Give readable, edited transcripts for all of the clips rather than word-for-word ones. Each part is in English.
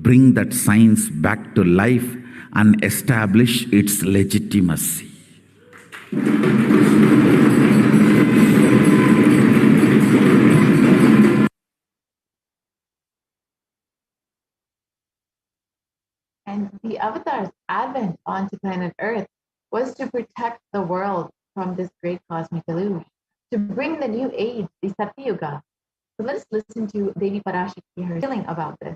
bring that science back to life and establish its legitimacy. And the Avatar's advent onto planet Earth was to protect the world from this great cosmic deluge, to bring the new age, the Satyuga. So let's listen to Devi Parashakti, her feeling about this.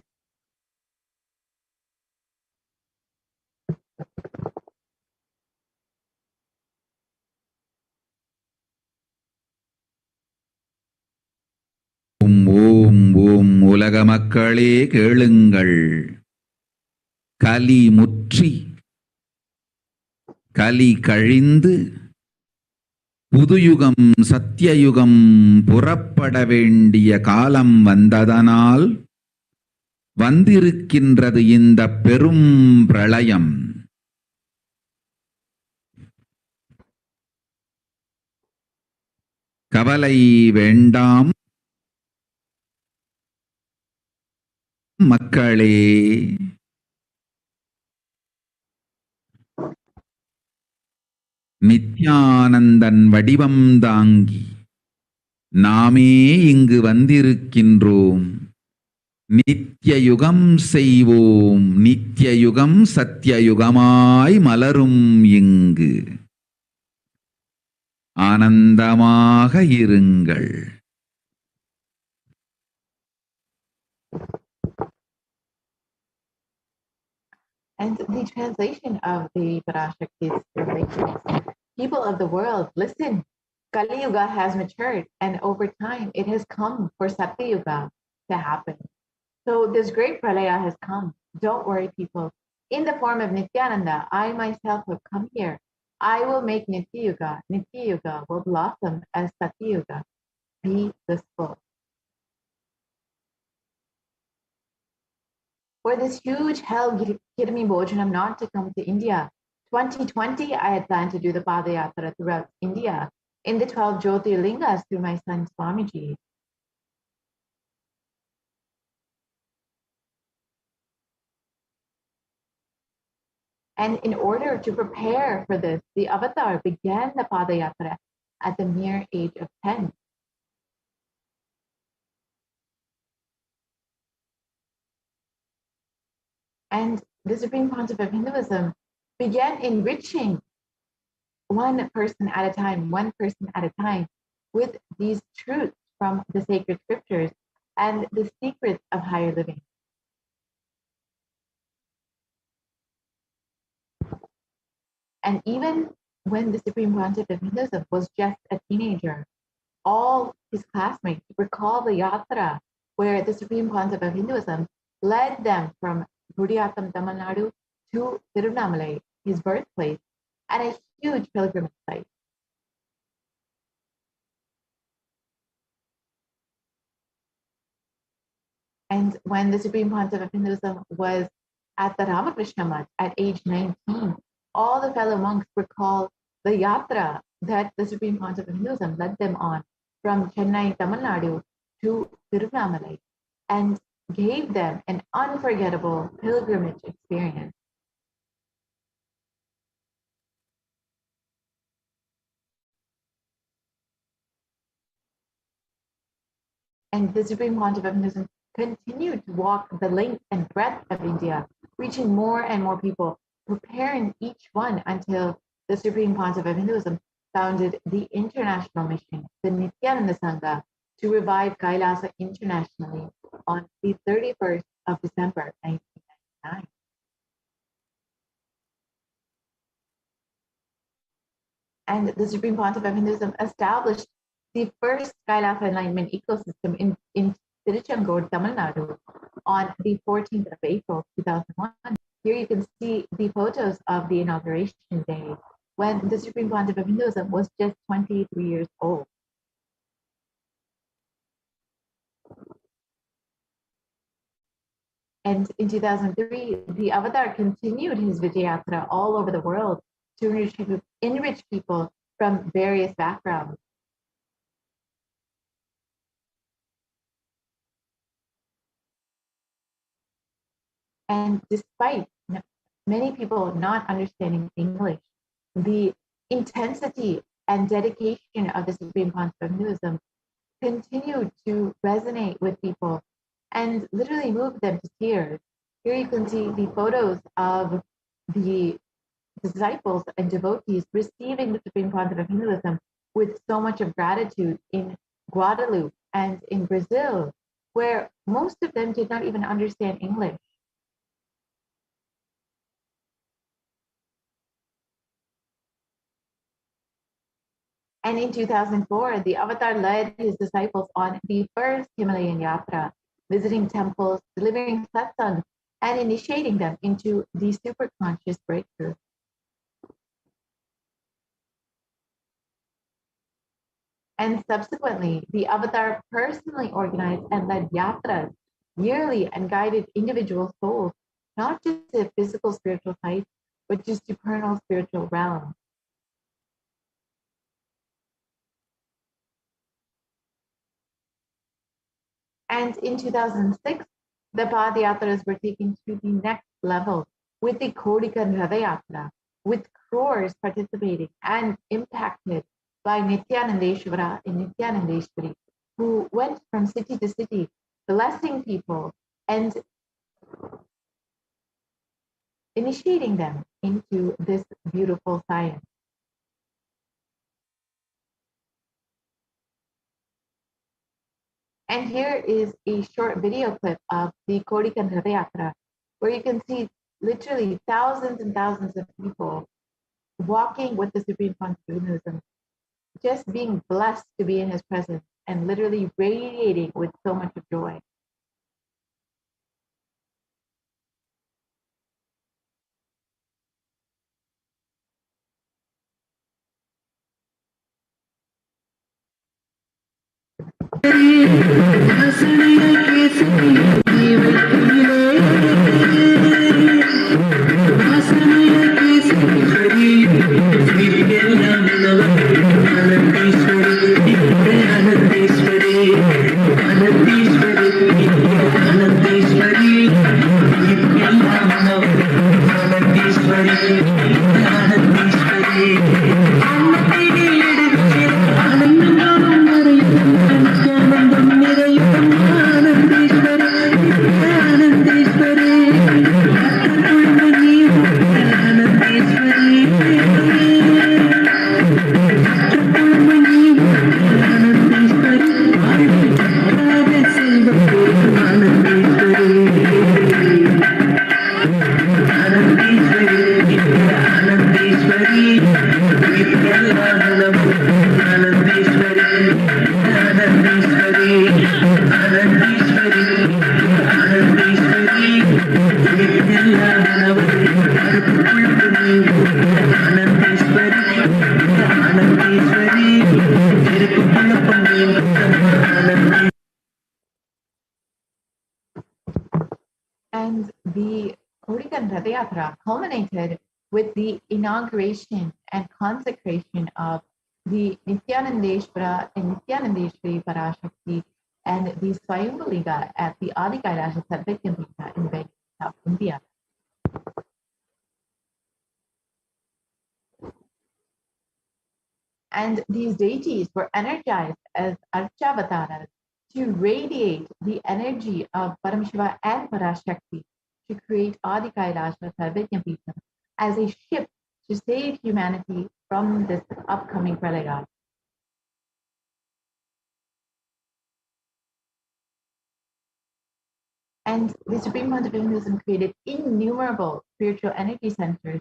ஓம் ஓம் ஓம் உலக மக்களே கேளுங்கள். கலி முற்றி கலி கழிந்து புதுயுகம் சத்தியயுகம் புறப்பட வேண்டிய காலம் வந்ததனால் வந்திருக்கின்றது இந்த பெரும் பிரளயம். கவலை வேண்டாம் மக்களே. நித்யானந்தன் வடிவம் தாங்கி நாமே இங்கு வந்திருக்கின்றோம். நித்யயுகம் செய்வோம், நித்யயுகம் சத்தியயுகமாய் மலரும் இங்கு. ஆனந்தமாக இருங்கள். And the translation of the Parashakti's relations. People of the world, listen. Kali Yuga has matured, and over time it has come for Satyuga to happen. So this great pralaya has come. Don't worry, people. In the form of Nithyananda, I myself have come here. I will make Nityuga. Nityuga will blossom as Satyuga. Be blissful. For this huge hell Kirmi Bhojanam not to come to India. 2020, I had planned to do the Padayatra throughout India in the 12 Jyotirlingas through my son Swamiji. And in order to prepare for this, the Avatar began the Padayatra at the mere age of 10. And the Supreme Pontiff of Hinduism began enriching one person at a time, with these truths from the sacred scriptures and the secrets of higher living. And even when the Supreme Pontiff of Hinduism was just a teenager, all his classmates recall the yatra where the Supreme Pontiff of Hinduism led them from Gudiyatham, Tamil Nadu to Tiruvannamalai, his birthplace, and a huge pilgrimage site. And when the Supreme Pontiff of Hinduism was at the Ramakrishna Mutt at age 19, all the fellow monks recall the yatra that the Supreme Pontiff of Hinduism led them on from Chennai, Tamil Nadu to Tiruvannamalai, and gave them an unforgettable pilgrimage experience. And the Supreme Pontiff of Hinduism continued to walk the length and breadth of India, reaching more and more people, preparing each one until the Supreme Pontiff of Hinduism founded the international mission, the Nithyananda Sangha, to revive Kailasa internationally on the 31st of December, 1999. And the Supreme Pontiff of Hinduism established the first Kailasa enlightenment ecosystem in Tiruchengood, Tamil Nadu on the 14th of April, 2001. Here you can see the photos of the inauguration day when the Supreme Pontiff of Hinduism was just 23 years old. And in 2003, the Avatar continued his Vijayatra all over the world to enrich people from various backgrounds. And despite many people not understanding English, the intensity and dedication of the Supreme Concept of Hinduism continued to resonate with people and literally move them to tears. Here you can see the photos of the disciples and devotees receiving the Supreme Concept of Hinduism with so much of gratitude in Guadeloupe and in Brazil, where most of them did not even understand English. And in 2004, the Avatar led his disciples on the first Himalayan Yatra, visiting temples, delivering satsang, and initiating them into the superconscious breakthrough. And subsequently, the Avatar personally organized and led yatras yearly and guided individual souls, not just to physical spiritual heights, but to supernal spiritual realms. And in 2006, the Padayatras were taken to the next level with the Kodikan Radayatra, with crores participating and impacted by Nithyanandeshwara and Nithyanandeshwari, who went from city to city, blessing people and initiating them into this beautiful science. And here is a short video clip of the Kodikan Radayatra, where you can see literally thousands and thousands of people walking with the Supreme Concept of Hinduism, just being blessed to be in his presence and literally radiating with so much of joy. And the Kodikan Radayatra culminated with the inauguration and consecration of the Nithyanandeshwara and Nithyanandeshwari Parashakti and the Swayambhuliga at the Adi Kailasha Sarvajyapita in Bangalore, South India. And these deities were energized as Archavataras to radiate the energy of Paramashiva and Parashakti to create Adi Kailasha Sarvajñapita as a ship to save humanity from this upcoming pralaya. And the Supreme Concept of Hinduism created innumerable spiritual energy centers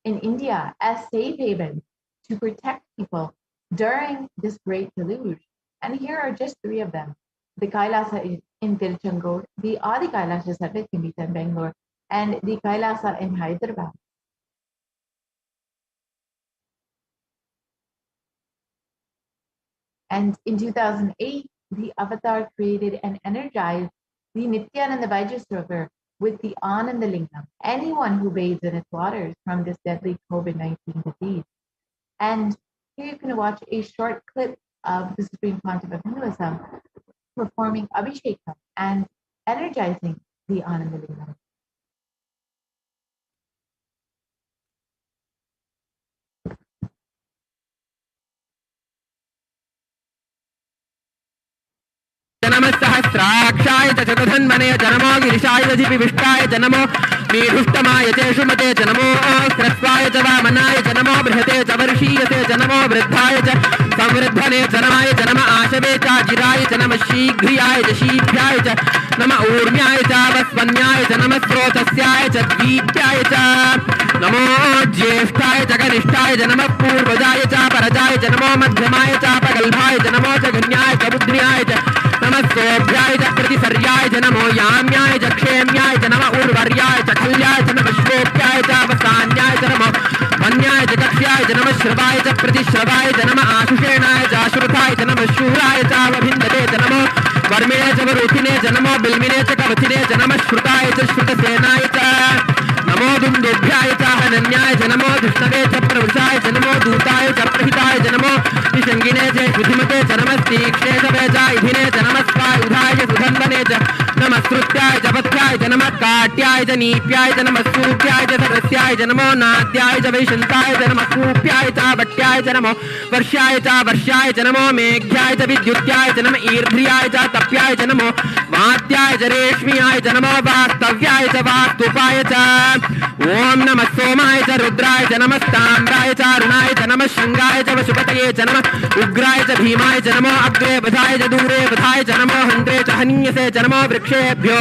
in India as safe havens to protect people during this great deluge. And here are just three of them: the Kailasa in Tiruchendur, the Adi Kailasha Sarvajñapita in Bangalore, and the Kailasa in Hyderabad. And in 2008, the Avatar created and energized the Nityananda Vaijasrovar with the Anandalingam, anyone who bathes in its waters from this deadly COVID-19 disease. And here you can watch a short clip of the Supreme Concept of Hinduism performing Abhishekam and energizing the Anandalingam. नमः सहस्राक्षाय च चतुर्धन्वने च नमो गिरिशाय च जिपिविष्टाय च नमो मीढुष्टमाय च शुमते च नमो स्रस्वाय च वामनाय च नमो बृहते च वर्षीयसे च नमो वृद्धाय च संवृद्धने च नमाय च नम आशवे च जिराय च नमः शीघ्रियाय च शीघ्राय च नम ऊर्म्याय च वस्वन्याय च नमः स्रोतस्याय च द्वीप्याय च नमो ज्येष्ठाय च कनिष्ठाय च नमः पूर्वजाय च परजाय च नमो मध्यमाय च प्रगल्भाय च नमो च गण्याय च बुद्ध्याय च नमः सोभ्याय च प्रतिसर्याय च नमो याम्याय च क्षेम्याय च नमः उर्वर्याय च खल्याय च नमः श्रोप्याय च अवसान्याय च नमो वन्याय च कक्ष्याय च नमः श्रवाय च प्रतिश्रवाय च नमः आशुषेणाय च आश्रुताय च नमः शूराय च अवभिन्दते च नमो वर्मिणे च वरुथिने च नमो बिल्मिने च कवथिने च नमः श्रुताय च श्रुतसेनाय च नमो दुन्दुभ्याय च हनन्याय च नमो दुष्टवे च प्रवृषाय च नमो दूताय च प्रहिताय च नमो निषङ्गिने च बुद्धिमते च नमस्तीक्ष्णे च वेजायुधिने च नमस्वायुधाय च सुधन्वने च नमः श्रुत्याय च पथ्याय च नमः काट्याय च नीप्याय च नमः सूप्याय च सरस्याय च नमो नाद्याय च वैशन्ताय च नमः कूप्याय च भट्याय च नमो वर्ष्याय च नमो मेघ्याय च विद्युत्याय च नमः ईर्ध्याय च तप्याय च नमो वात्याय च रेश्म्याय च नमो वास्तव्याय च वास्तुपाय च ओम नमः सोमाय च रुद्राय च नमः ताम्राय च अरुणाय च नमः शृंगाय च वशुपतये च नमः उग्राय च भीमाय च नमो अग्रे बधाय च दूरे बधाय च नमो हन्त्रे च हनीयसे च नमो वृक्षेभ्यो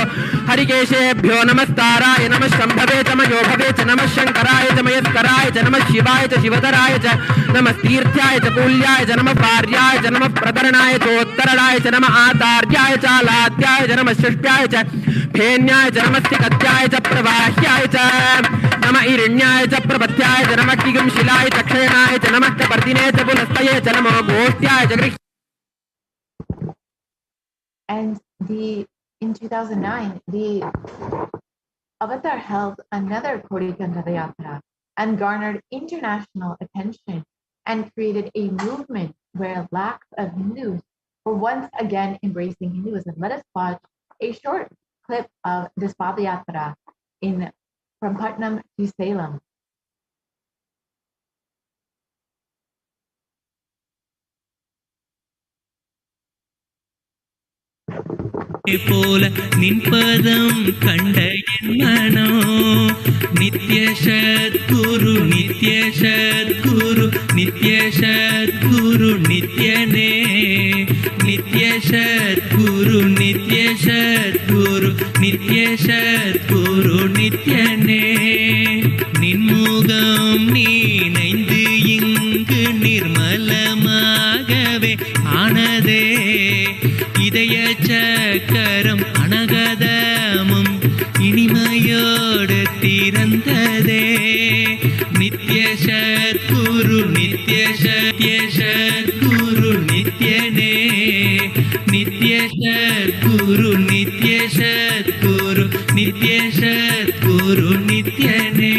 हरिकेशेभ्यो नमस्ताराय नमः शम्भवे च मयोभवे च नमः शङ्कराय च मयस्कराय च नमः शिवाय च शिवतराय च नमः तीर्थ्याय च कूल्याय च नमः पार्याय च नमः प्रतरणाय चोत्तरणाय च नमः आतार्याय च लाद्याय च नमः षष्ट्याय च फेन्याय च नमः स्थिकत्याय च प्रवाह्याय च नमः इरण्याय च प्रपत्याय च नमः किगंशिलाय च क्षयणाय च नमः कपर्दिने च पुनस्तये च नमो गोष्ट्याय च गृह्. And in 2009, the Avatar held another Kodi Gandhara Yatra and garnered international attention and created a movement where lakhs of Hindus were once again embracing Hinduism. Let us watch a short clip of this Padayatra from Patnam to Salem. போல நின்பதம் கண்ட என் மனோ நித்ய சத்குரு நித்ய சத்குரு நித்ய சத்குரு நித்யனே நித்ய சத்குரு நித்ய சத்குரு நித்ய சத்குரு நித்யனே நின்முகம் நீனைந்து இங்கு நிர்மலமாகவே ஆனதே இதய சக்கரம் அனகதமும் இனிமையோடு திறந்ததே நித்ய சத்குரு நித்ய சத்குரு நித்யனே நித்ய சத்குரு நித்ய சத்குரு நித்ய சத்குரு நித்யனே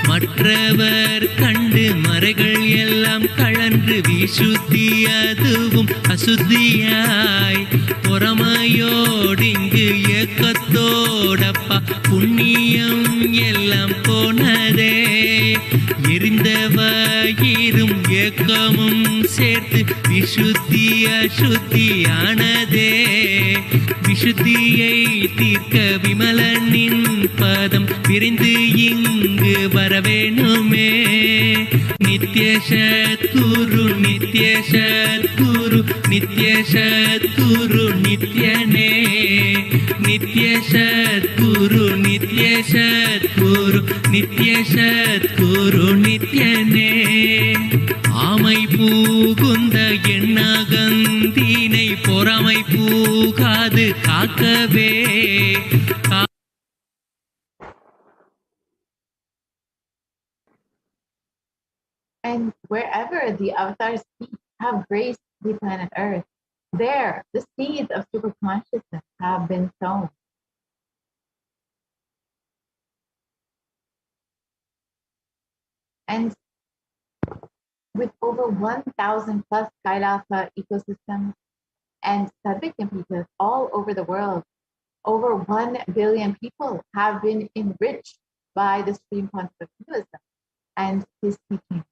மற்றவர் கண்டு மறைகள் எல்லாம் கழன்று விசுத்தி அதுவும் அசுத்தியாய் பொறாமையோடிங்கு ஏக்கத்தோடப்பா புண்ணியம் எல்லாம் போனதே எரிந்த வயிறும் ஏக்கமும் சேர்த்து விசுத்தி அசுத்தியானதே விசுத்தியை தீர்க்க விமலனின் பதம் விரைந்து இங்கு வரவேணுமே நித்ய சத்குரு நித்ய சத்குரு நித்ய சத்குரு நித்யனே நித்ய சத்குரு நித்ய சத்குரு நித்ய சத்குரு நித்யனே ஆமை பூகுந்த எண்ணகந்தினை பொறாமை பூகாது காக்கவே And wherever the avatars have graced the planet Earth, there the seeds of super consciousness have been sown. And with over 1,000 plus Kailasa ecosystems, And Sadvikam Pitas all over the world, over 1 billion people have been enriched by the supreme concept of Hinduism and his teaching.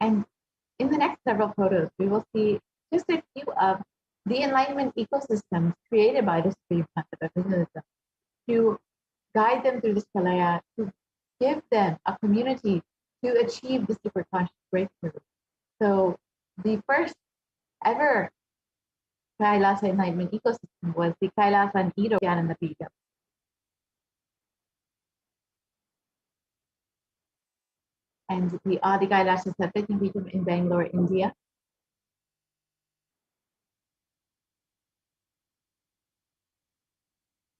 And in the next several photos, we will see just a few of the enlightenment ecosystems created by the supreme concept of Hinduism to guide them through this Pralaya, to give them a community to achieve the super conscious breakthrough. So the first ever Kailasa enlightenment ecosystem was the Kailasa and Nithyananda Paramashivam. And the Adi Kailasa Satyagraha in Bangalore, India.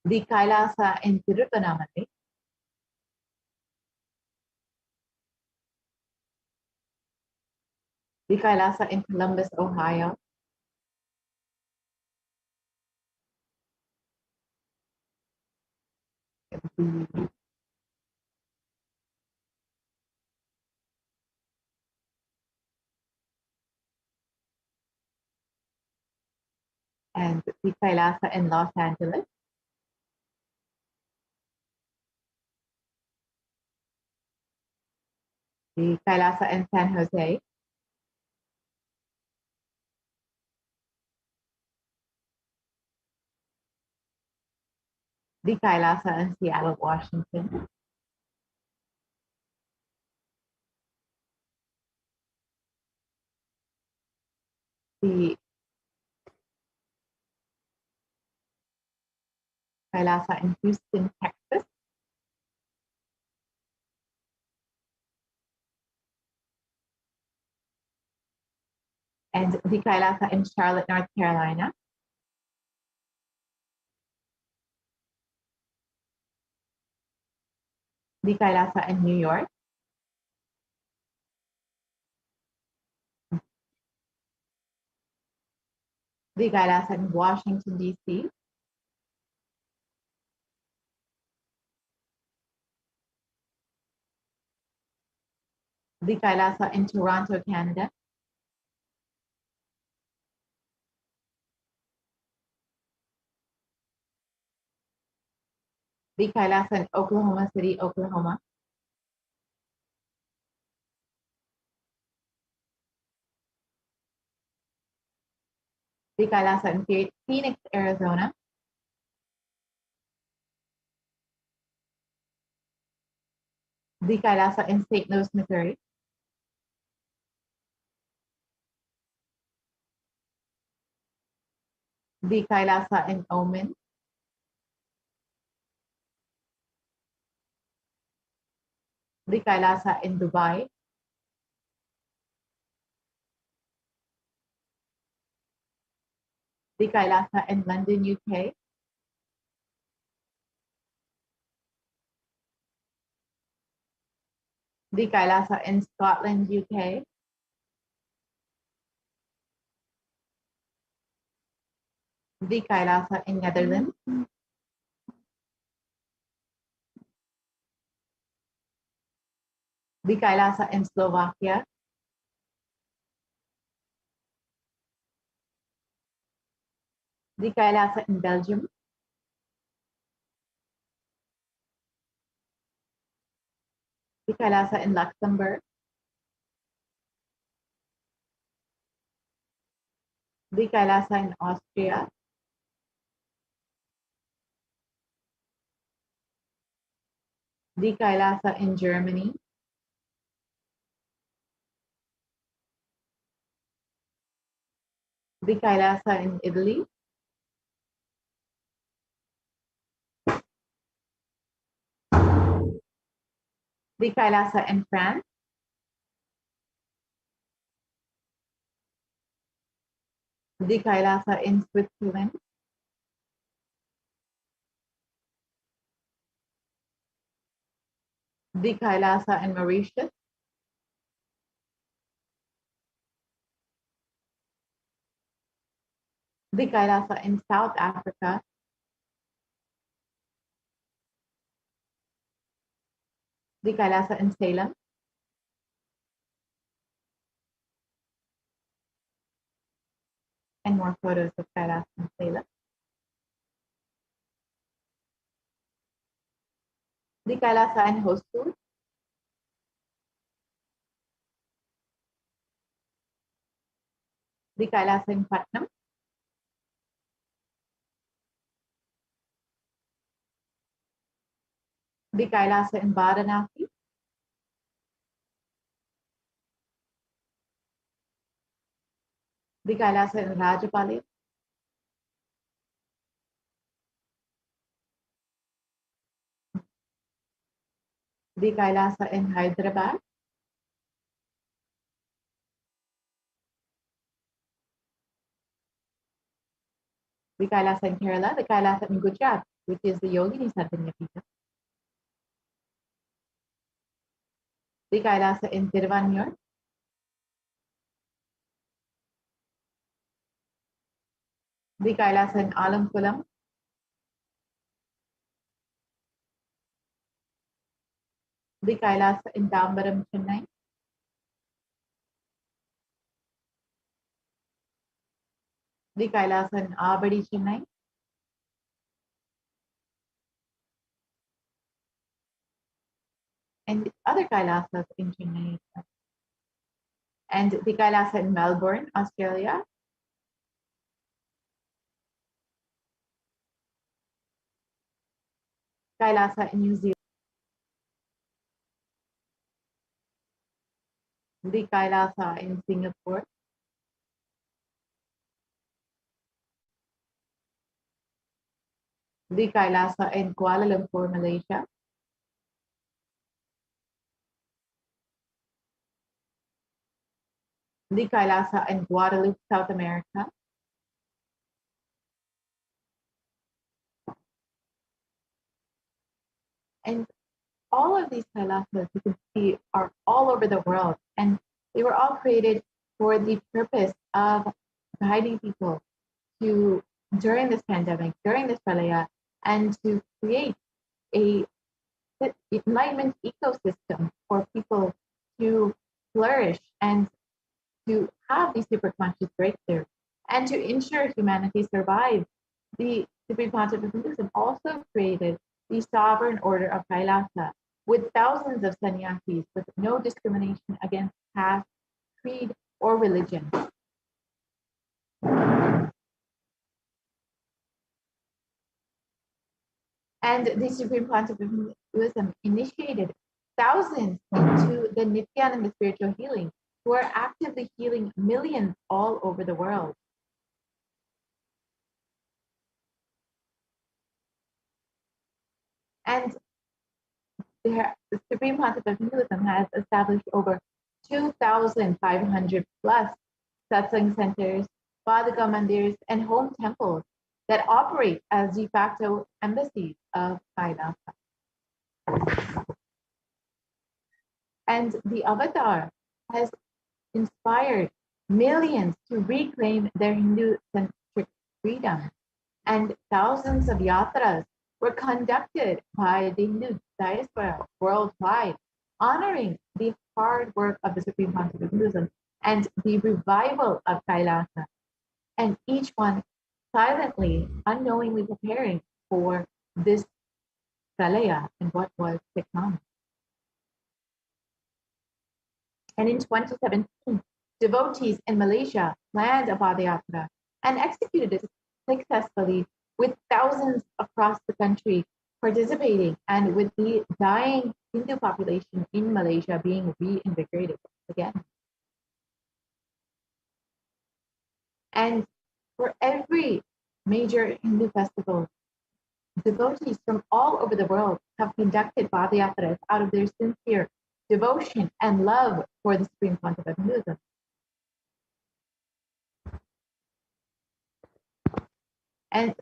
The Kailasa in Tiruvannamalai. The Kailasa in Columbus, Ohio. And the Kailasa in Los Angeles. The Kailasa in San Jose. The Kailasa in Seattle, Washington. The Kailasa in Houston, Texas. And the Kailasa in Charlotte, North Carolina. The Kailasa in New York. The Kailasa in Washington, D.C. The Kailasa in Toronto, Canada. The Kailasa in Oklahoma City, Oklahoma. The Kailasa in Phoenix, Arizona. The Kailasa in St. Louis, Missouri. The Kailasa in Oman. The Kailasa in Dubai. The Kailasa in London, UK. The Kailasa in Scotland, UK. The Kailasa in Netherlands. The Kailasa in Slovakia. The Kailasa in Belgium. The Kailasa in Luxembourg. The Kailasa in Austria. The Kailasa in Germany. The Kailasa in Italy. The Kailasa in France. The Kailasa in Switzerland. The Kailasa in Mauritius. The Kailasa in South Africa. The Kailasa in Salem. and more photos of Kailas and Layla. The Kailasa and Hosur. The Kailasa in Patnam. The Kailasa in Varanasi. The Kailasa in Rajapaliyam. The Kailasa in Hyderabad. The Kailasa in Kerala, the Kailasa in Gujarat, which is the Yogini Sarvanya Pita. The Kailasa in Tiruvannur. The Kailasa in Alamkulam. The Kailasa in Tambaram, Chennai. The Kailasa in Abadi, Chennai. And other Kailasas in Chennai. And the Kailasa in Melbourne, Australia. Kailasa in New Zealand. The Kailasa in Singapore. The Kailasa in Kuala Lumpur, Malaysia. The Kailasa in Guadalupe, South America. And all of these Kailasas, you can see, are all over the world. And they were all created for the purpose of guiding people to, during this pandemic, during this pralaya, and to create a enlightenment ecosystem for people to flourish and to have these superconscious breakthrough and to ensure humanity survives. The Supreme Pontiff Buddhism also created the sovereign order of Kailasa with thousands of sannyasis with no discrimination against caste, creed, or religion. And the Supreme Pontiff Buddhism initiated thousands into the Nithyananda spiritual healing, who are actively healing millions all over the world. And the Supreme Pontiff Buddhism has established over 2,500 plus satsang centers, Padaka mandirs, and home temples that operate as de facto embassies of Kailasa. And the avatar has inspired millions to reclaim their Hindu-centric freedom. And thousands of yatras were conducted by the Hindu diaspora worldwide, honoring the hard work of the Supreme Pontiff of Buddhism and the revival of Kailasa. And each one silently, unknowingly preparing for this pralaya and what was to come. And in 2017, devotees in Malaysia planned a Padayatra and executed it successfully, with thousands across the country participating and with the dying Hindu population in Malaysia being reinvigorated again. And for every major Hindu festival, devotees from all over the world have conducted Padayatras out of their sincere devotion and love for the Supreme Pontiff of Buddhism. And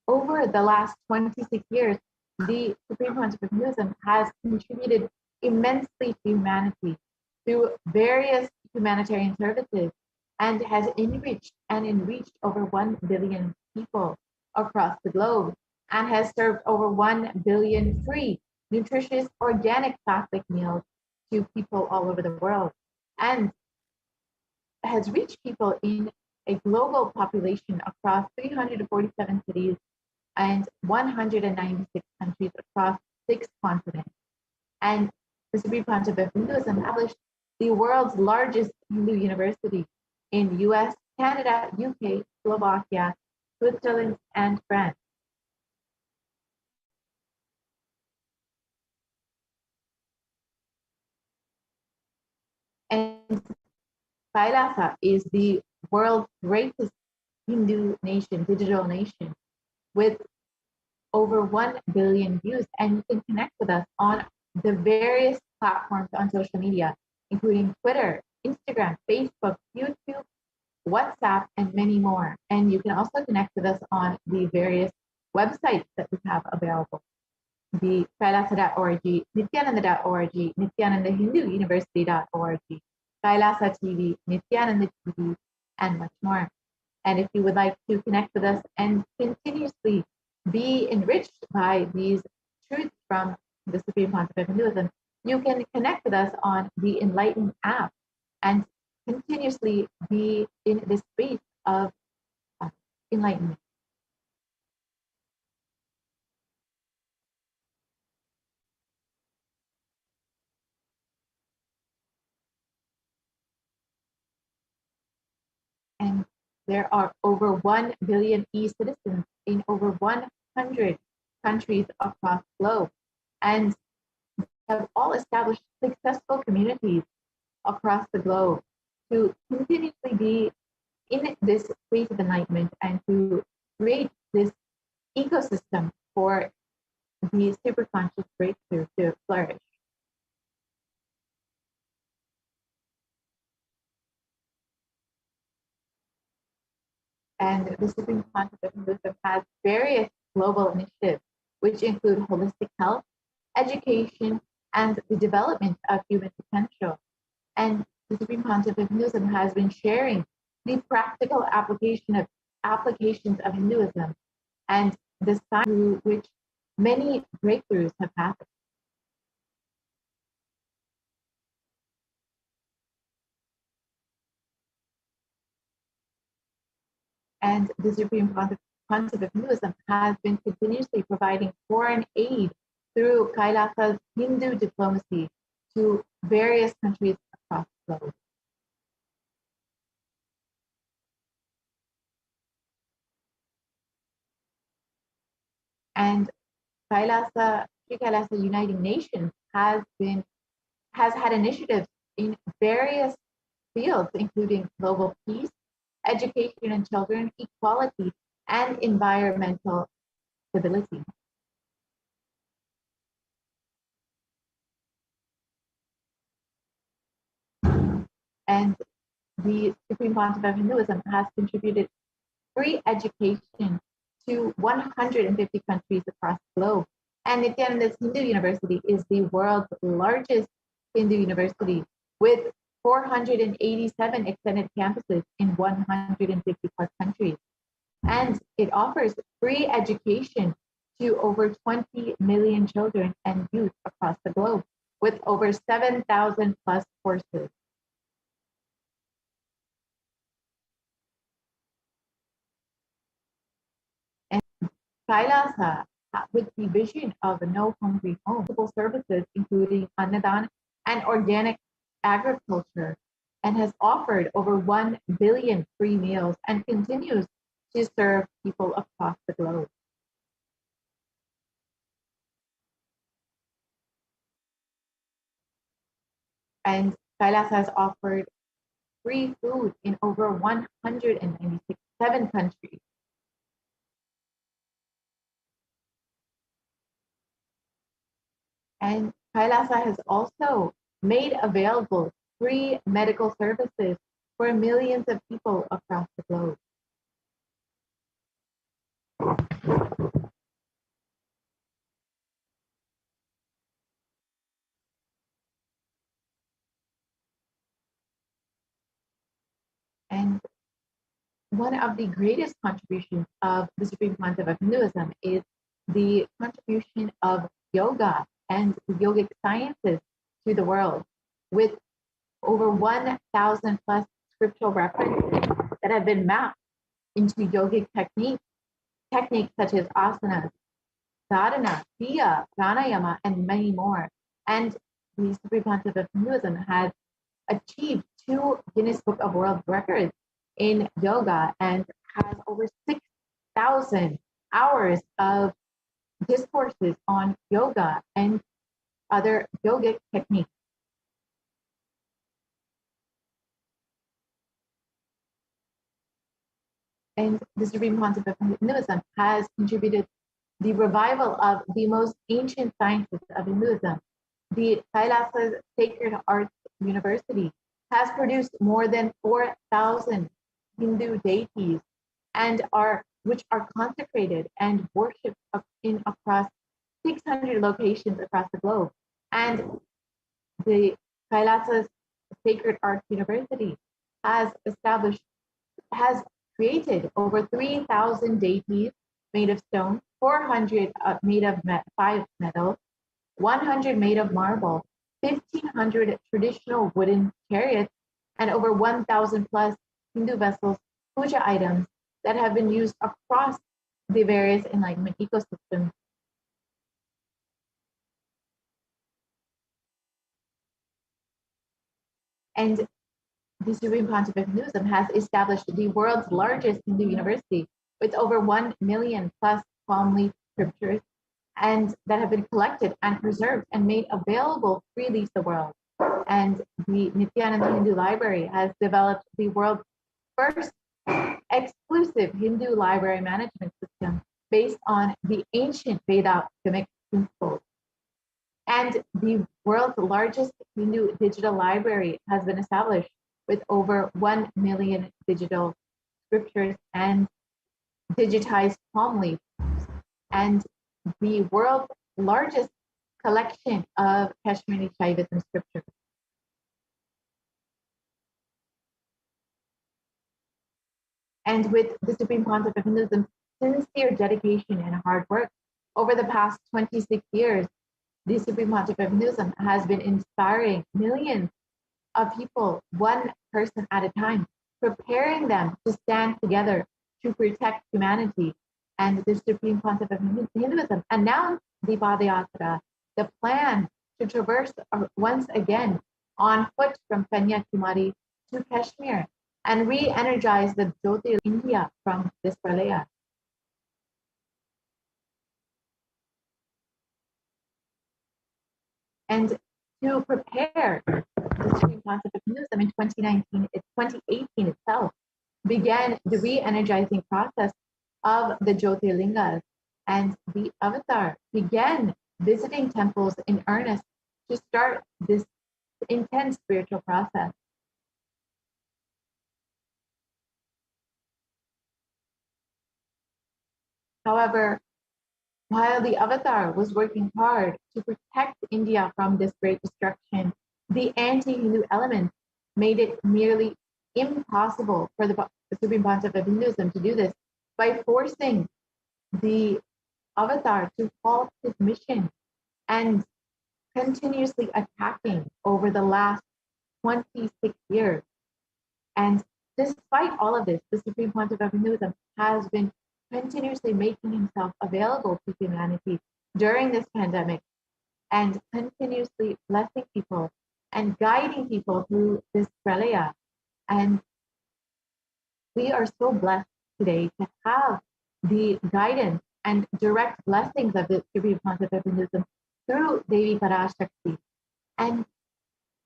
over the last 26 years, the Supreme Pontiff of Buddhism has contributed immensely to humanity through various humanitarian services and has enriched over 1 billion people across the globe and has served over 1 billion free, nutritious, organic Catholic meals to people all over the world and has reached people in a global population across 347 cities and 196 countries across 6 continents. And the Supreme Panchab of Hinduism established the world's largest Hindu university in US, Canada, UK, Slovakia, Switzerland, and France. And Kailasa is the world's greatest Hindu nation, digital nation, with over 1 billion views. And you can connect with us on the various platforms on social media, including Twitter, Instagram, Facebook, YouTube, WhatsApp, and many more. And you can also connect with us on the various websites that we have available. The kailasa.org, nithyananda.org, nithyanandahinduuniversity.org, Kailasa TV, Nithyananda TV, and much more. And if you would like to connect with us and continuously be enriched by these truths from the Supreme Panchab of Hinduism, you can connect with us on the Enlightenment app and continuously be in this space of enlightenment. And there are over 1 billion e-citizens in over 100 countries across the globe, and have all established successful communities across the globe to continuously be in this space of enlightenment and to create this ecosystem for the superconscious breakthrough to flourish. And the Supreme Panchab of Hinduism has various global initiatives, which include holistic health, education, and the development of human potential. And the Supreme Panchab of Hinduism has been sharing the practical applications of Hinduism and the science through which many breakthroughs have happened. And the Supreme Panchab of Hinduism has been continuously providing foreign aid through Kailasa's Hindu diplomacy to various countries across the globe. And Sri Kailasa Uniting Nations has had initiatives in various fields, including global peace, education and children, equality, and environmental stability. And the Supreme Panchab of Hinduism has contributed free education to 150 countries across the globe. And Nithyananda's Hindu University is the world's largest Hindu university with 487 extended campuses in 150 plus countries. And it offers free education to over 20 million children and youth across the globe with over 7,000 plus courses. And Kailasa, with the vision of no hungry home, multiple services including Annadan and organic agriculture, and has offered over 1 billion free meals and continues to serve people across the globe. And Kailasa has offered free food in over 197 countries. And Kailasa has also made available free medical services for millions of people across the globe. And one of the greatest contributions of the Supreme Panchab of Hinduism is the contribution of yoga and the yogic sciences to the world, with over 1,000 plus scriptural references that have been mapped into yogic techniques such as asanas, sadhana, kriya, pranayama, and many more. And the Supreme Pontiff of Hinduism has achieved 2 Guinness Book of World Records in yoga and has over 6,000 hours of discourses on yoga and other yogic techniques. And the Supreme Pontiff of Hinduism has contributed the revival of the most ancient sciences of Hinduism. The Kailasa Sacred Arts University has produced more than 4,000 Hindu deities which are consecrated and worshipped in across 600 locations across the globe. And the Kailasa Sacred Arts University has created over 3,000 deities made of stone, 400 made of 5 metal, 100 made of marble, 1,500 traditional wooden chariots, and over 1,000 plus Hindu vessels, puja items that have been used across the various enlightenment ecosystems. And the Supreme Pontiff of Hinduism has established the world's largest Hindu university with over 1 million plus palm leaf scriptures and that have been collected and preserved and made available freely to the world. And the Nithyananda Hindu Library has developed the world's first exclusive Hindu library management system based on the ancient Vedic principles. And the world's largest Hindu digital library has been established with over 1 million digital scriptures and digitized palm leaves, and the world's largest collection of Kashmiri Shaivism scriptures. And with the Supreme Pontiff of Hinduism's sincere dedication and hard work over the past 26 years, the Supreme Pontiff of Hinduism has been inspiring millions of people, one person at a time, preparing them to stand together to protect humanity. And the Supreme Pontiff of Hinduism announced the Padayatra, the plan to traverse once again on foot from Kanyakumari to Kashmir and re-energize the Jyotir India from this pralaya. And to prepare, the Supreme Pontiff of Hinduism in 2018 itself began the re-energizing process of the Jyotirlingas, and the Avatar began visiting temples in earnest to start this intense spiritual process. However, while the Avatar was working hard to protect India from this great destruction, the anti-Hindu elements made it nearly impossible for the Supreme Pontiff of Hinduism to do this by forcing the Avatar to halt his mission and continuously attacking over the last 26 years. And despite all of this, the Supreme Pontiff of Hinduism has been continuously making himself available to humanity during this pandemic and continuously blessing people and guiding people through this pralaya. And we are so blessed today to have the guidance and direct blessings of the Supreme Pontiff of Hinduism through Devi Parashakti. And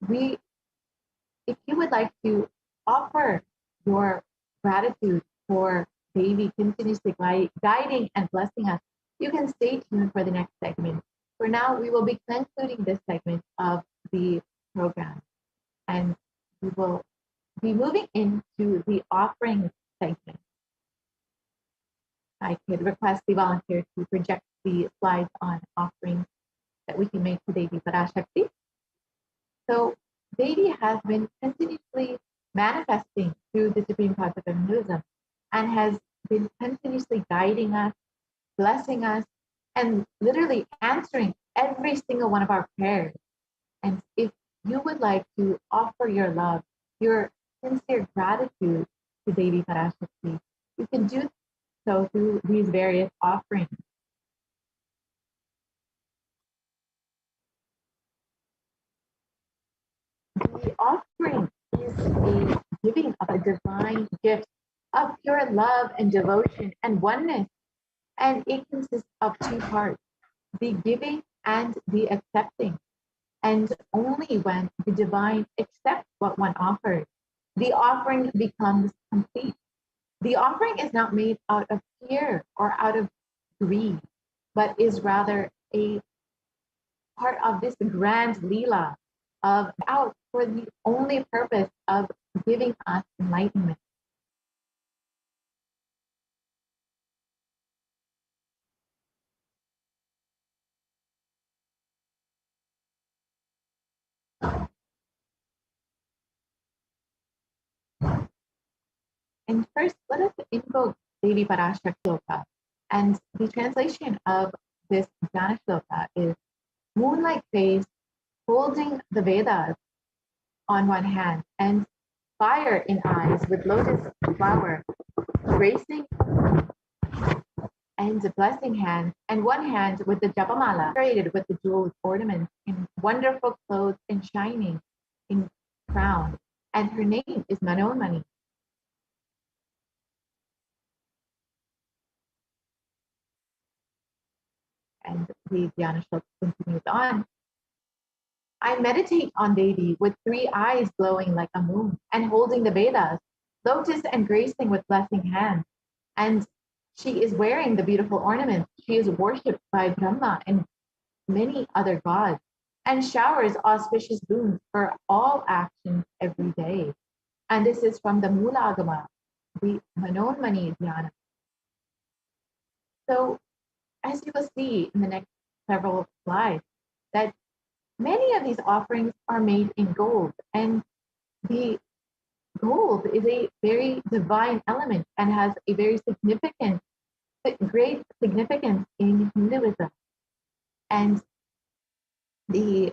if you would like to offer your gratitude for Devi continuously guiding and blessing us, you can stay tuned for the next segment. For now, we will be concluding this segment of the program, and we will be moving into the offering segment. I could request the volunteer to project the slides on offerings that we can make to Devi Parashakti. So Devi has been continuously manifesting through the Supreme Pontiff of Hinduism and has been continuously guiding us, blessing us, and literally answering every single one of our prayers. And if you would like to offer your love, your sincere gratitude to Devi Parashakti, you can do so through these various offerings. The offering is a giving of a divine gift of pure love and devotion and oneness, and it consists of two parts, the giving and the accepting. And only when the divine accepts what one offers, the offering becomes complete. The offering is not made out of fear or out of greed, but is rather a part of this grand Leela of out for the only purpose of giving us enlightenment. And first, let us invoke Devi Parashakti Shloka. And the translation of this Jnana Shloka is moonlight face holding the Vedas on one hand and fire in eyes with lotus flower gracing and the blessing hand, and one hand with the japamala decorated with the jeweled ornaments in wonderful clothes and shining in crown. And her name is Manonmani. And the Dhyana Shloka continues on. I meditate on Devi with three eyes glowing like a moon and holding the Vedas, lotus and gracing with blessing hands. And she is wearing the beautiful ornaments. She is worshipped by Brahma and many other gods and showers auspicious boons for all actions every day. And this is from the Mulagama, the Manonmani Dhyana. So as you will see in the next several slides, that many of these offerings are made in gold, and the gold is a very divine element and has a very great significance in Hinduism. And the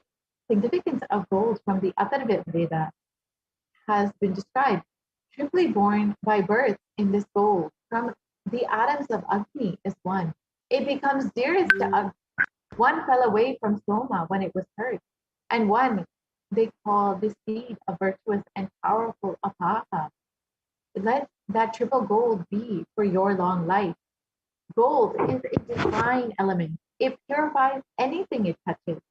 significance of gold from the Atharva Veda has been described, triply born by birth in this gold from the atoms of Agni is one. It becomes dearest to Agni. One fell away from Soma when it was hurt, and one they call the seed of virtuous and powerful Apaka. Let that triple gold be for your long life. Gold is a divine element. It purifies anything it touches.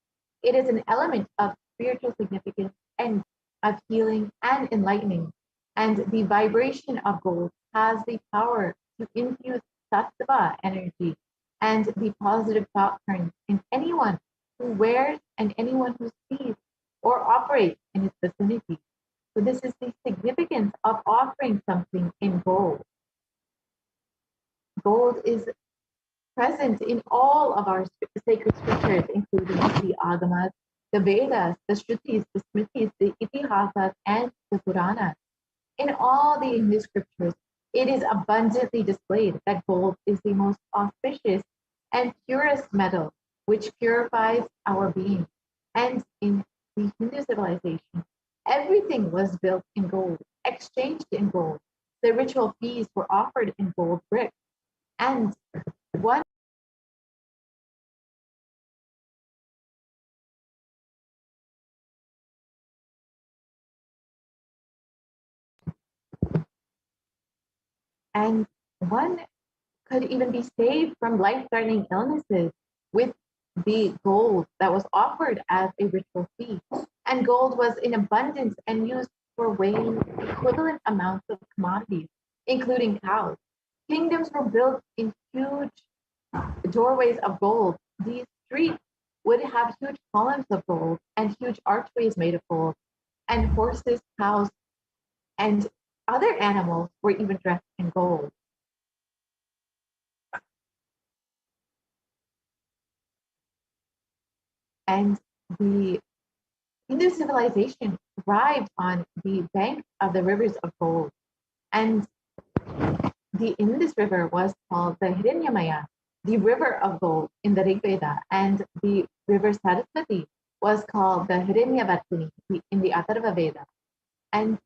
It is an element of spiritual significance and of healing and enlightening. And the vibration of gold has the power to infuse sattva energy and the positive thought currents in anyone who wears and anyone who sees or operates in its vicinity. So this is the significance of offering something in gold. Gold is present in all of our sacred scriptures, including the Agamas, the Vedas, the Shrutis, the Smritis, the Itihasas, and the Puranas. In all the Hindu scriptures, it is abundantly displayed that gold is the most auspicious and purest metal, which purifies our being. And in the Hindu civilization, everything was built in gold, exchanged in gold. The ritual feasts were offered in gold bricks. And one could even be saved from life-threatening illnesses with the gold that was offered as a ritual feast. And gold was in abundance and used for weighing equivalent amounts of commodities, including cows. Kingdoms were built in huge doorways of gold. These streets would have huge columns of gold and huge archways made of gold. And horses, cows, and other animals were even dressed in gold. And the Hindu civilization thrived on the banks of the rivers of gold. And in this river was called the Hiranyamaya, the river of gold in the Rig Veda, and the river Saraswati was called the Hiranyavartini in the Atharva Veda. And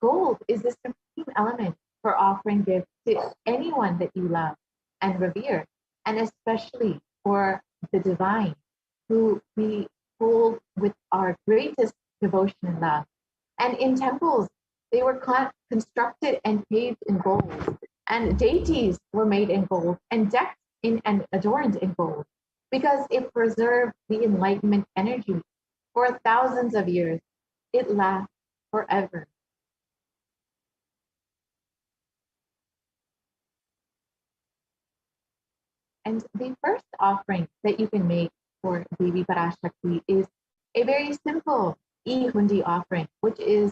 gold is the supreme element for offering gifts to anyone that you love and revere, and especially for the divine, who we hold with our greatest devotion and love. And in temples, they were constructed and paved in gold, and deities were made in gold and decked in and adorned in gold, because it preserved the enlightenment energy for thousands of years. It lasts forever. And the first offering that you can make for Devi Parashakti is a very simple e-hundi offering, which is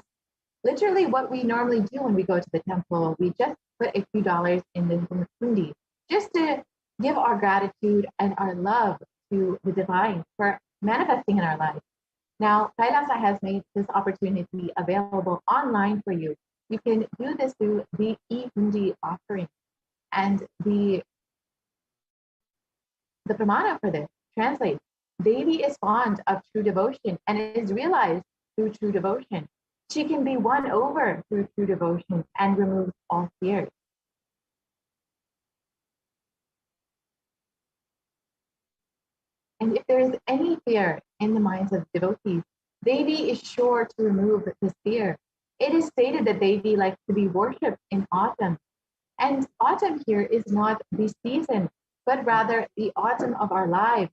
literally what we normally do when we go to the temple. We just put a few dollars in the hundi just to give our gratitude and our love to the divine for manifesting in our lives. Now, Kailasa has made this opportunity available online for you. You can do this through the e-hundi offering. And the pramana for this translates, Devi is fond of true devotion and is realized through true devotion. She can be won over through true devotion and removes all fears. And if there is any fear in the minds of devotees, Devi is sure to remove this fear. It is stated that Devi likes to be worshipped in autumn. And autumn here is not the season, but rather the autumn of our lives,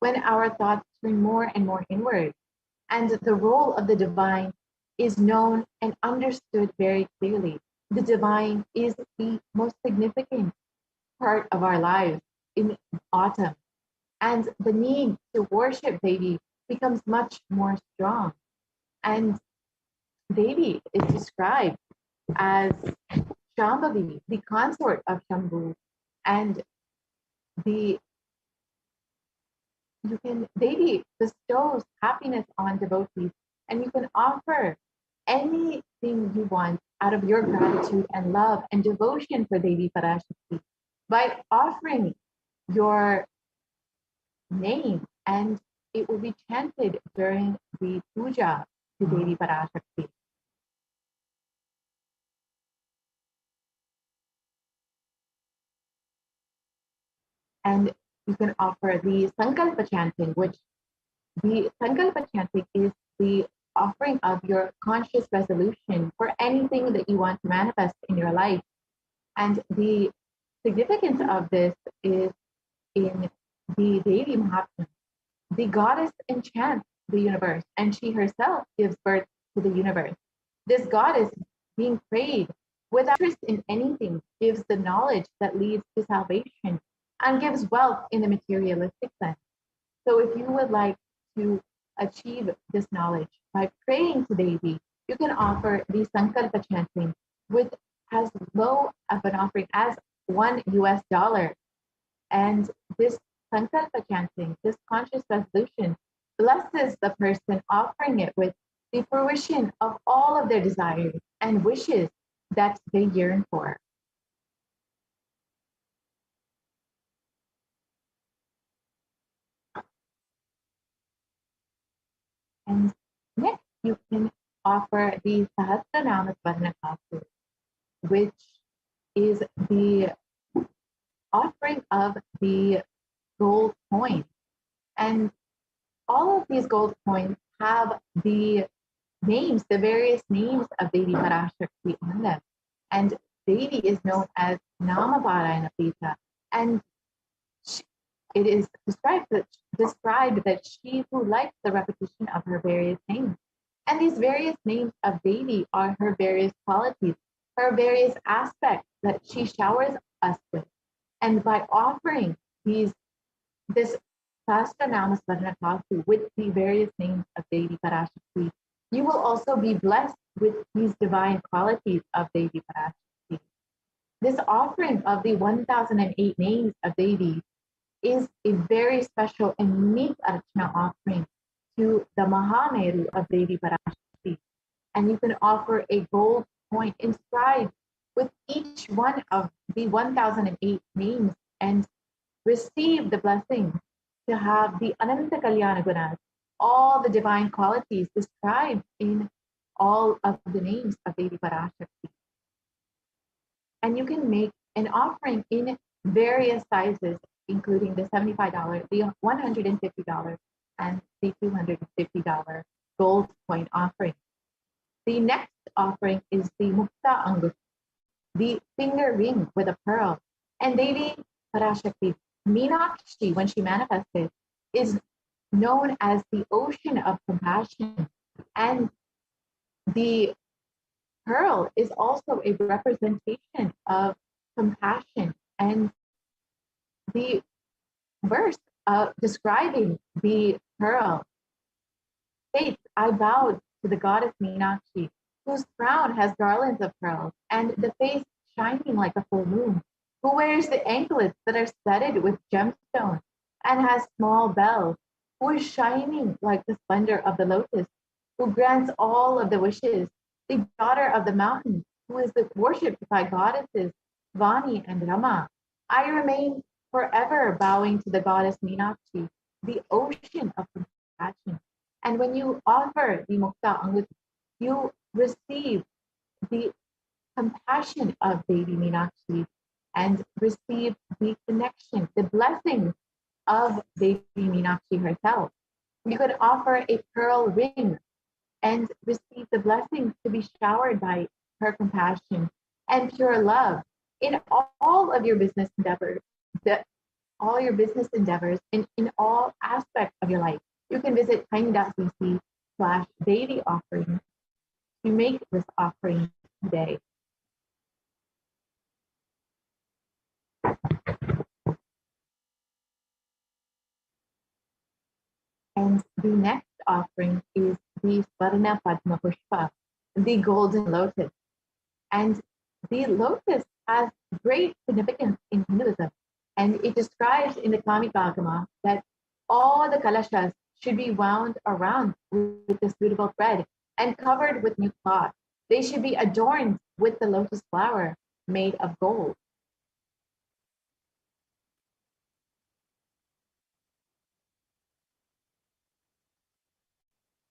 when our thoughts turn more and more inward. And the role of the divine is known and understood very clearly. The divine is the most significant part of our lives in autumn. And the need to worship Devi becomes much more strong. And Devi is described as Shambhavi, the consort of Shambhu, and Devi bestows happiness on devotees, and you can offer anything you want out of your gratitude and love and devotion for Devi Parashakti by offering your name, and it will be chanted during the puja to Devi Parashakti. And you can offer the Sankalpa chanting, which the Sankalpa chanting is the offering of your conscious resolution for anything that you want to manifest in your life. And the significance of this is in the Devi Mahatmya. The goddess enchants the universe, and she herself gives birth to the universe. This goddess, being prayed without interest in anything, gives the knowledge that leads to salvation and gives wealth in the materialistic sense. So if you would like to achieve this knowledge by praying to Devi, you can offer the Sankalpa chanting with as low of an offering as $1. And this Sankalpa chanting, this conscious resolution, blesses the person offering it with the fruition of all of their desires and wishes that they yearn for. And next, you can offer the Sahasranama Swarnakasu, which is the offering of the gold coin. And all of these gold coins have the names, the various names of Devi Parashakti on them. And Devi is known as Namaparayana Pita. And it is described that she who likes the repetition of her various names. And these various names of Devi are her various qualities, her various aspects that she showers us with. And by offering this Sahasranama Swarnakasu with the various names of Devi Parashakti, you will also be blessed with these divine qualities of Devi Parashakti. This offering of the 1008 names of Devi is a very special and unique archana offering to the Mahameru of Devi Parashakti. And you can offer a gold coin inscribed with each one of the 1008 names and receive the blessing to have the Ananta Kalyana Gunas, all the divine qualities described in all of the names of Devi Parashakti. And you can make an offering in various sizes, including the $75, the $150, and the $250 gold coin offering. The next offering is the Mukta Angut, the finger ring with a pearl. And Devi Parashakti, Meenakshi, when she manifested, is known as the ocean of compassion. And the pearl is also a representation of compassion. And the verse describing the pearl states, I bowed to the goddess Meenakshi, whose crown has garlands of pearls and the face shining like a full moon, who wears the anklets that are studded with gemstones and has small bells, who is shining like the splendor of the lotus, who grants all of the wishes, the daughter of the mountain, who is worshipped by goddesses Vani and Rama. I remain forever bowing to the goddess Meenakshi, the ocean of compassion. And when you offer the Mukta Angut, you receive the compassion of Devi Meenakshi and receive the connection, the blessings of Devi Meenakshi herself. You could offer a pearl ring and receive the blessings to be showered by her compassion and pure love in all of your business endeavors, in all aspects of your life. You can visit tiny.cc/Devi offering to make this offering today. And the next offering is the Swarna Padma Pushpa, the golden lotus. And the lotus has great significance in Hinduism. And it describes in the Kamikagama that all the kalashas should be wound around with the suitable thread and covered with new cloth. They should be adorned with the lotus flower made of gold.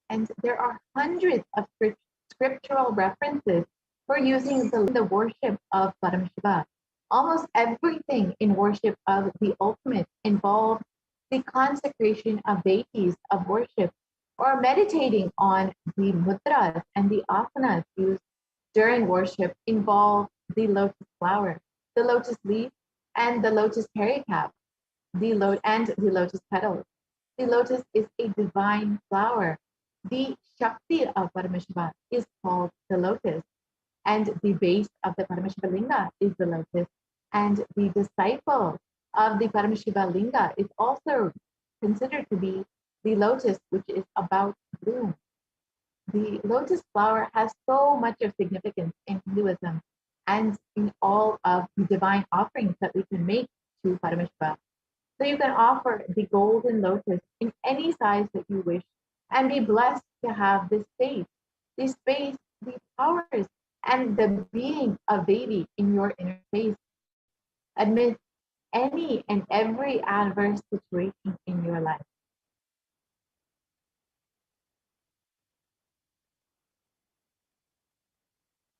And there are hundreds of scriptural references for using the worship of Paramashiva. Almost everything in worship of the ultimate involves the consecration of deities of worship, or meditating on the mudras and the asanas used during worship involve the lotus flower, the lotus leaf, and the lotus pericarp, and the lotus petals. The lotus is a divine flower. The Shakti of Paramashiva is called the lotus, and the base of the Paramashiva Linga is the lotus, and the disciple of the Paramashiva Linga is also considered to be the lotus, which is about to bloom. The lotus flower has so much of significance in Hinduism and in all of the divine offerings that we can make to Paramashiva. So you can offer the golden lotus in any size that you wish and be blessed to have this space, the powers, and the being of Devi in your inner space amidst any and every adverse situation in your life.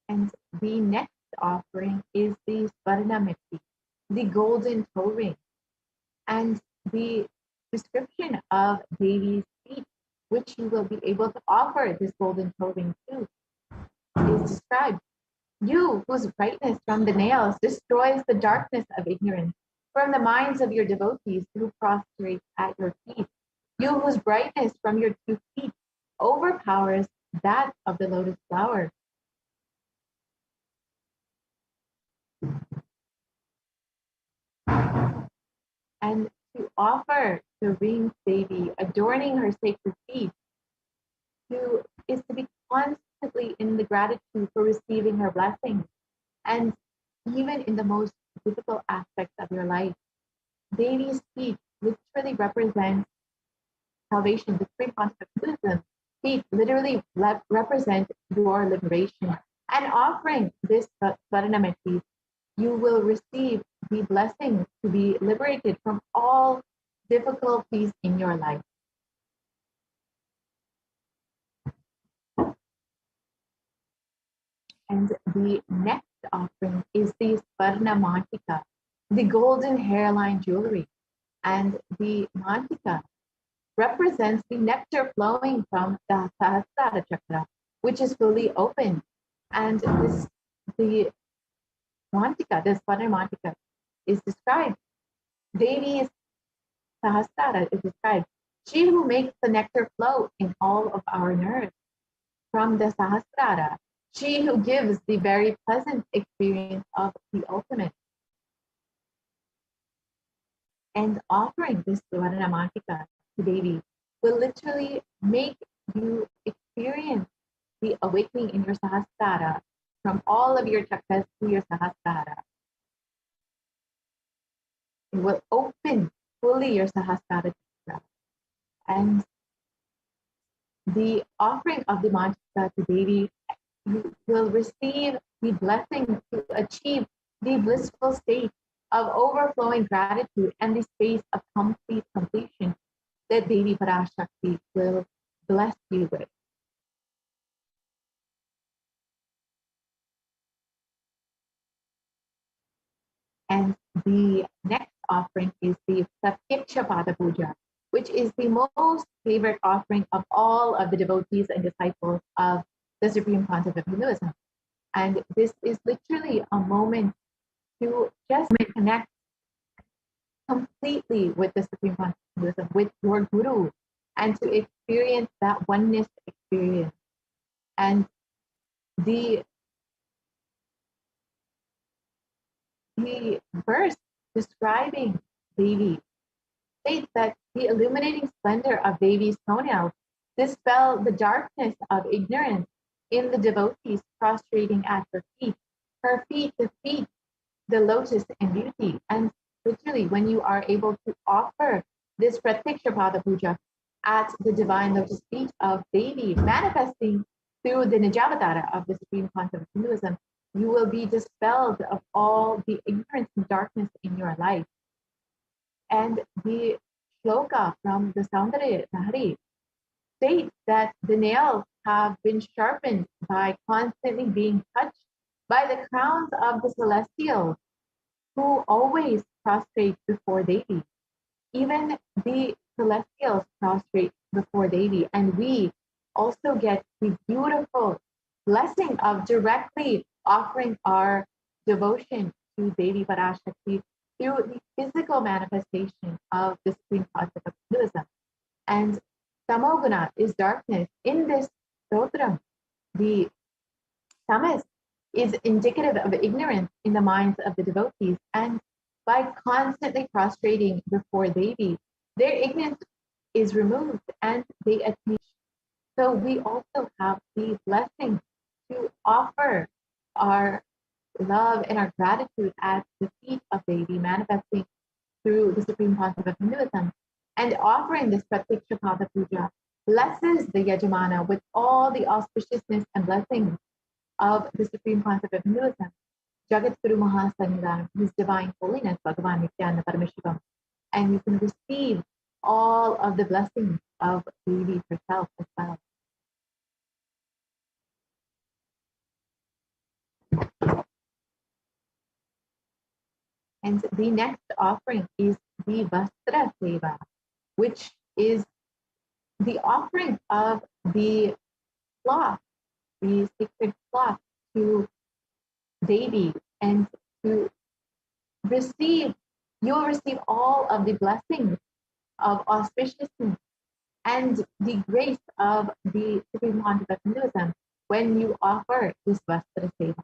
And the next offering is the Swarnamiti, the golden toe ring. And the description of Devi's feet, which you will be able to offer this golden toe ring to, is described. You, whose brightness from the nails destroys the darkness of ignorance, from the minds of your devotees who prostrate at your feet. You, whose brightness from your 2 feet overpowers that of the lotus flower. And to offer the ring Devi, adorning her sacred feet, is to be constantly in the gratitude for receiving her blessings. And even in the most difficult aspects of your life, Devi's feet literally represent salvation. The supreme concept of Buddhism, feet literally represent your liberation. And offering this Swarnamiti, you will receive the blessing to be liberated from all difficulties in your life. And the next offering is the Swarna Mantika, the golden hairline jewelry. And the Mantika represents the nectar flowing from the Sahasrara chakra, which is fully open. And the Mantika, the Swarna Mantika, is described. Devi's Sahasrara is described. She who makes the nectar flow in all of our nerves from the Sahasrara, she who gives the very pleasant experience of the ultimate. And offering this Swarna Mantika to Devi will literally make you experience the awakening in your Sahasrara from all of your chakras to your Sahasrara. It will open fully your Sahasrara chakra. And the offering of the Mantika to Devi, you will receive the blessing to achieve the blissful state of overflowing gratitude and the space of complete completion that Devi Parashakti will bless you with. And the next offering is the Pratyaksha Pada Puja, which is the most favorite offering of all of the devotees and disciples of the Supreme Concept of Hinduism. And this is literally a moment to just connect completely with the Supreme Concept of Hinduism, with your Guru, and to experience that oneness experience. And the verse describing Devi states that the illuminating splendor of Devi's toenails dispel the darkness of ignorance in the devotees prostrating at her feet. Her feet defeat the lotus in beauty. And literally, when you are able to offer this Pratyaksha Pada Puja at the divine lotus feet of Devi, manifesting through the Nijavatara of the Supreme Concept of Hinduism, you will be dispelled of all the ignorance and darkness in your life. And the shloka from the Saundarya Lahari states that the nails have been sharpened by constantly being touched by the crowns of the celestials who always prostrate before Devi. Even the celestials prostrate before Devi, and we also get the beautiful blessing of directly offering our devotion to Devi Parashakti through the physical manifestation of the Supreme Concept of Hinduism. And Tamoguna is darkness. In this stotram, the tamas is indicative of ignorance in the minds of the devotees. And by constantly prostrating before Devi, their ignorance is removed and they attain. So we also have the blessing to offer our love and our gratitude at the feet of Devi, manifesting through the Supreme Concept of Hinduism. And offering this Pratyaksha Pada Puja blesses the Yajamana with all the auspiciousness and blessings of the Supreme Concept of Hinduism. Jagat Guru Mahasannidhanam, His Divine Holiness, Bhagavan Nithyananda Paramashivam. And you can receive all of the blessings of Devi herself as well. And the next offering is the Vastra Seva, which is the offering of the cloth, the sacred cloth to Devi, and to receive, you'll receive all of the blessings of auspiciousness and the grace of the Supreme Concept of Hinduism when you offer this Vastra Seva.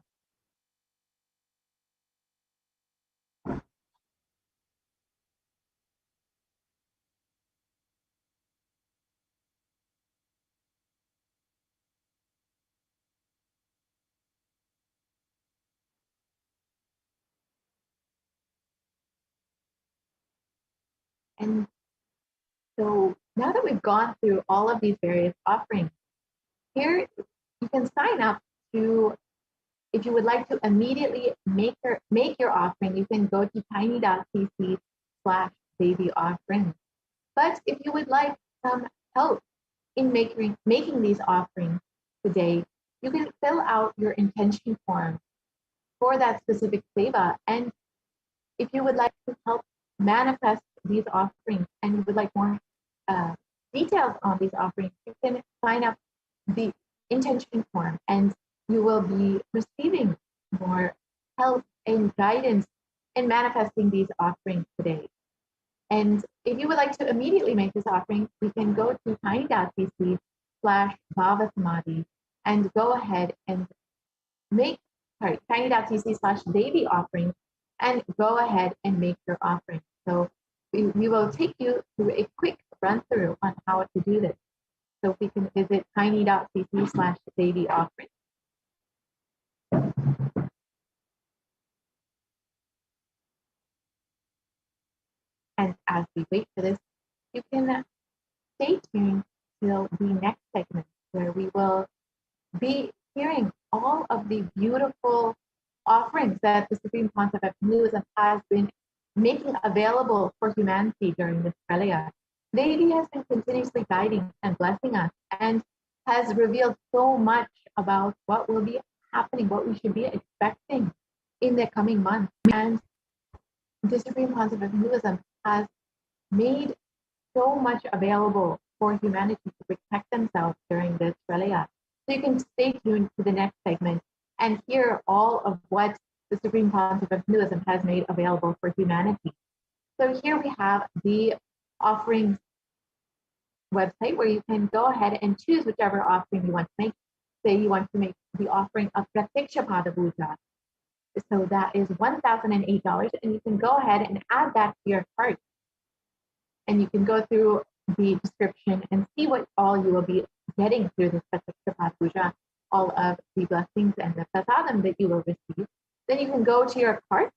And so now that we've gone through all of these various offerings, here you can sign up to, if you would like to immediately make your offering, you can go to tiny.cc/Devi offering. But if you would like some help in making these offerings today, you can fill out your intention form for that specific seva. And if you would like to help manifest these offerings and you would like more details on these offerings, you can sign up the intention form and you will be receiving more help and guidance in manifesting these offerings today. And if you would like to immediately make this offering, you can go to tiny.cc/bhavasamadhi and go ahead and make tiny.cc/Devi offerings and go ahead and make your offering. So we will take you through a quick run through on how to do this. So we can visit tiny.cc/Devi offering. And as we wait for this, you can stay tuned till the next segment where we will be hearing all of the beautiful offerings that the Supreme Concept of Hinduism has been making available for humanity during this Pralaya. Devi has been continuously guiding and blessing us and has revealed so much about what will be happening, what we should be expecting in the coming months. And the Supreme Concept of Hinduism has made so much available for humanity to protect themselves during this Pralaya. So you can stay tuned to the next segment and hear all of what the Supreme Concept of Hinduism has made available for humanity. So here we have the offerings website where you can go ahead and choose whichever offering you want to make. Say you want to make the offering of Pratiksha Pada Puja. So that is $1,008, and you can go ahead and add that to your cart. And you can go through the description and see what all you will be getting through this Pratiksha Pada Puja, all of the blessings and the prasadam that you will receive. Then you can go to your cart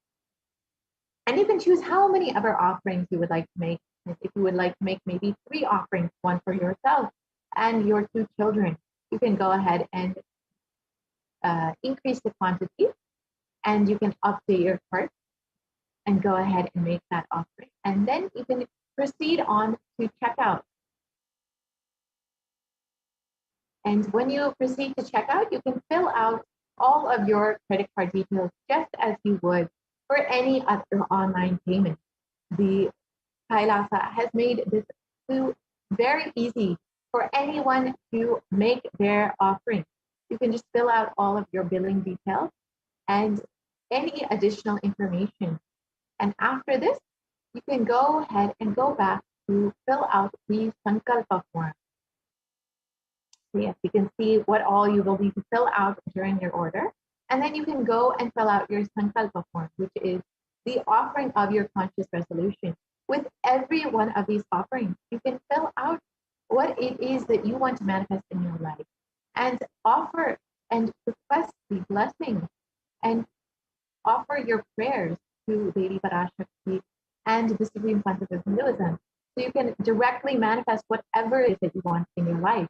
and you can choose how many other offerings you would like to make. If you would like to make maybe 3 offerings, one for yourself and your 2 children, you can go ahead and increase the quantity, and you can update your cart and go ahead and make that offering. And then you can proceed on to checkout. And when you proceed to checkout, you can fill out all of your credit card details just as you would for any other online payment. The Kailasa has made this very easy for anyone to make their offering. You can just fill out all of your billing details and any additional information. And after this, you can go ahead and go back to fill out the Sankalpa form. So yes, you can see what all you will need to fill out during your order. And then you can go and fill out your Sankalpa form, which is the offering of your conscious resolution. With every one of these offerings, you can fill out what it is that you want to manifest in your life and offer and request the blessings and offer your prayers to Devi Parashakti and the Supreme Concept of Hinduism. So you can directly manifest whatever it is that you want in your life.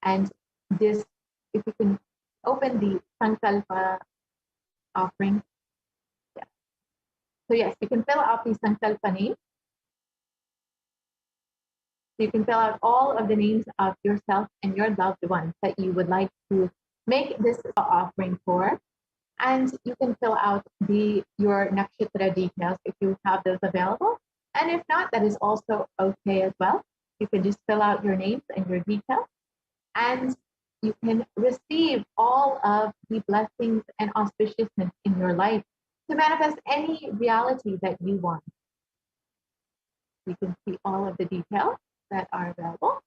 And this, if you can open the Sankalpa offering. Yeah. So yes, you can fill out the Sankalpa name. You can fill out all of the names of yourself and your loved ones that you would like to make this offering for. And you can fill out your nakshatra details if you have those available. And if not, that is also okay as well. You can just fill out your names and your details. And you can receive all of the blessings and auspiciousness in your life to manifest any reality that you want. You can see all of the details that are available.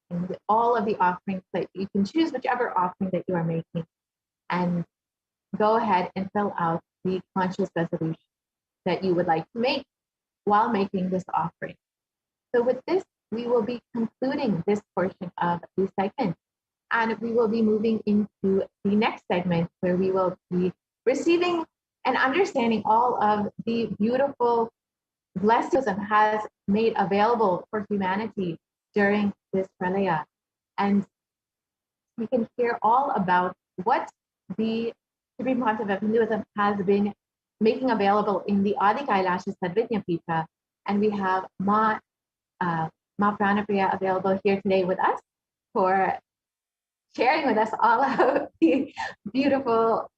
And all of the offerings that you can choose whichever offering that you are making and go ahead and fill out the conscious resolution that you would like to make while making this offering. So with this, we will be concluding this portion of the segment, and we will be moving into the next segment where we will be receiving and understanding all of the beautiful blessings that has made available for humanity during this Pralaya. And we can hear all about what the Supreme Concept of Hinduism has been making available in the Adi Kailasha Sadvijnapita. And we have Ma Pranapriya available here today with us for sharing with us all of the beautiful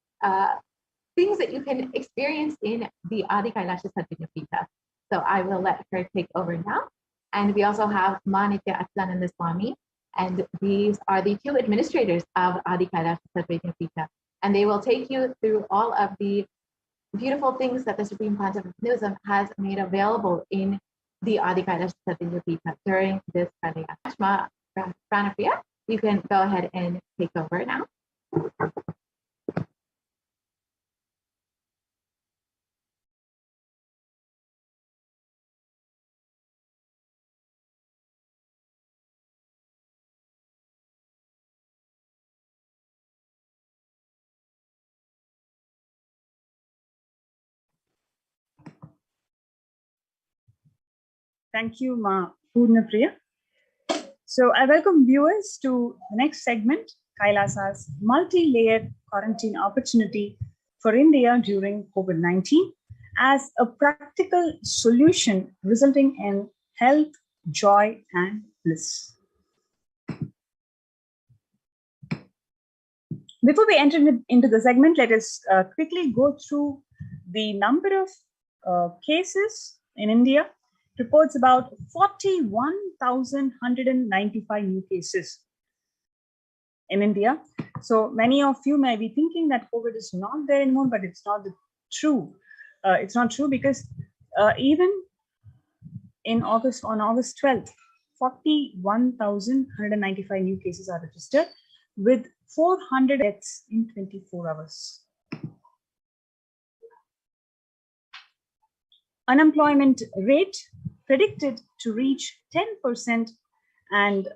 things that you can experience in the Adi Kailasha Sadhguru Pita. So I will let her take over now. And we also have Manitya Atlananda Swami, and these are the two administrators of Adi Kailasha Sadhguru Pita. And they will take you through all of the beautiful things that the Supreme Council of Hinduism has made available in the Adi Kailasha Sadhguru Pita during this Kalaya. Ashma Pranapriya, you can go ahead and take over now. Thank you, Ma Purnapriya. So I welcome viewers to the next segment, Kailasa's multi-layered quarantine opportunity for India during COVID-19 as a practical solution resulting in health, joy, and bliss. Before we enter into the segment, let us quickly go through the number of cases in India. Reports about 41,195 new cases in India. So many of you may be thinking that COVID is not there anymore, but it's not true. It's not true because even on August 12th, 41,195 new cases are registered with 400 deaths in 24 hours. Unemployment rate predicted to reach 10% and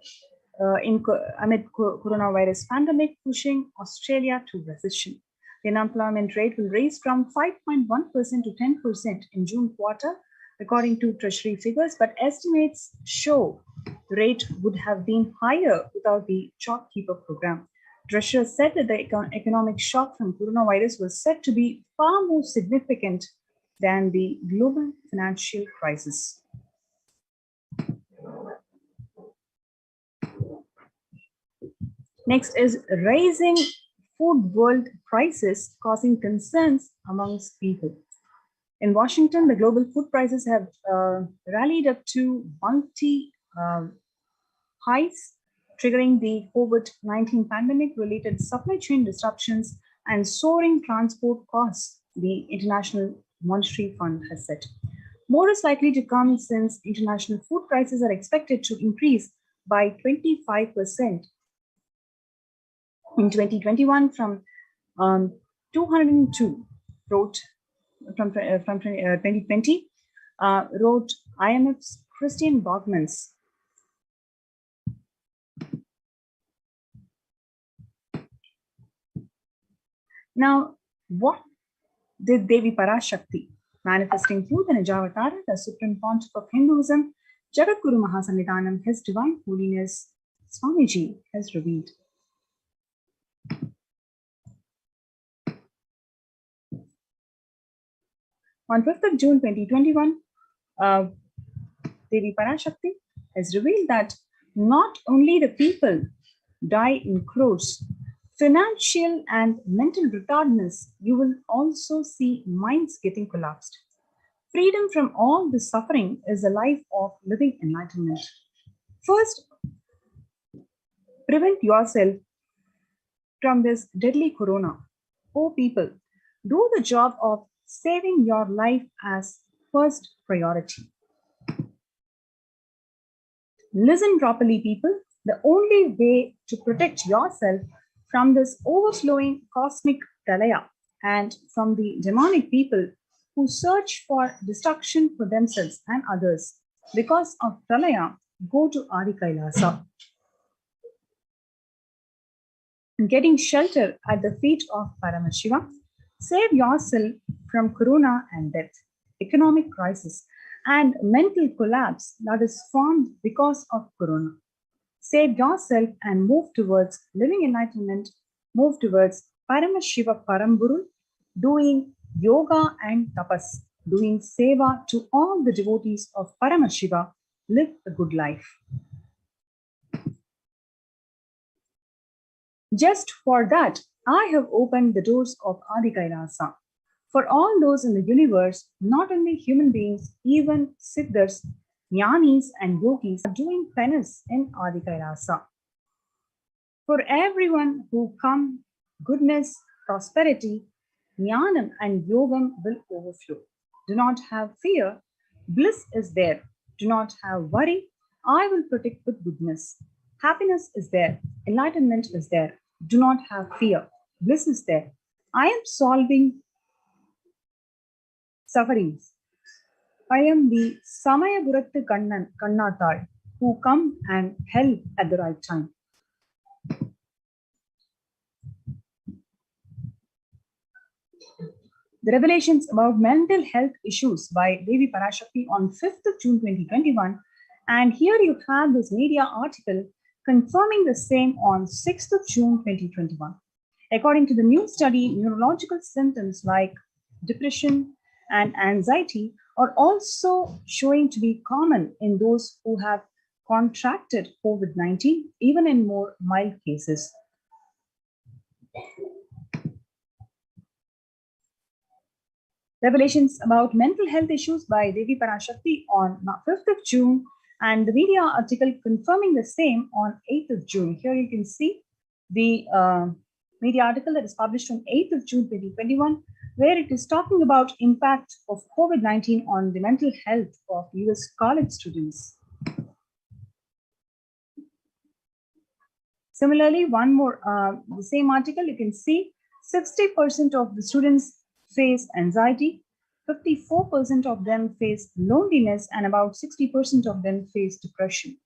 amid coronavirus pandemic pushing Australia to recession. The unemployment rate will rise from 5.1% to 10% in June quarter, according to Treasury figures, but estimates show the rate would have been higher without the JobKeeper program. Treasurer said that the economic shock from coronavirus was said to be far more significant than the global financial crisis. Next is rising food world prices causing concerns amongst people. In Washington, the global food prices have rallied up to multi-highs, triggering the COVID-19 pandemic-related supply chain disruptions and soaring transport costs, the International Monetary Fund has said. More is likely to come since international food prices are expected to increase by 25% in 2021 from 202, wrote from 2020, wrote IMF's Christian Bogmans. Now, what did Devi Parashakti, manifesting truth and Ajavatara, the supreme pontiff of Hinduism, Jagadguru Mahasannidhanam, His Divine Holiness Swamiji, has revealed? On 5th of June 2021, Devi Parashakti has revealed that not only the people die in crores, financial and mental retardedness, you will also see minds getting collapsed. Freedom from all this suffering is a life of living enlightenment. First, prevent yourself from this deadly corona. Oh people, do the job of saving your life as first priority. Listen properly, people. The only way to protect yourself from this overflowing cosmic pralaya and from the demonic people who search for destruction for themselves and others because of pralaya, go to Adi Kailasa. Getting shelter at the feet of Paramashivoham, save yourself from corona and death, economic crisis, and mental collapse that is formed because of corona. Save yourself and move towards living enlightenment, move towards Paramashiva Paramburu, doing yoga and tapas, doing seva to all the devotees of Paramashiva, live a good life. Just for that, I have opened the doors of Adi Kailasa. For all those in the universe, not only human beings, even siddhas, jnanis, and yogis are doing penance in Adi Kailasa. For everyone who come, goodness, prosperity, jnanam, and yogam will overflow. Do not have fear. Bliss is there. Do not have worry. I will protect with goodness. Happiness is there. Enlightenment is there. Do not have fear. Bliss is there. I am solving sufferings. I am the Samaya Burattu Kannatal who come and help at the right time. The revelations about mental health issues by Devi Parashakti on 5th of June 2021. And here you have this media article confirming the same on 6th of June 2021. According to the new study, neurological symptoms like depression and anxiety are also showing to be common in those who have contracted COVID-19, even in more mild cases. Revelations about mental health issues by Devi Parashakti on 5th of June, and the media article confirming the same on 8th of June. Here you can see the media article that is published on 8th of June 2021, where it is talking about impact of COVID-19 on the mental health of US college students. Similarly, one more, the same article, you can see 60% of the students face anxiety, 54% of them face loneliness, and about 60% of them face depression.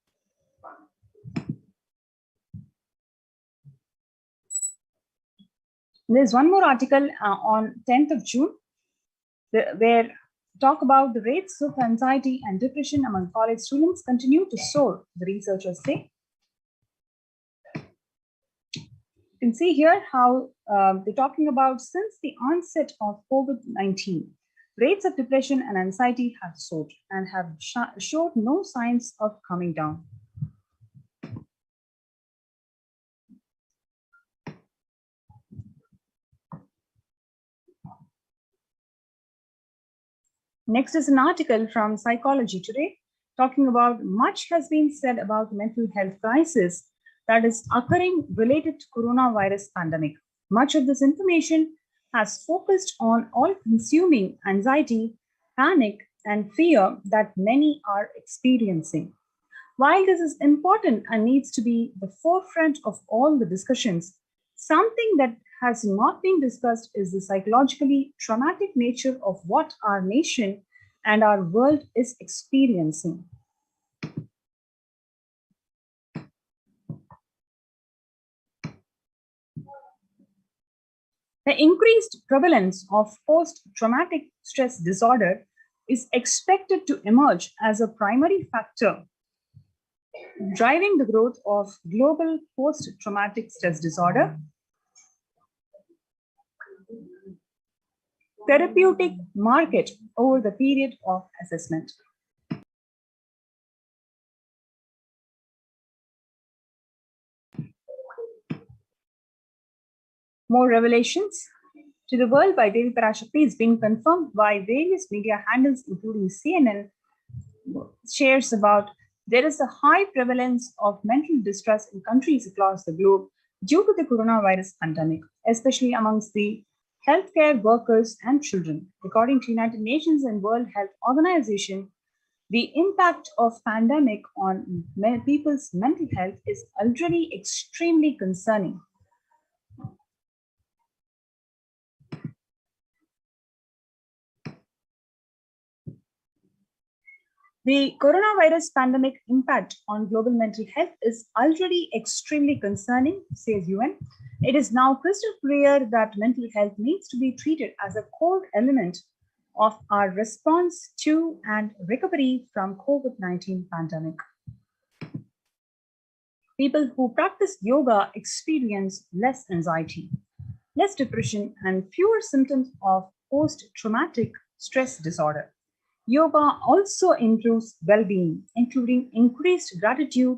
There's one more article on 10th of June, where talk about the rates of anxiety and depression among college students continue to soar, the researchers say. You can see here how they're talking about since the onset of COVID-19, rates of depression and anxiety have soared and have showed no signs of coming down. Next is an article from Psychology Today talking about much has been said about the mental health crisis that is occurring related to coronavirus pandemic. Much of this information has focused on all-consuming anxiety, panic, and fear that many are experiencing. While this is important and needs to be the forefront of all the discussions, something that has not been discussed is the psychologically traumatic nature of what our nation and our world is experiencing. The increased prevalence of post-traumatic stress disorder is expected to emerge as a primary factor driving the growth of global post-traumatic stress disorder, therapeutic market over the period of assessment. More revelations to the world by Devi Parashakti is being confirmed by various media handles, including CNN, shares about there is a high prevalence of mental distress in countries across the globe due to the coronavirus pandemic, especially amongst the healthcare workers and children. According to United Nations and World Health Organization, the impact of pandemic on people's mental health is already extremely concerning. The coronavirus pandemic impact on global mental health is already extremely concerning, says UN. It is now crystal clear that mental health needs to be treated as a core element of our response to and recovery from COVID-19 pandemic. People who practice yoga experience less anxiety, less depression, and fewer symptoms of post-traumatic stress disorder. Yoga also improves well-being, including increased gratitude,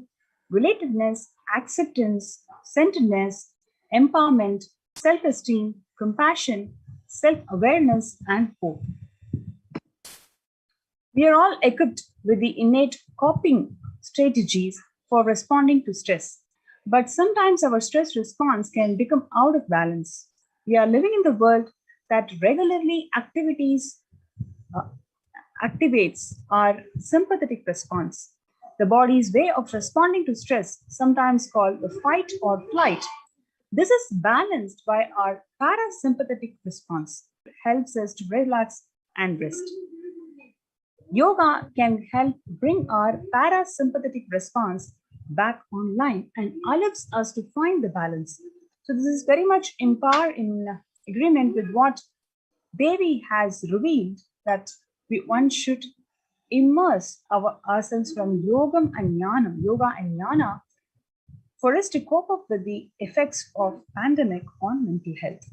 relatedness, acceptance, centeredness, empowerment, self-esteem, compassion, self-awareness, and hope. We are all equipped with the innate coping strategies for responding to stress. But sometimes our stress response can become out of balance. We are living in the world that regularly activates our sympathetic response, the body's way of responding to stress, sometimes called the fight or flight. This is balanced by our parasympathetic response. It helps us to relax and rest. Yoga can help bring our parasympathetic response back online and allows us to find the balance. So this is very much in agreement with what Devi has revealed, that one should immerse ourselves from yoga and jnana, for us to cope up with the effects of pandemic on mental health.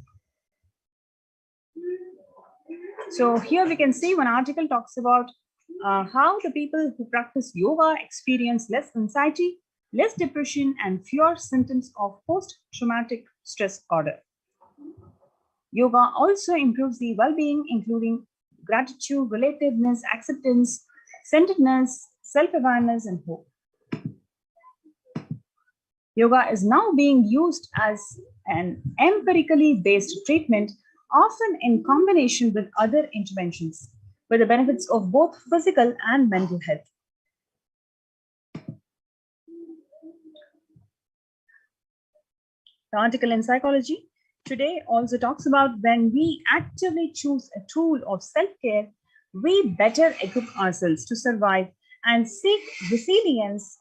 So here we can see one article talks about how the people who practice yoga experience less anxiety, less depression, and fewer symptoms of post-traumatic stress disorder. Yoga also improves the well-being, including gratitude, relatedness, acceptance, centeredness, self-awareness, and hope. Yoga is now being used as an empirically based treatment, often in combination with other interventions, for the benefits of both physical and mental health. The article in Psychology Today also talks about when we actively choose a tool of self-care, we better equip ourselves to survive and seek resilience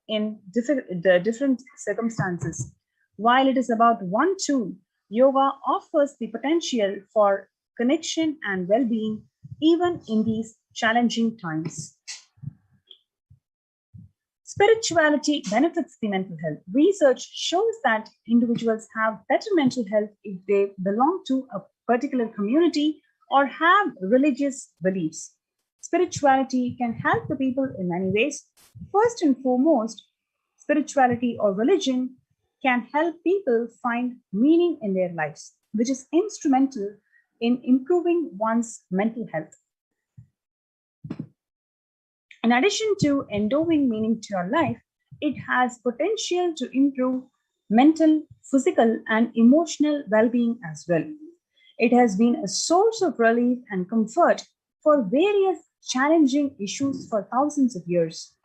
in the different circumstances. While it is about one tool, yoga offers the potential for connection and well-being even in these challenging times. Spirituality benefits the mental health. Research shows that individuals have better mental health if they belong to a particular community or have religious beliefs. Spirituality can help the people in many ways. First and foremost, spirituality or religion can help people find meaning in their lives, which is instrumental in improving one's mental health. In addition to endowing meaning to your life, it has potential to improve mental, physical, and emotional well-being as well. It has been a source of relief and comfort for various challenging issues for thousands of years.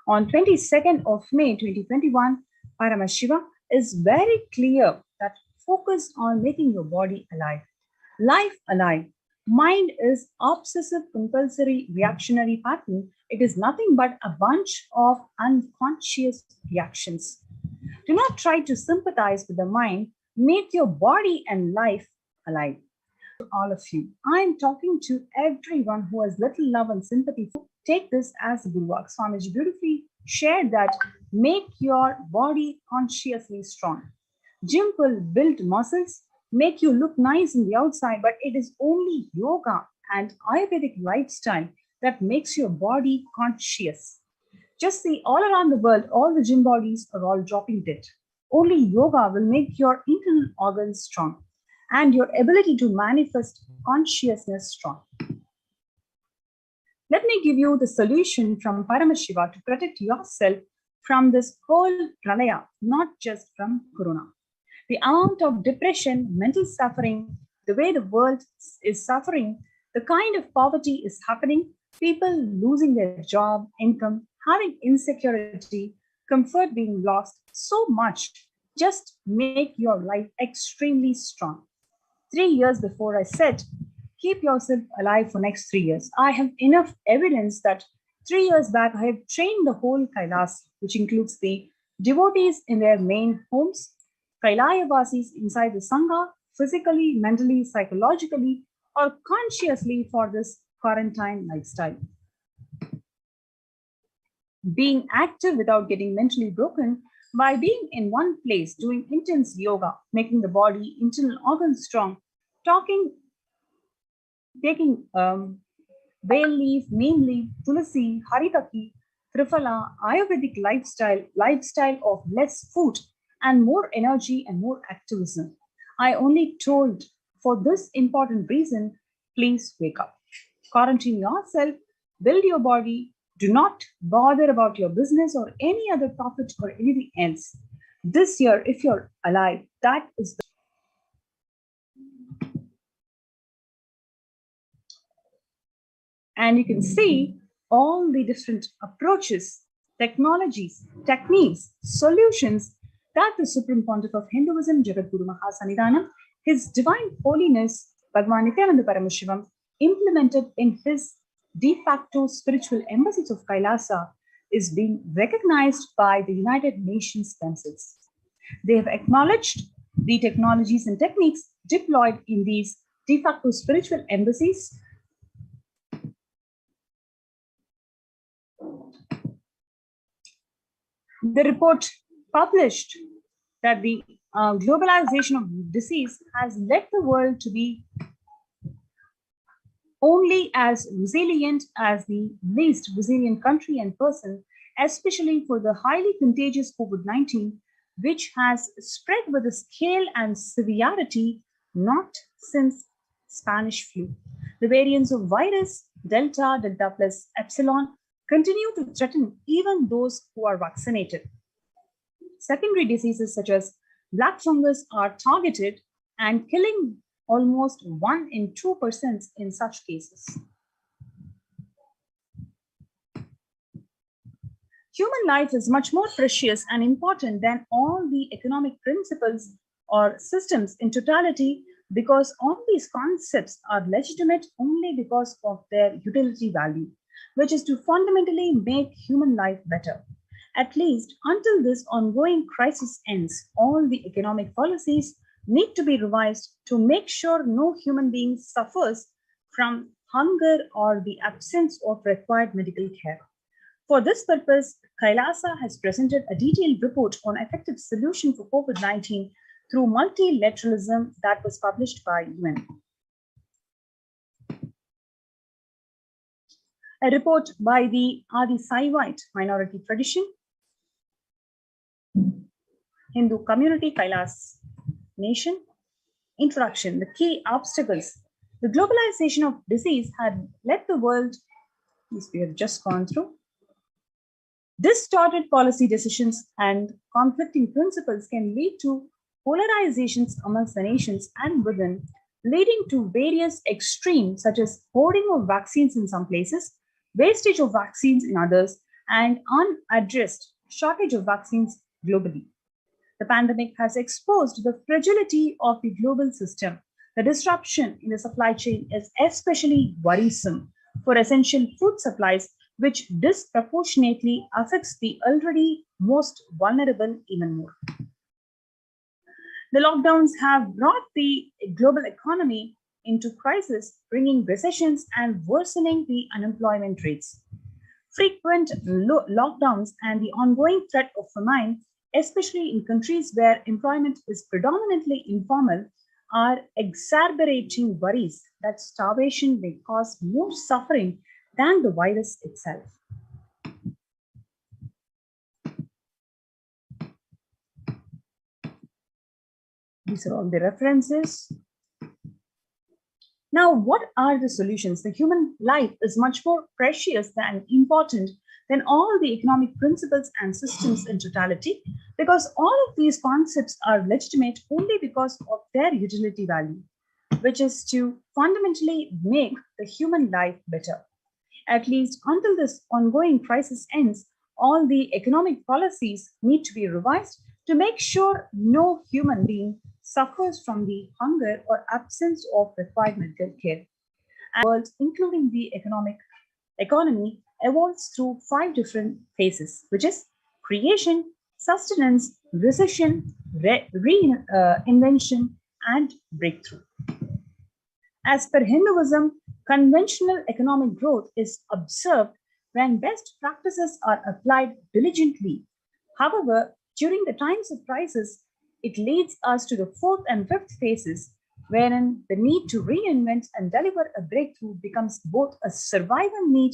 On 22nd of May 2021, Paramashiva is very clear that focus on making your body alive. Life alive. Mind is obsessive compulsory reactionary pattern. It is nothing but a bunch of unconscious reactions. Do not try to sympathize with the mind. Make your body and life alive. All of you, I am talking to everyone who has little love and sympathy. Take this as Guru Swamiji beautifully shared that make your body consciously strong. Gym will build muscles, make you look nice in the outside, but it is only yoga and Ayurvedic lifestyle that makes your body conscious. Just see all around the world, all the gym bodies are all dropping dead. Only yoga will make your internal organs strong and your ability to manifest consciousness strong. Let me give you the solution from Paramashiva to protect yourself from this whole pralaya, not just from corona. The amount of depression, mental suffering, the way the world is suffering, the kind of poverty is happening, people losing their job, income, having insecurity, comfort being lost, so much. Just make your life extremely strong. 3 years before I said, keep yourself alive for next 3 years. I have enough evidence that 3 years back, I have trained the whole Kailas, which includes the devotees in their main homes, Kailaya-vasis inside the Sangha, physically, mentally, psychologically, or consciously for this quarantine lifestyle. Being active without getting mentally broken by being in one place, doing intense yoga, making the body, internal organs strong, taking bay leaf, neem leaf, tulasi, haritaki, Triphala Ayurvedic lifestyle of less food and more energy and more activism. I only told for this important reason, please wake up. Quarantine yourself, build your body, do not bother about your business or any other profit or anything else. This year, if you're alive, that is the and you can see all the different approaches, technologies, techniques, solutions that the Supreme Pontiff of Hinduism, Jagadguru Mahasannidhanam, His Divine Holiness, Bhagavan Nithyananda Paramashivam, implemented in his de facto spiritual embassies of Kailasa is being recognized by the United Nations themselves. They have acknowledged the technologies and techniques deployed in these de facto spiritual embassies. The report published that the globalization of disease has led the world to be only as resilient as the least resilient country and person, especially for the highly contagious COVID-19, which has spread with a scale and severity not since Spanish flu. The variants of virus, Delta, Delta plus Epsilon, continue to threaten even those who are vaccinated. Secondary diseases such as black fungus are targeted and killing almost 1 in 2 persons in such cases. Human life is much more precious and important than all the economic principles or systems in totality, because all these concepts are legitimate only because of their utility value, which is to fundamentally make human life better. At least until this ongoing crisis ends, all the economic policies need to be revised to make sure no human being suffers from hunger or the absence of required medical care. For this purpose, Kailasa has presented a detailed report on effective solution for COVID-19 through multilateralism that was published by UN. A report by the Adi Saivite minority tradition, Hindu community, Kailas Nation. Introduction, the key obstacles. The globalization of disease had led the world, this we have just gone through. Distorted policy decisions and conflicting principles can lead to polarizations amongst the nations and within, leading to various extremes such as hoarding of vaccines in some places, wastage of vaccines in others, and unaddressed shortage of vaccines globally. The pandemic has exposed the fragility of the global system. The disruption in the supply chain is especially worrisome for essential food supplies, which disproportionately affects the already most vulnerable even more. The lockdowns have brought the global economy into crisis, bringing recessions and worsening the unemployment rates. Frequent lockdowns and the ongoing threat of famine, especially in countries where employment is predominantly informal, are exacerbating worries that starvation may cause more suffering than the virus itself. These are all the references. Now, what are the solutions? The human life is much more precious and important than all the economic principles and systems in totality, because all of these concepts are legitimate only because of their utility value, which is to fundamentally make the human life better. At least until this ongoing crisis ends, all the economic policies need to be revised to make sure no human being suffers from the hunger or absence of required medical care. And the world, including the economy, evolves through 5 different phases, which is creation, sustenance, recession, reinvention, and breakthrough. As per Hinduism, conventional economic growth is observed when best practices are applied diligently. However, during the times of crisis, it leads us to the 4th and 5th phases, wherein the need to reinvent and deliver a breakthrough becomes both a survival need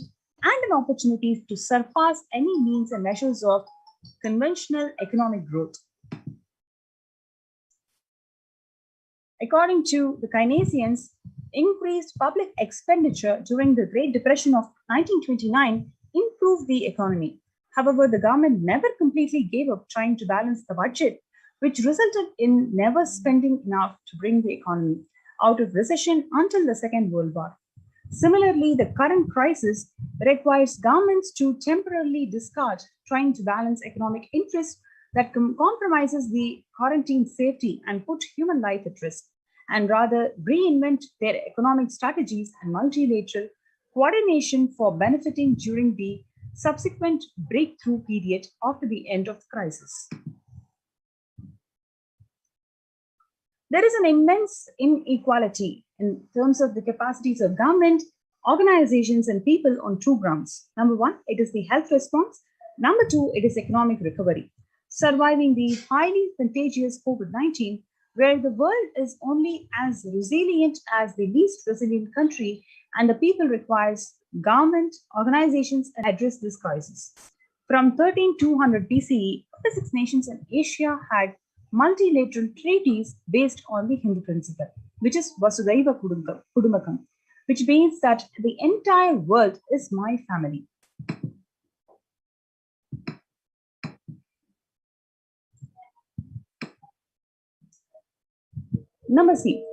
and an opportunity to surpass any means and measures of conventional economic growth. According to the Keynesians, increased public expenditure during the Great Depression of 1929 improved the economy. However, the government never completely gave up trying to balance the budget, which resulted in never spending enough to bring the economy out of recession until the Second World War. Similarly, the current crisis requires governments to temporarily discard trying to balance economic interests that compromises the quarantine safety and put human life at risk, and rather reinvent their economic strategies and multilateral coordination for benefiting during the subsequent breakthrough period after the end of the crisis. There is an immense inequality in terms of the capacities of government, organizations, and people on two grounds. Number one, it is the health response. Number two, it is economic recovery. Surviving the highly contagious COVID-19, where the world is only as resilient as the least resilient country, and the people requires government, organizations, and address this crisis. From 13200 BCE, 56 nations in Asia had multilateral treaties based on the Hindu principle, which is Vasudhaiva Kudumbakam, which means that the entire world is my family. Number C,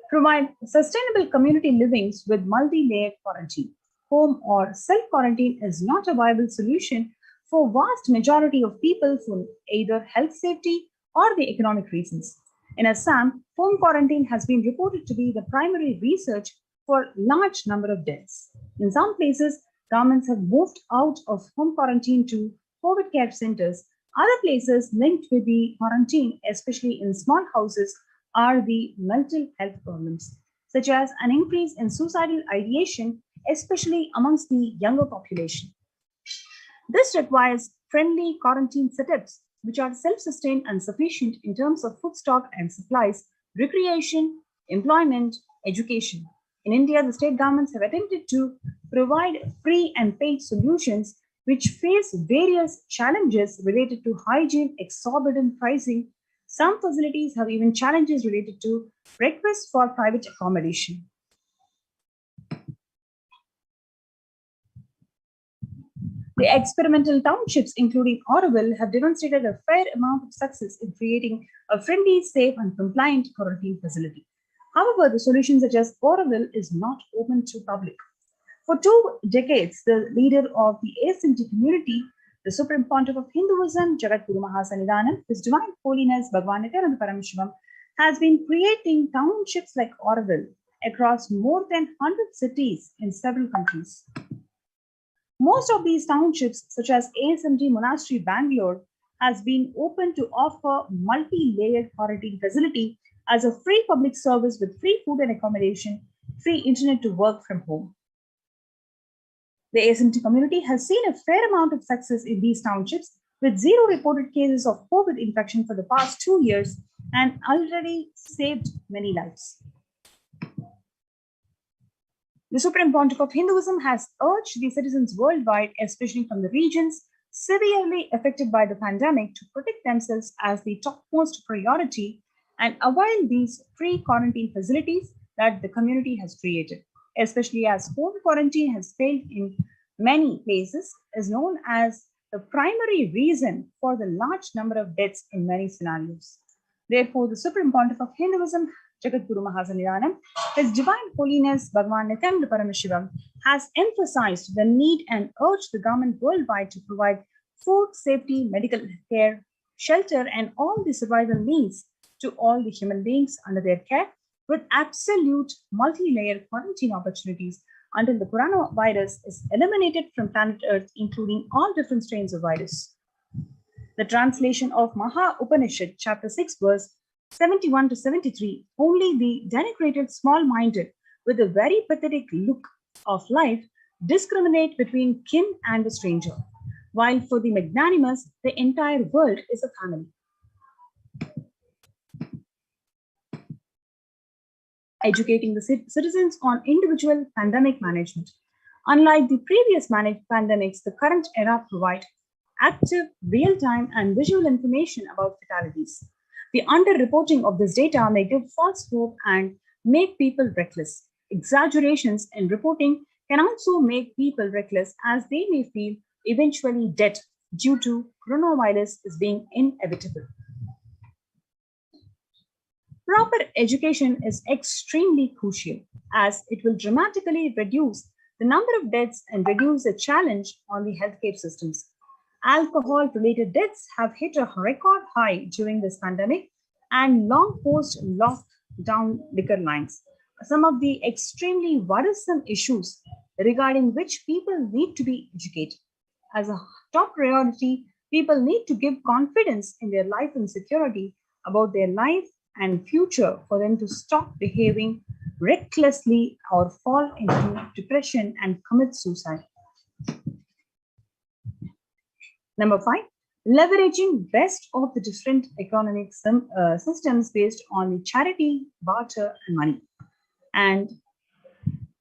provide sustainable community livings with multi-layered quarantine. Home or self-quarantine is not a viable solution for vast majority of people for either health safety or the economic reasons. In Assam, home quarantine has been reported to be the primary research for large number of deaths. In some places, governments have moved out of home quarantine to COVID care centers. Other places linked with the quarantine, especially in small houses, are the mental health problems, such as an increase in suicidal ideation, especially amongst the younger population. This requires friendly quarantine setups, which are self-sustained and sufficient in terms of food stock and supplies, recreation, employment, education. In India, the state governments have attempted to provide free and paid solutions which face various challenges related to hygiene, exorbitant pricing. Some facilities have even challenges related to requests for private accommodation. The experimental townships, including Auroville, have demonstrated a fair amount of success in creating a friendly, safe, and compliant quarantine facility. However, the solution such as Auroville is not open to public. For 2 decades, the leader of the ASMT community, the Supreme Pontiff of Hinduism, Jagadguru Mahasannidhanam, His Divine Holiness Bhagwan Nithyananda Paramashivam, has been creating townships like Auroville across more than 100 cities in several countries. Most of these townships, such as ASMT Monastery, Bangalore, has been open to offer multi-layered quarantine facility as a free public service with free food and accommodation, free internet to work from home. The ASMT community has seen a fair amount of success in these townships with 0 reported cases of COVID infection for the past 2 years and already saved many lives. The Supreme Pontiff of Hinduism has urged the citizens worldwide, especially from the regions severely affected by the pandemic, to protect themselves as the topmost priority and avail these free quarantine facilities that the community has created, especially as home quarantine has failed in many places, is known as the primary reason for the large number of deaths in many scenarios. Therefore, the Supreme Pontiff of Hinduism, Jagadguru Mahasannidhanam, His Divine Holiness Bhagwan Nithyananda Paramashivam, has emphasized the need and urged the government worldwide to provide food, safety, medical care, shelter, and all the survival needs to all the human beings under their care, with absolute multi-layer quarantine opportunities until the coronavirus is eliminated from planet Earth, including all different strains of virus. The translation of Maha Upanishad, chapter 6, verse 71 to 73, only the denigrated, small-minded, with a very pathetic look of life, discriminate between kin and the stranger, while for the magnanimous, the entire world is a family. Educating the citizens on individual pandemic management. Unlike the previous pandemics, the current era provides active, real-time, and visual information about fatalities. The underreporting of this data may give false hope and make people reckless. Exaggerations in reporting can also make people reckless as they may feel eventually dead due to coronavirus as being inevitable. Proper education is extremely crucial as it will dramatically reduce the number of deaths and reduce the challenge on the healthcare systems. Alcohol-related deaths have hit a record high during this pandemic and long post-lockdown liquor lines. Some of the extremely worrisome issues regarding which people need to be educated. As a top priority, people need to give confidence in their life and security about their life and future for them to stop behaving recklessly or fall into depression and commit suicide. Number 5, leveraging best of the different economic systems based on the charity, barter, and money. And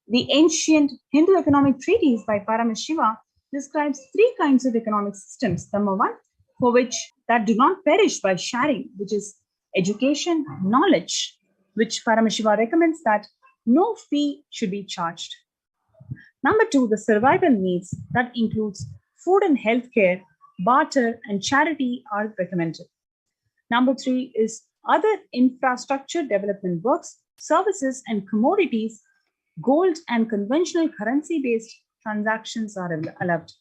the ancient Hindu economic treatise by Paramashiva describes 3 kinds of economic systems. Number 1, for which that do not perish by sharing, which is education, knowledge, which Paramashiva recommends that no fee should be charged. Number 2, the survival needs that includes food and healthcare, barter, and charity are recommended. Number 3 is other infrastructure development works, services, and commodities. Gold and conventional currency-based transactions are allowed.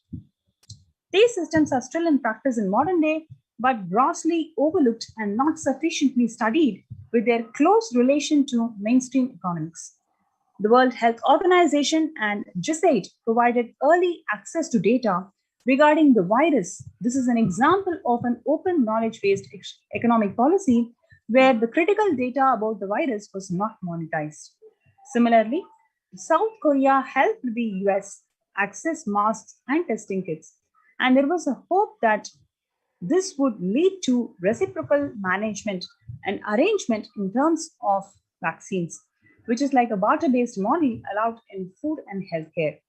These systems are still in practice in modern day, but grossly overlooked and not sufficiently studied with their close relation to mainstream economics. The World Health Organization and GISAID provided early access to data regarding the virus. This is an example of an open knowledge-based economic policy where the critical data about the virus was not monetized. Similarly, South Korea helped the US access masks and testing kits, and there was a hope that this would lead to reciprocal management and arrangement in terms of vaccines, which is like a barter-based model allowed in food and healthcare.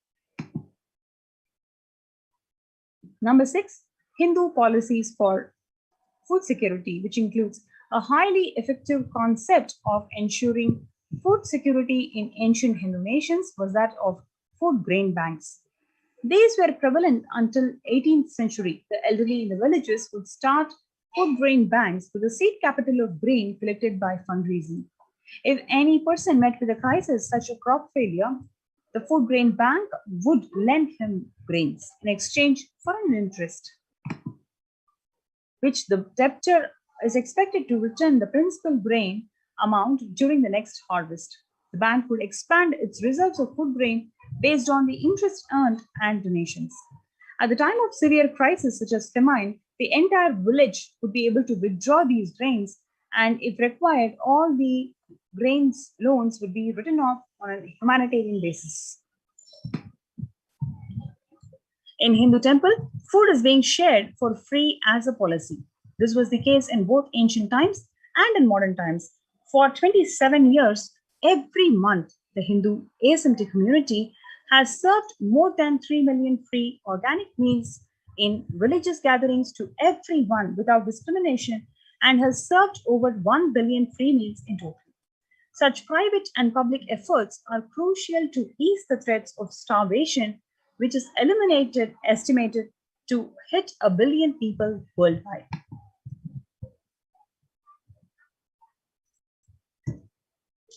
Number 6, Hindu policies for food security, which includes a highly effective concept of ensuring food security in ancient Hindu nations was that of food grain banks. These were prevalent until 18th century. The elderly in the villages would start food grain banks with a seed capital of grain collected by fundraising. If any person met with a crisis such as crop failure, the food grain bank would lend him grains in exchange for an interest, which the debtor is expected to return the principal grain amount during the next harvest. The bank would expand its reserves of food grain based on the interest earned and donations. At the time of severe crisis such as famine, the entire village would be able to withdraw these grains, and if required, all the grains loans would be written off on a humanitarian basis. In Hindu temple, food is being shared for free as a policy. This was the case in both ancient times and in modern times. For 27 years, every month, the Hindu ASMT community has served more than 3 million free organic meals in religious gatherings to everyone without discrimination and has served over 1 billion free meals in total. Such private and public efforts are crucial to ease the threats of starvation, which is estimated to hit 1 billion people worldwide.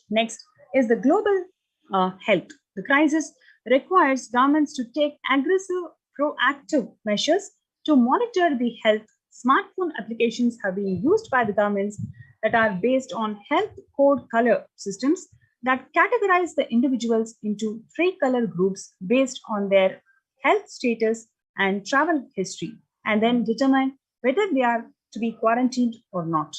Next is the global health. The crisis requires governments to take aggressive, proactive measures to monitor the health. Smartphone applications have been used by the governments that are based on health code color systems that categorize the individuals into 3 color groups based on their health status and travel history, and then determine whether they are to be quarantined or not.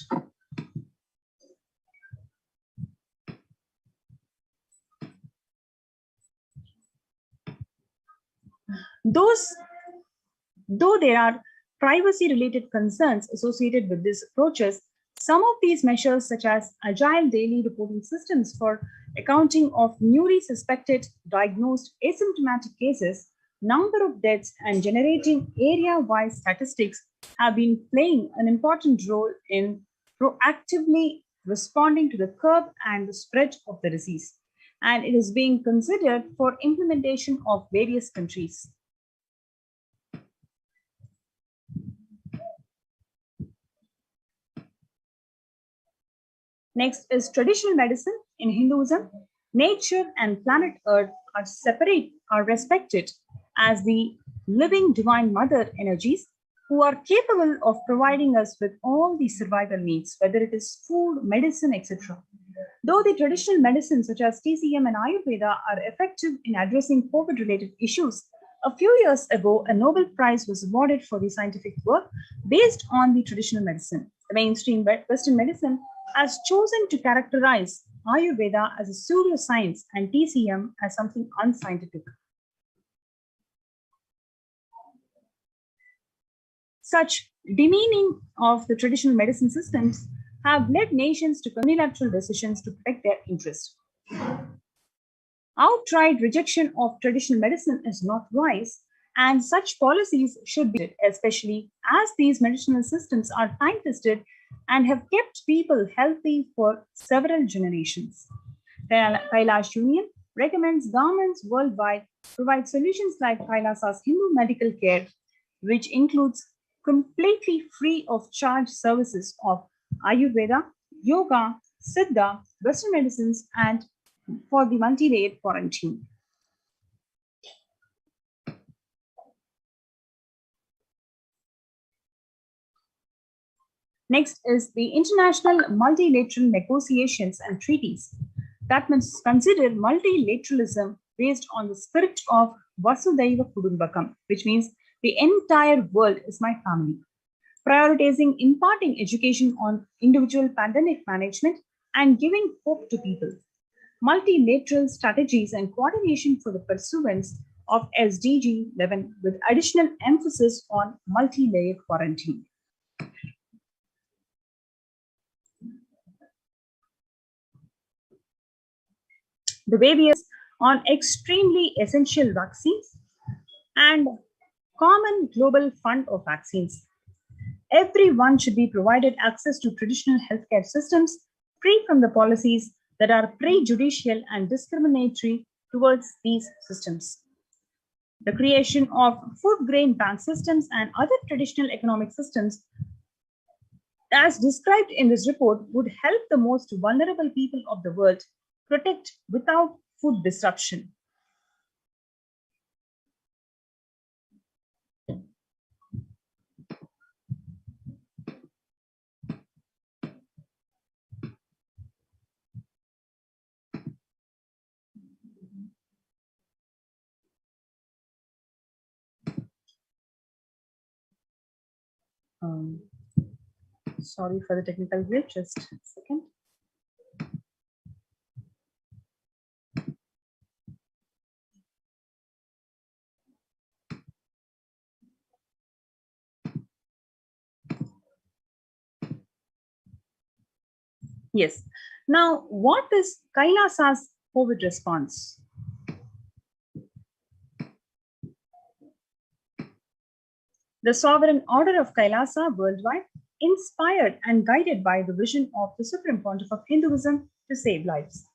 Though there are privacy-related concerns associated with these approaches, Some of these measures, such as agile daily reporting systems for accounting of newly suspected, diagnosed asymptomatic cases, number of deaths, and generating area-wide statistics, have been playing an important role in proactively responding to the curve and the spread of the disease. And it is being considered for implementation of various countries. Next is traditional medicine. In Hinduism, nature and planet Earth are respected as the living divine mother energies who are capable of providing us with all the survival needs, whether it is food, medicine, etc. Though the traditional medicines such as TCM and Ayurveda are effective in addressing COVID-related issues, a few years ago, a Nobel Prize was awarded for the scientific work based on the traditional medicine. The mainstream Western medicine has chosen to characterize Ayurveda as a pseudoscience and TCM as something unscientific. Such demeaning of the traditional medicine systems have led nations to unilateral decisions to protect their interests. Outright rejection of traditional medicine is not wise, and such policies should be, especially as these medicinal systems are time-tested and have kept people healthy for several generations. The Kailash Union recommends governments worldwide provide solutions like Kailasa's Hindu medical care, which includes completely free of charge services of Ayurveda, Yoga, Siddha, Western medicines, and for the multi-layered quarantine. Next is the international multilateral negotiations and treaties that must consider multilateralism based on the spirit of Vasudhaiva Kudumbakam, which means the entire world is my family, prioritizing imparting education on individual pandemic management and giving hope to people, multilateral strategies and coordination for the pursuance of SDG 11 with additional emphasis on multi-layered quarantine. The various on extremely essential vaccines and common global fund of vaccines. Everyone should be provided access to traditional healthcare systems free from the policies that are prejudicial and discriminatory towards these systems. The creation of food grain bank systems and other traditional economic systems, as described in this report, would help the most vulnerable people of the world protect without food disruption. Sorry for the technical glitch, just a second. Yes. Now, what is Kailasa's COVID response? The sovereign order of Kailasa worldwide, inspired and guided by the vision of the Supreme Pontiff of Hinduism to save lives.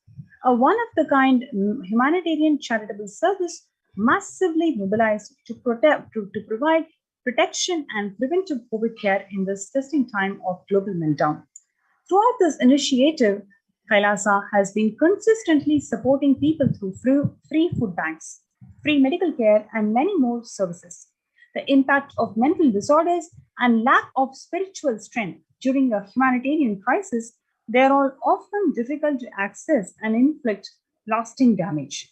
A one-of-the-kind humanitarian charitable service massively mobilized to provide protection and preventive COVID care in this testing time of global meltdown. Throughout this initiative, Kailasa has been consistently supporting people through free food banks, free medical care, and many more services. The impact of mental disorders and lack of spiritual strength during a humanitarian crisis, they are often difficult to access and inflict lasting damage.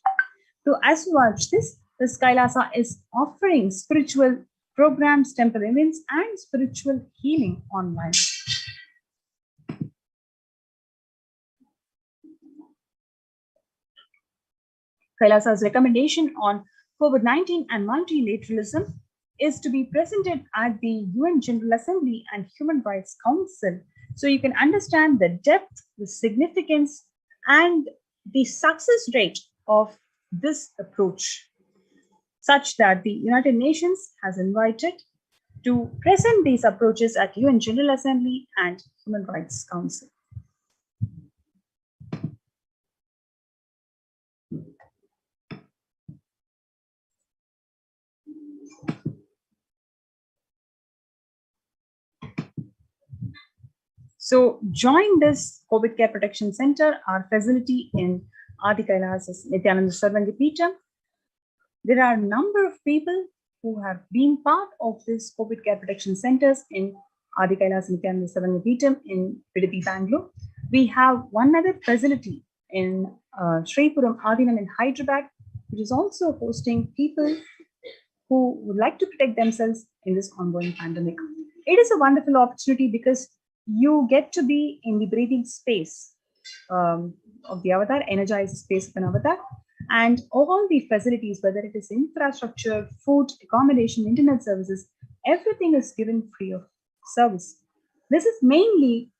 To assuage this, Kailasa is offering spiritual programs, temple events, and spiritual healing online. Kailasa's recommendation on COVID-19 and multilateralism is to be presented at the UN General Assembly and Human Rights Council So you can understand the depth, the significance, and the success rate of this approach, such that the United Nations has invited to present these approaches at UN General Assembly and Human Rights Council. So join this COVID Care Protection Center, our facility in Adi Kailas's Nithyananda Paramashivam. There are a number of people who have been part of this COVID Care Protection Centers in Adi Kailas Nithyananda Paramashivam in Pidati, Bangalore. We have one other facility in Sripuram Adinam in Hyderabad, which is also hosting people who would like to protect themselves in this ongoing pandemic. It is a wonderful opportunity because you get to be in the breathing space of the avatar, energized space of an avatar, and all the facilities, whether it is infrastructure, food, accommodation, internet services, everything is given free of service. This is mainly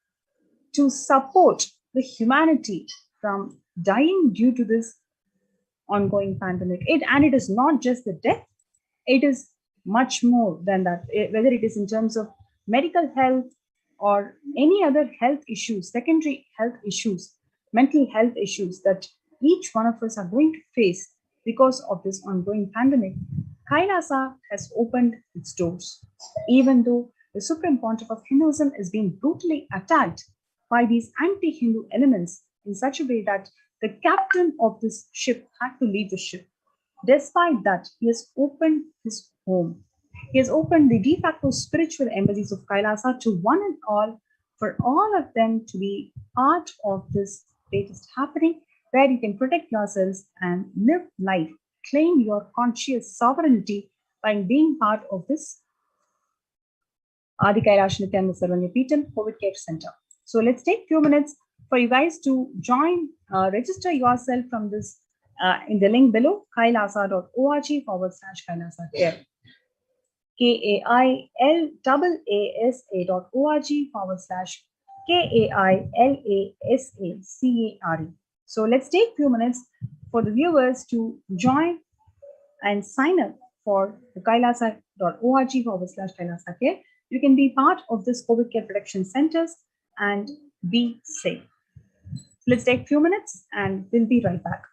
to support the humanity from dying due to this ongoing pandemic. And it is not just the death, it is much more than that, whether it is in terms of medical health or any other health issues, secondary health issues, mental health issues that each one of us are going to face because of this ongoing pandemic. Kailasa has opened its doors, even though the Supreme Pontiff of Hinduism is being brutally attacked by these anti-Hindu elements in such a way that the captain of this ship had to leave the ship. Despite that, he has opened his home. He has opened the de facto spiritual embassies of Kailasa to one and all, for all of them to be part of this latest happening, where you can protect yourselves and live life, claim your conscious sovereignty by being part of this Adi Kailash Nithyananda Paramashivam COVID Care Center. So let's take a few minutes for you guys to join, register yourself from this in the link below, kailasa.org/Kailasa Care. KAILAASA.org/KAILASACARE. So let's take a few minutes for the viewers to join and sign up for the kailasa.org/Kailasa Care. You can be part of this COVID Care Protection Centers and be safe. Let's take a few minutes and we'll be right back.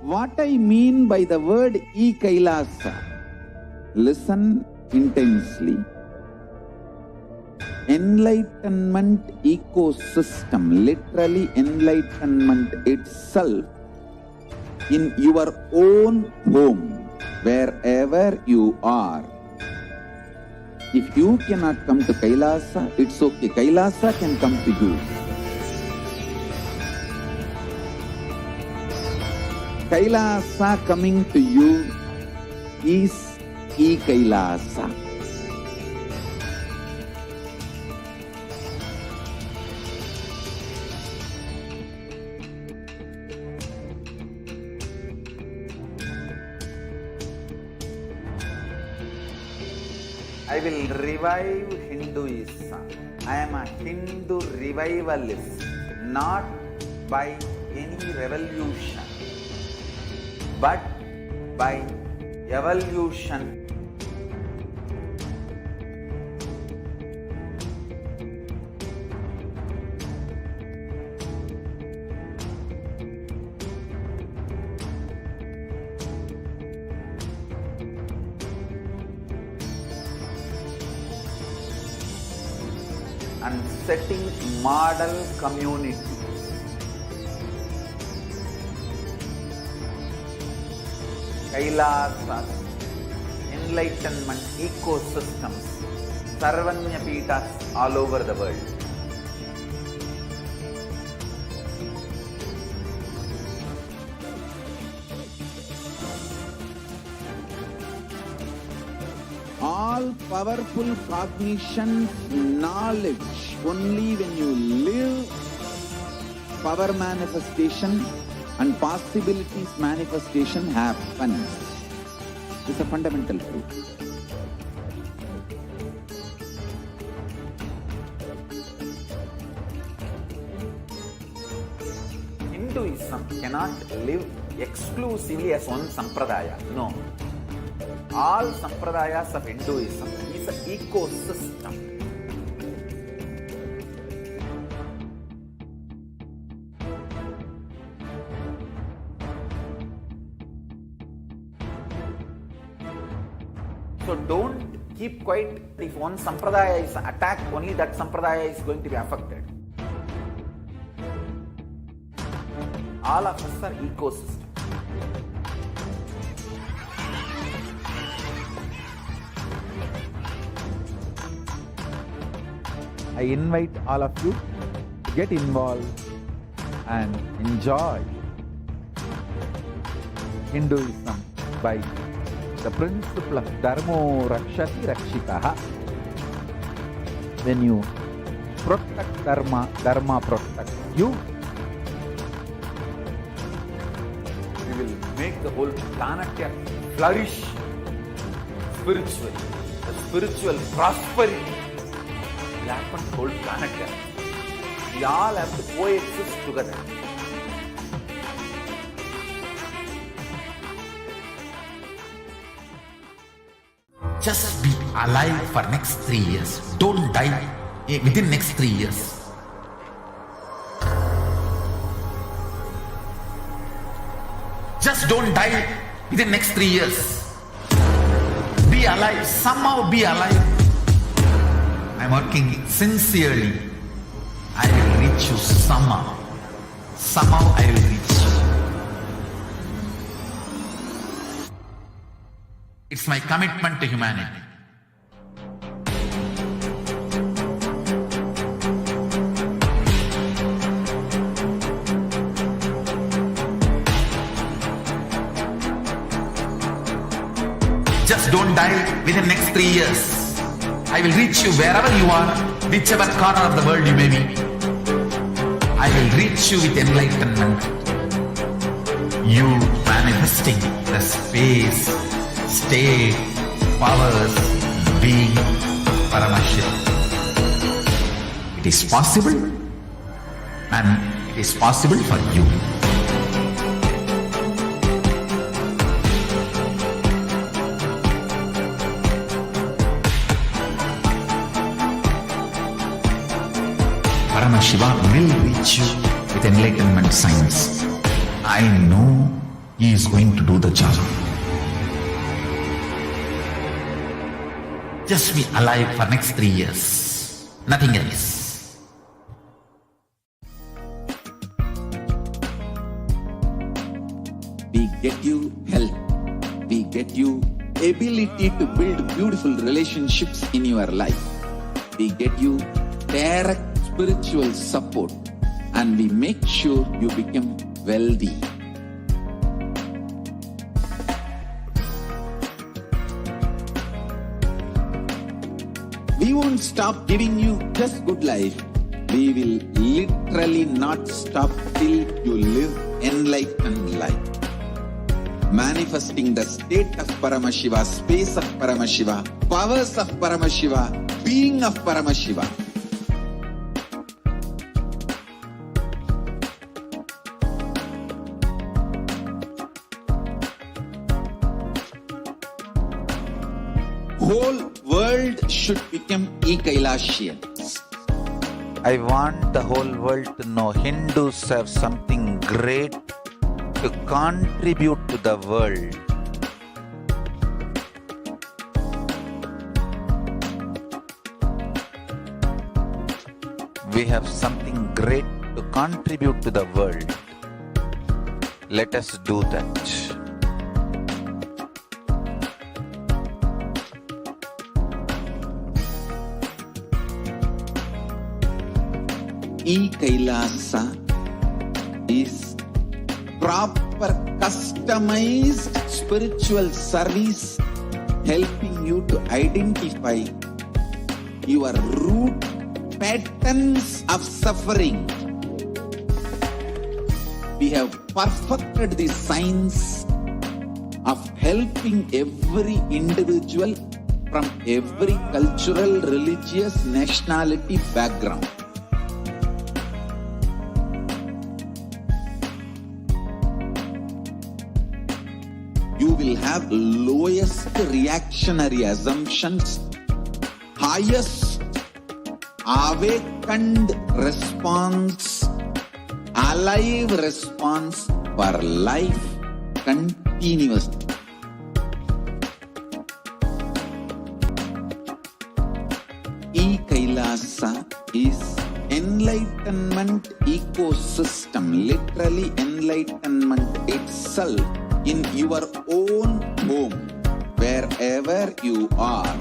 What I mean by the word e-Kailasa, listen intensely. Enlightenment ecosystem, literally enlightenment itself, in your own home, wherever you are. If you cannot come to Kailasa, it's okay. Kailasa can come to you. Kailasa coming to you is e-Kailasa. I will revive Hinduism. I am a Hindu revivalist, not by any revolution, but by evolution. And setting model community. Kailasas, enlightenment ecosystems, Sarvanya Pitas all over the world. All powerful cognition, knowledge, only when you live, power manifestation and possibilities manifestation happens. It's a fundamental truth. Hinduism cannot live exclusively as one sampradaya. No. All sampradayas of Hinduism is an ecosystem. So don't keep quiet. If one sampradaya is attacked, only that sampradaya is going to be affected. All of us are ecosystem. I invite all of you to get involved and enjoy Hinduism by the principle of Dharmo Rakshati Rakshitaha. When you protect Dharma, Dharma protects you. We will make the whole planet flourish spiritually. The spiritual prosperity will happen to the whole planet. We all have to coexist together. Just be alive for next 3 years. Don't die within next 3 years. Just don't die within next 3 years. Be alive. Somehow be alive. I'm working sincerely. I will reach you somehow. Somehow I will reach you. It's my commitment to humanity. Just don't die within the next 3 years. I will reach you wherever you are, whichever corner of the world you may be. I will reach you with enlightenment. You manifesting the space, state, powers, being Paramashivoham. It is possible, and it is possible for you. Paramashivoham will reach you with enlightenment science. I know he is going to do the job. Just be alive for next 3 years. Nothing else. We get you health. We get you ability to build beautiful relationships in your life. We get you direct spiritual support, and we make sure you become wealthy. We won't stop giving you just good life. We will literally not stop till you live enlightened life. manifesting the state of Paramashiva, space of Paramashiva, powers of Paramashiva, being of Paramashiva. Whole world should become Ekailashians. I want the whole world to know Hindus have something great to contribute to the world. We have something great to contribute to the world. Let us do that. E-Kailasa is proper customized spiritual service helping you to identify your root patterns of suffering. We have perfected the science of helping every individual from every cultural, religious, nationality background. You will have lowest reactionary assumptions, highest awakened response, alive response for life continuously. E-Kailasa is enlightenment ecosystem, literally enlightenment itself in your own home, wherever you are.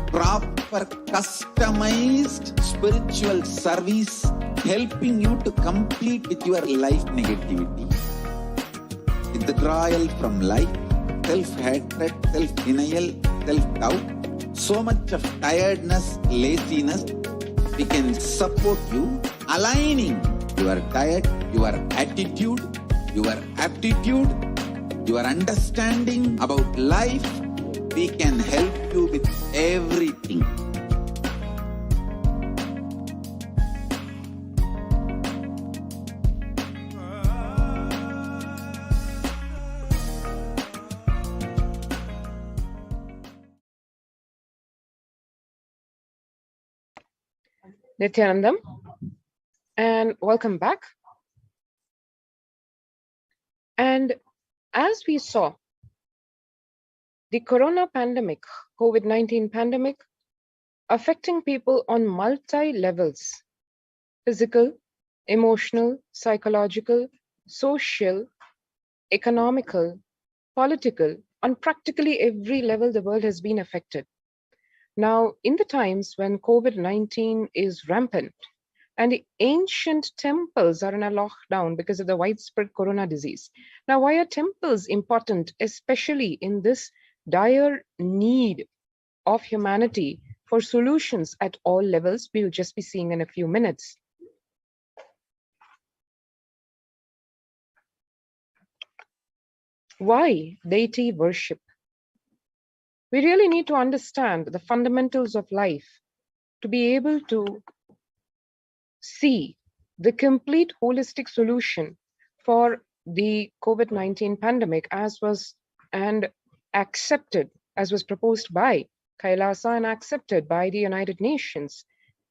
Proper customized spiritual service helping you to complete with your life negativity. Withdrawal from life, self-hatred, self-denial, self-doubt, so much of tiredness, laziness, we can support you aligning your diet, your attitude, your aptitude, your understanding about life. We can help you with everything. Nithyanandam, and welcome back. And as we saw, the corona pandemic, COVID-19 pandemic, affecting people on multi-levels: physical, emotional, psychological, social, economical, political. On practically every level, the world has been affected. Now, in the times when COVID-19 is rampant and the ancient temples are in a lockdown because of the widespread corona disease. Now, why are temples important, especially in this dire need of humanity for solutions at all levels? We'll just be seeing in a few minutes. Why deity worship? We really need to understand the fundamentals of life to be able to see the complete holistic solution for the COVID-19 pandemic as was proposed by Kailasa and accepted by the United Nations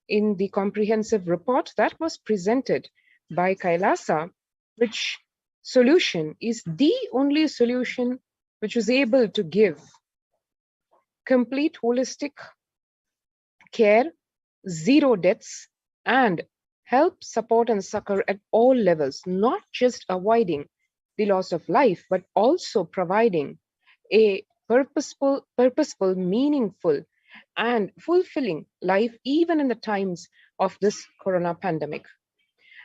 in the comprehensive report that was presented by Kailasa, which solution is the only solution which was able to give complete holistic care, zero deaths, and help, support, and succor at all levels, not just avoiding the loss of life, but also providing a purposeful, meaningful, and fulfilling life, even in the times of this corona pandemic.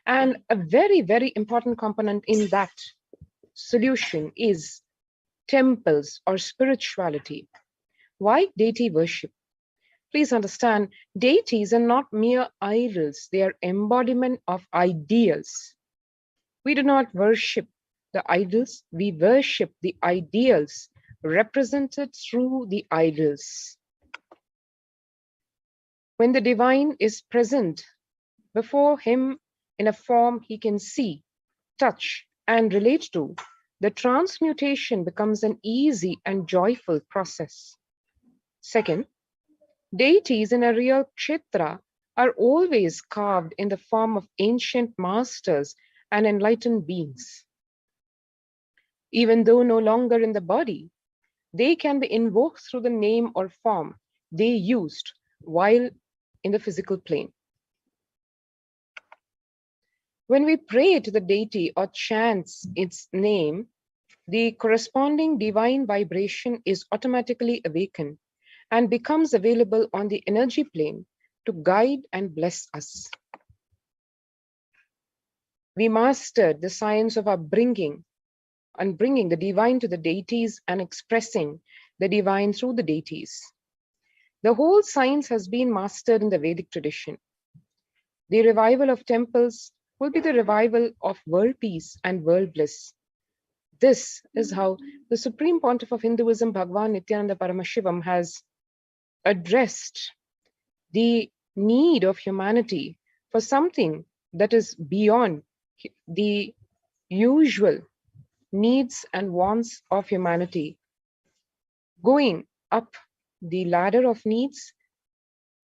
And a very, very important component in that solution is temples or spirituality. Why deity worship? Please understand, deities are not mere idols. They are embodiment of ideals. We do not worship the idols, we worship the ideals represented through the idols. When the divine is present before him in a form he can see, touch, and relate to, the transmutation becomes an easy and joyful process. Second, deities in a real kshetra are always carved in the form of ancient masters and enlightened beings. Even though no longer in the body, they can be invoked through the name or form they used while in the physical plane. When we pray to the deity or chant its name, the corresponding divine vibration is automatically awakened and becomes available on the energy plane to guide and bless us. We mastered the science of bringing the divine to the deities and expressing the divine through the deities. The whole science has been mastered in the Vedic tradition. The revival of temples will be the revival of world peace and world bliss. This is how the Supreme Pontiff of Hinduism, Bhagavan Nithyananda Paramashivam, has addressed the need of humanity for something that is beyond the usual needs and wants of humanity, going up the ladder of needs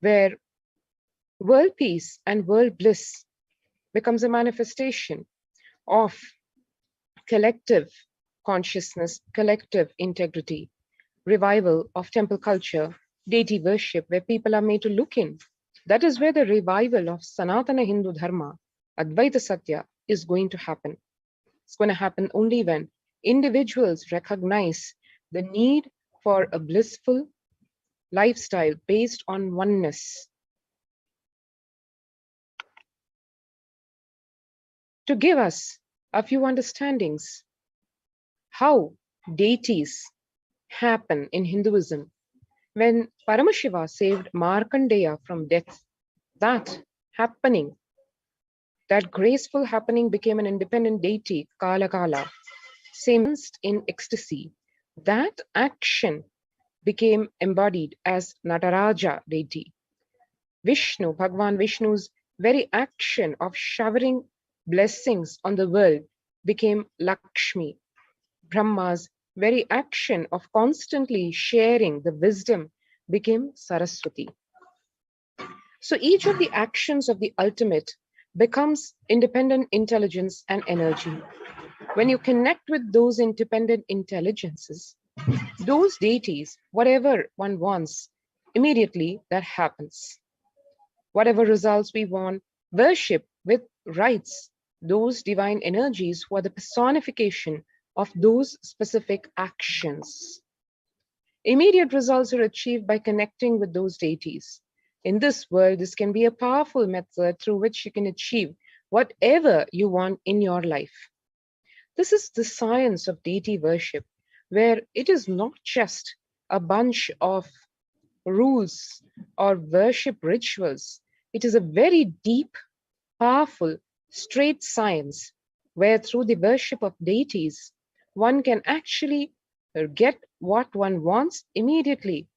where world peace and world bliss becomes a manifestation of collective consciousness, collective integrity, revival of temple culture, deity worship, where people are made to look in. That is where the revival of Sanatana Hindu Dharma, Advaita Satya, is going to happen. It's going to happen only when individuals recognize the need for a blissful lifestyle based on oneness. To give us a few understandings how deities happen in Hinduism. When Paramashiva saved Markandeya from death, that happening, that graceful happening became an independent deity, Kala Kala, sensed in ecstasy. That action became embodied as Nataraja deity. Vishnu, Bhagavan Vishnu's very action of showering blessings on the world became Lakshmi. Brahma's very action of constantly sharing the wisdom became Saraswati. So each of the actions of the ultimate becomes independent intelligence and energy. When you connect with those independent intelligences, those deities, whatever one wants, immediately that happens. Whatever results we want, worship with rites, those divine energies who are the personification of those specific actions. Immediate results are achieved by connecting with those deities. In this world, this can be a powerful method through which you can achieve whatever you want in your life. This is the science of deity worship, where it is not just a bunch of rules or worship rituals. It is a very deep, powerful, straight science, where through the worship of deities, one can actually get what one wants immediately,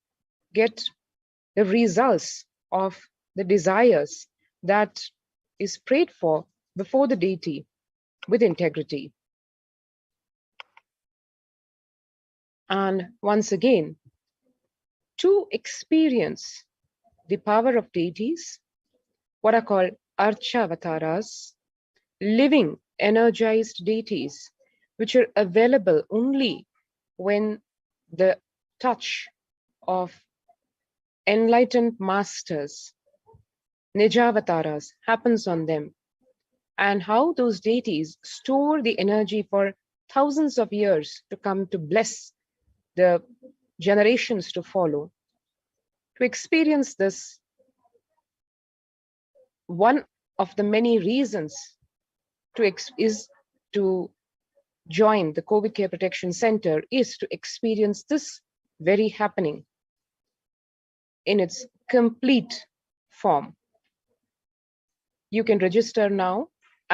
get the results of the desires that is prayed for before the deity with integrity. And once again, to experience the power of deities, what are called Archavataras, living energized deities, which are available only when the touch of enlightened masters, Nijavataras, happens on them, and how those deities store the energy for thousands of years to come to bless the generations to follow. To experience this, one of the many reasons is to join the COVID Care Protection Center is to experience this very happening in its complete form. You can register now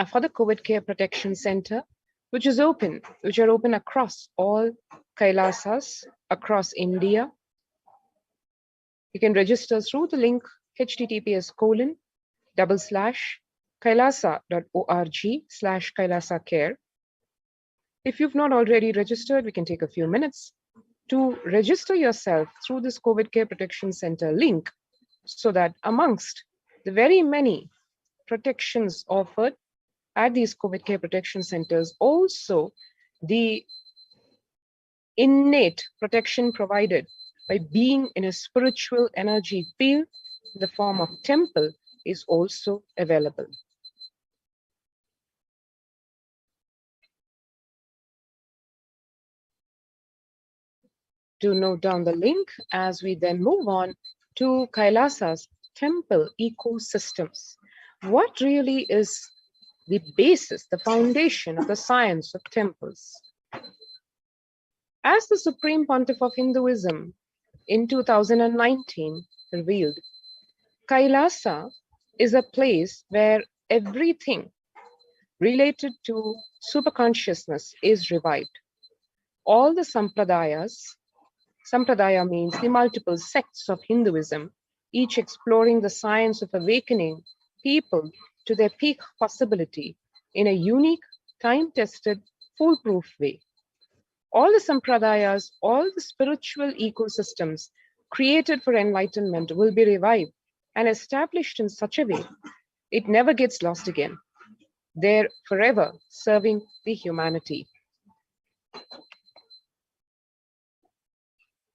for the COVID Care Protection Center, which are open across all Kailasas across India. You can register through the link https://kailasa.org/Kailasa-care. If you've not already registered, we can take a few minutes to register yourself through this COVID Care Protection Center link, so that amongst the very many protections offered at these COVID Care Protection Centers, also the innate protection provided by being in a spiritual energy field in the form of temple is also available. Do note down the link as we then move on to Kailasa's temple ecosystems. What really is the basis, the foundation of the science of temples? As the Supreme Pontiff of Hinduism in 2019 revealed, Kailasa is a place where everything related to superconsciousness is revived. All the Sampradaya means the multiple sects of Hinduism, each exploring the science of awakening people to their peak possibility in a unique, time-tested, foolproof way. All the Sampradayas, all the spiritual ecosystems created for enlightenment will be revived and established in such a way it never gets lost again. They're forever serving the humanity.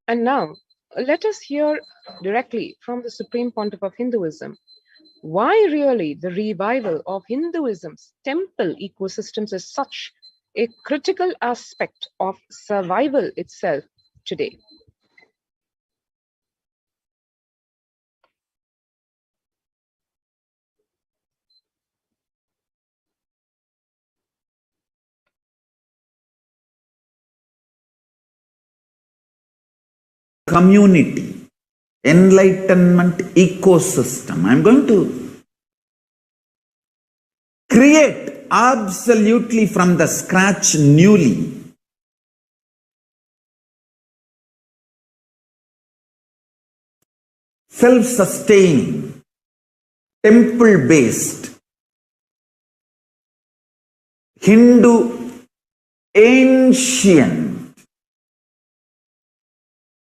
And now, let us hear directly from the Supreme Pontiff of Hinduism why really the revival of Hinduism's temple ecosystems is such a critical aspect of survival itself today. Community, enlightenment ecosystem. I'm going to create absolutely from the scratch newly. Self-sustaining, temple-based, Hindu ancient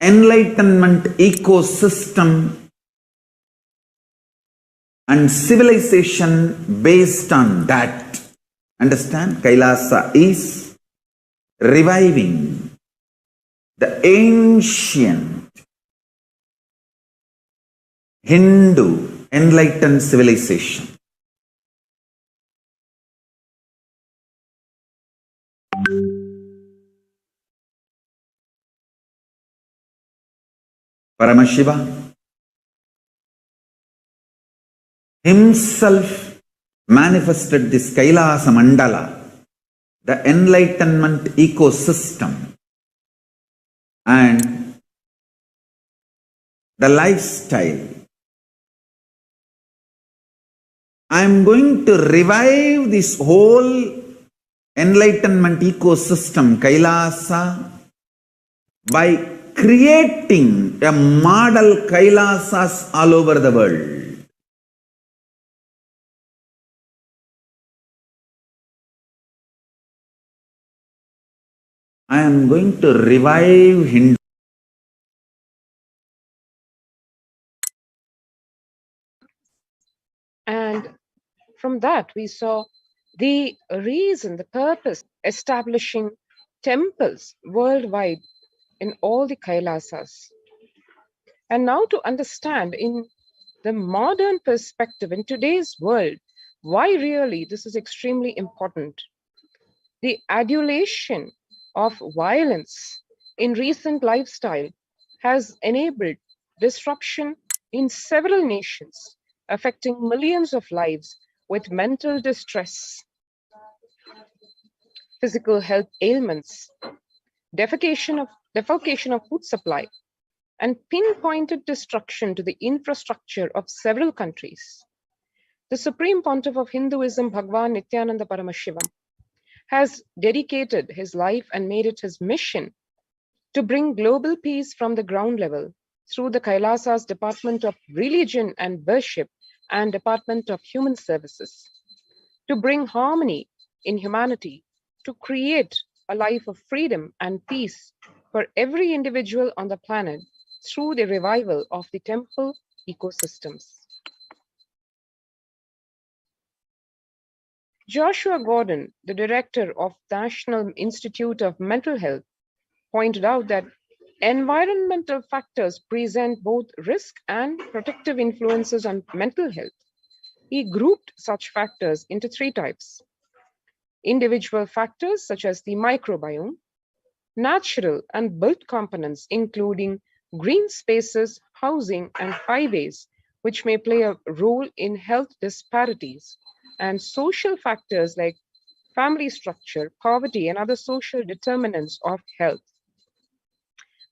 enlightenment ecosystem and civilization based on that. Understand? Kailasa is reviving the ancient Hindu enlightened civilization. Paramashiva himself manifested this Kailasa Mandala, the enlightenment ecosystem, and the lifestyle. I am going to revive this whole enlightenment ecosystem, Kailasa, by creating a model Kailasas all over the world. I am going to revive Hindu. And from that, we saw the reason, the purpose, establishing temples worldwide in all the Kailasas. And now to understand in the modern perspective, in today's world, why really this is extremely important. The adulation of violence in recent lifestyle has enabled disruption in several nations, affecting millions of lives with mental distress, physical health ailments, defecation of food supply, and pinpointed destruction to the infrastructure of several countries. the Supreme Pontiff of Hinduism, Bhagwan Nithyananda Paramashivam, has dedicated his life and made it his mission to bring global peace from the ground level through the Kailasa's Department of Religion and Worship and Department of Human Services, to bring harmony in humanity, to create a life of freedom and peace for every individual on the planet through the revival of the temple ecosystems. Joshua Gordon, the director of National Institute of Mental Health, pointed out that environmental factors present both risk and protective influences on mental health. He grouped such factors into 3 types: individual factors such as the microbiome, natural and built components including green spaces, housing, and highways, which may play a role in health disparities, and social factors like family structure, poverty, and other social determinants of health.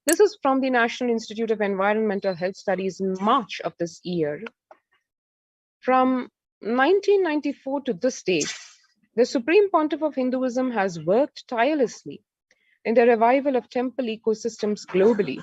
This is from the National Institute of Environmental Health Studies in March of this year. From 1994 to this date, the Supreme Pontiff of Hinduism has worked tirelessly in the revival of temple ecosystems globally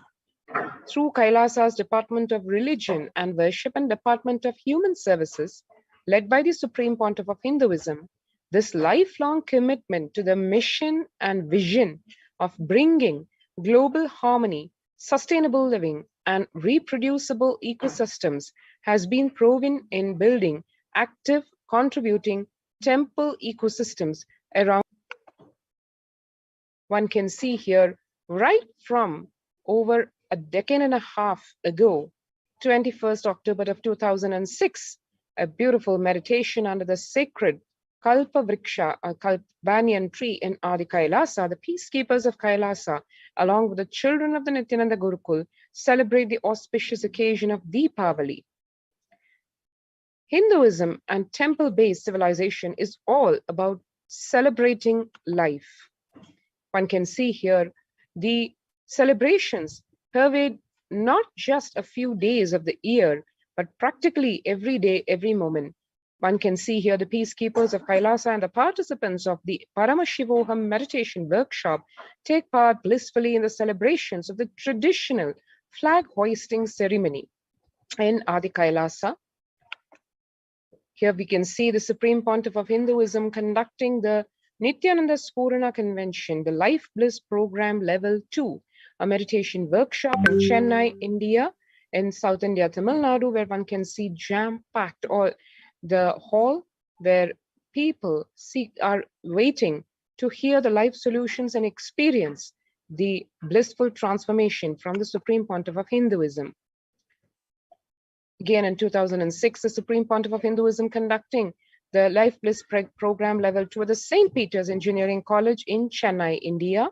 through Kailasa's Department of Religion and Worship and Department of Human Services, led by the Supreme Pontiff of Hinduism. This lifelong commitment to the mission and vision of bringing global harmony, sustainable living, and reproducible ecosystems has been proven in building active, contributing temple ecosystems around. One can see here right from over a decade and a half ago, 21st October of 2006, a beautiful meditation under the sacred Kalpa Vriksha, a banyan tree in Adi Kailasa. The peacekeepers of Kailasa, along with the children of the Nithyananda Gurukul, celebrate the auspicious occasion of Deepavali. Hinduism and temple-based civilization is all about celebrating life. One can see here the celebrations pervade not just a few days of the year, but practically every day, every moment. One can see here the peacekeepers of Kailasa and the participants of the Paramashivoham meditation workshop take part blissfully in the celebrations of the traditional flag hoisting ceremony in Adi Kailasa. Here we can see the Supreme Pontiff of Hinduism conducting the Nithyananda Spurana Convention, the Life Bliss Program Level 2, a meditation workshop in Chennai, India, in South India, Tamil Nadu, where one can see jam-packed, or the hall where people are waiting to hear the life solutions and experience the blissful transformation from the Supreme Pontiff of Hinduism. Again, in 2006, the Supreme Pontiff of Hinduism conducting the Life Bliss Program Level 2 at the St. Peter's Engineering College in Chennai, India.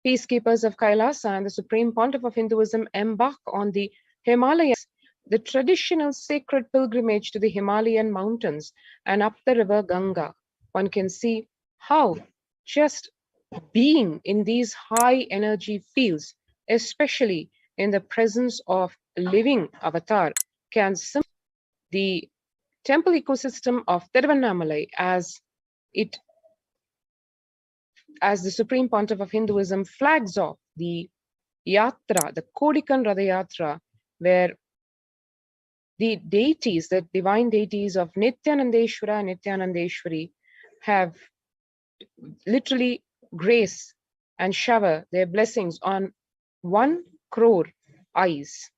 Peacekeepers of Kailasa and the Supreme Pontiff of Hinduism embark on the Himalayas, the traditional sacred pilgrimage to the Himalayan mountains and up the river Ganga. One can see how just being in these high energy fields, especially in the presence of a living avatar, can the temple ecosystem of Tiruvannamalai as the Supreme Pontiff of Hinduism flags off the Yatra, the Kodikan Ratha Yatra, where the deities, the divine deities of Nithyanandeshwara and Nithyanandeshwari have literally grace and shower their blessings on 1 crore eyes.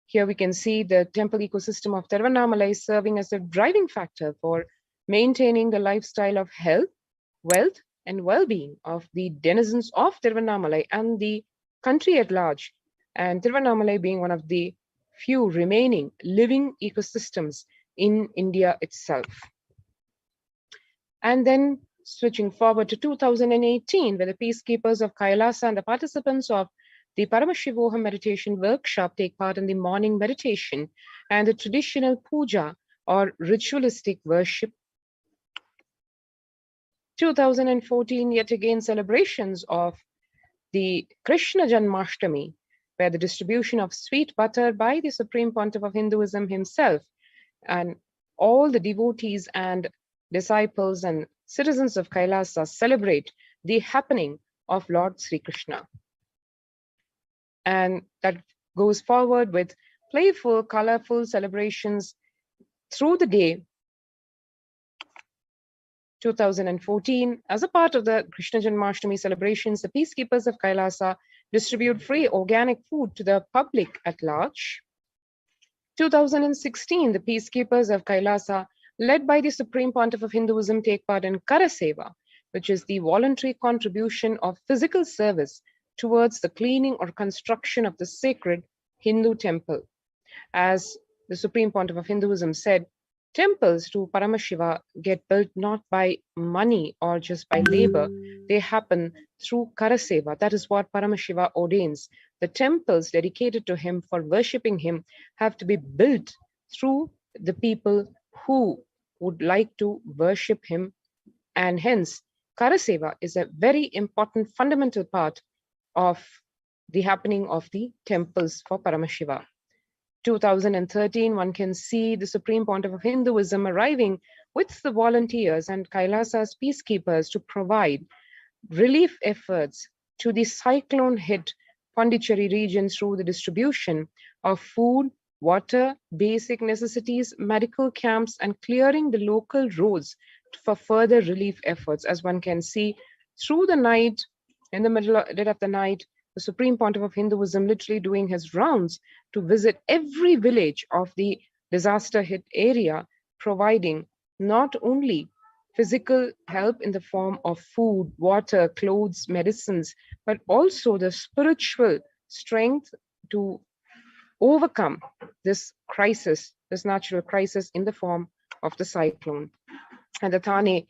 Here we can see the temple ecosystem of Tiruvannamalai serving as a driving factor for maintaining the lifestyle of health, wealth, and well-being of the denizens of Tiruvannamalai and the country at large, and Tiruvannamalai being one of the few remaining living ecosystems in India itself. And then switching forward to 2018, where the peacekeepers of Kailasa and the participants of the Paramashivoham meditation workshop take part in the morning meditation and the traditional puja or ritualistic worship. 2014, yet again, celebrations of the Krishna Janmashtami, where the distribution of sweet butter by the Supreme Pontiff of Hinduism himself and all the devotees and disciples and citizens of Kailasa celebrate the happening of Lord Sri Krishna. And that goes forward with playful, colorful celebrations through the day. 2014, as a part of the Krishna Janmashtami celebrations, the peacekeepers of Kailasa distribute free organic food to the public at large. 2016, the peacekeepers of Kailasa, led by the Supreme Pontiff of Hinduism, take part in Karaseva, which is the voluntary contribution of physical service towards the cleaning or construction of the sacred Hindu temple. As the Supreme Pontiff of Hinduism said, temples to Paramashiva get built not by money or just by labor. They happen through Karaseva. That is what Paramashiva ordains. The temples dedicated to him for worshipping him have to be built through the people who would like to worship him. And hence, Karaseva is a very important fundamental part of the happening of the temples for Paramashiva. 2013, one can see the Supreme Pontiff of Hinduism arriving with the volunteers and Kailasa's peacekeepers to provide relief efforts to the cyclone-hit Pondicherry region through the distribution of food, water, basic necessities, medical camps, and clearing the local roads for further relief efforts. As one can see, through the night, in the middle of the night, the Supreme Pontiff of Hinduism literally doing his rounds to visit every village of the disaster-hit area, providing not only physical help in the form of food, water, clothes, medicines, but also the spiritual strength to overcome this crisis, this natural crisis in the form of the cyclone. And the Thane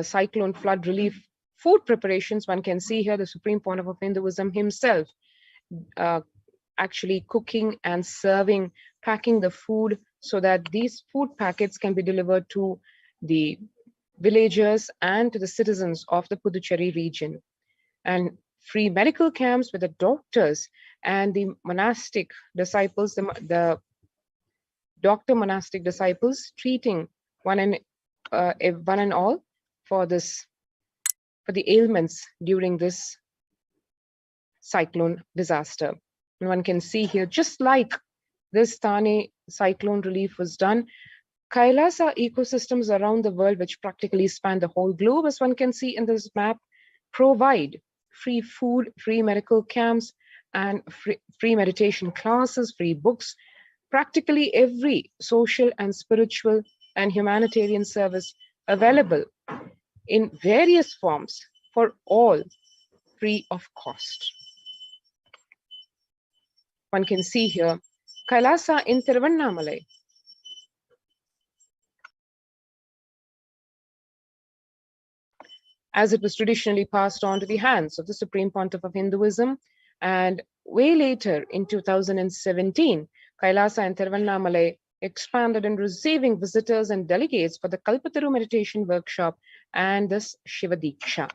cyclone flood relief food preparations, one can see here the Supreme Pontiff of Hinduism himself actually cooking and serving, packing the food so that these food packets can be delivered to the villagers and to the citizens of the Puducherry region. And free medical camps with the doctors and the monastic disciples, the doctor monastic disciples treating one and all for the ailments during this cyclone disaster. And one can see here, just like this Thane cyclone relief was done, Kailasa ecosystems around the world, which practically span the whole globe, as one can see in this map, provide free food, free medical camps, and free meditation classes, free books, practically every social and spiritual and humanitarian service available in various forms for all, free of cost. One can see here Kailasa in Tiruvannamalai. As it was traditionally passed on to the hands of the Supreme Pontiff of Hinduism, and way later in 2017, Kailasa and Tiruvannamalai expanded in receiving visitors and delegates for the Kalpataru meditation workshop and this Shiva Diksha.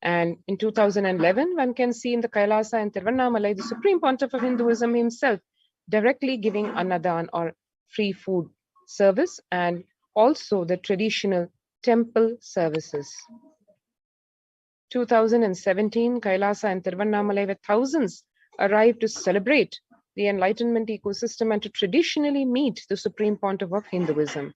And in 2011, one can see in the Kailasa and Tiruvannamalai, the Supreme Pontiff of Hinduism himself directly giving Annadan or free food service, and also the traditional temple services. 2017, Kailasa and Tiruvannamalai, where thousands arrived to celebrate the enlightenment ecosystem and to traditionally meet the Supreme Pontiff of Hinduism.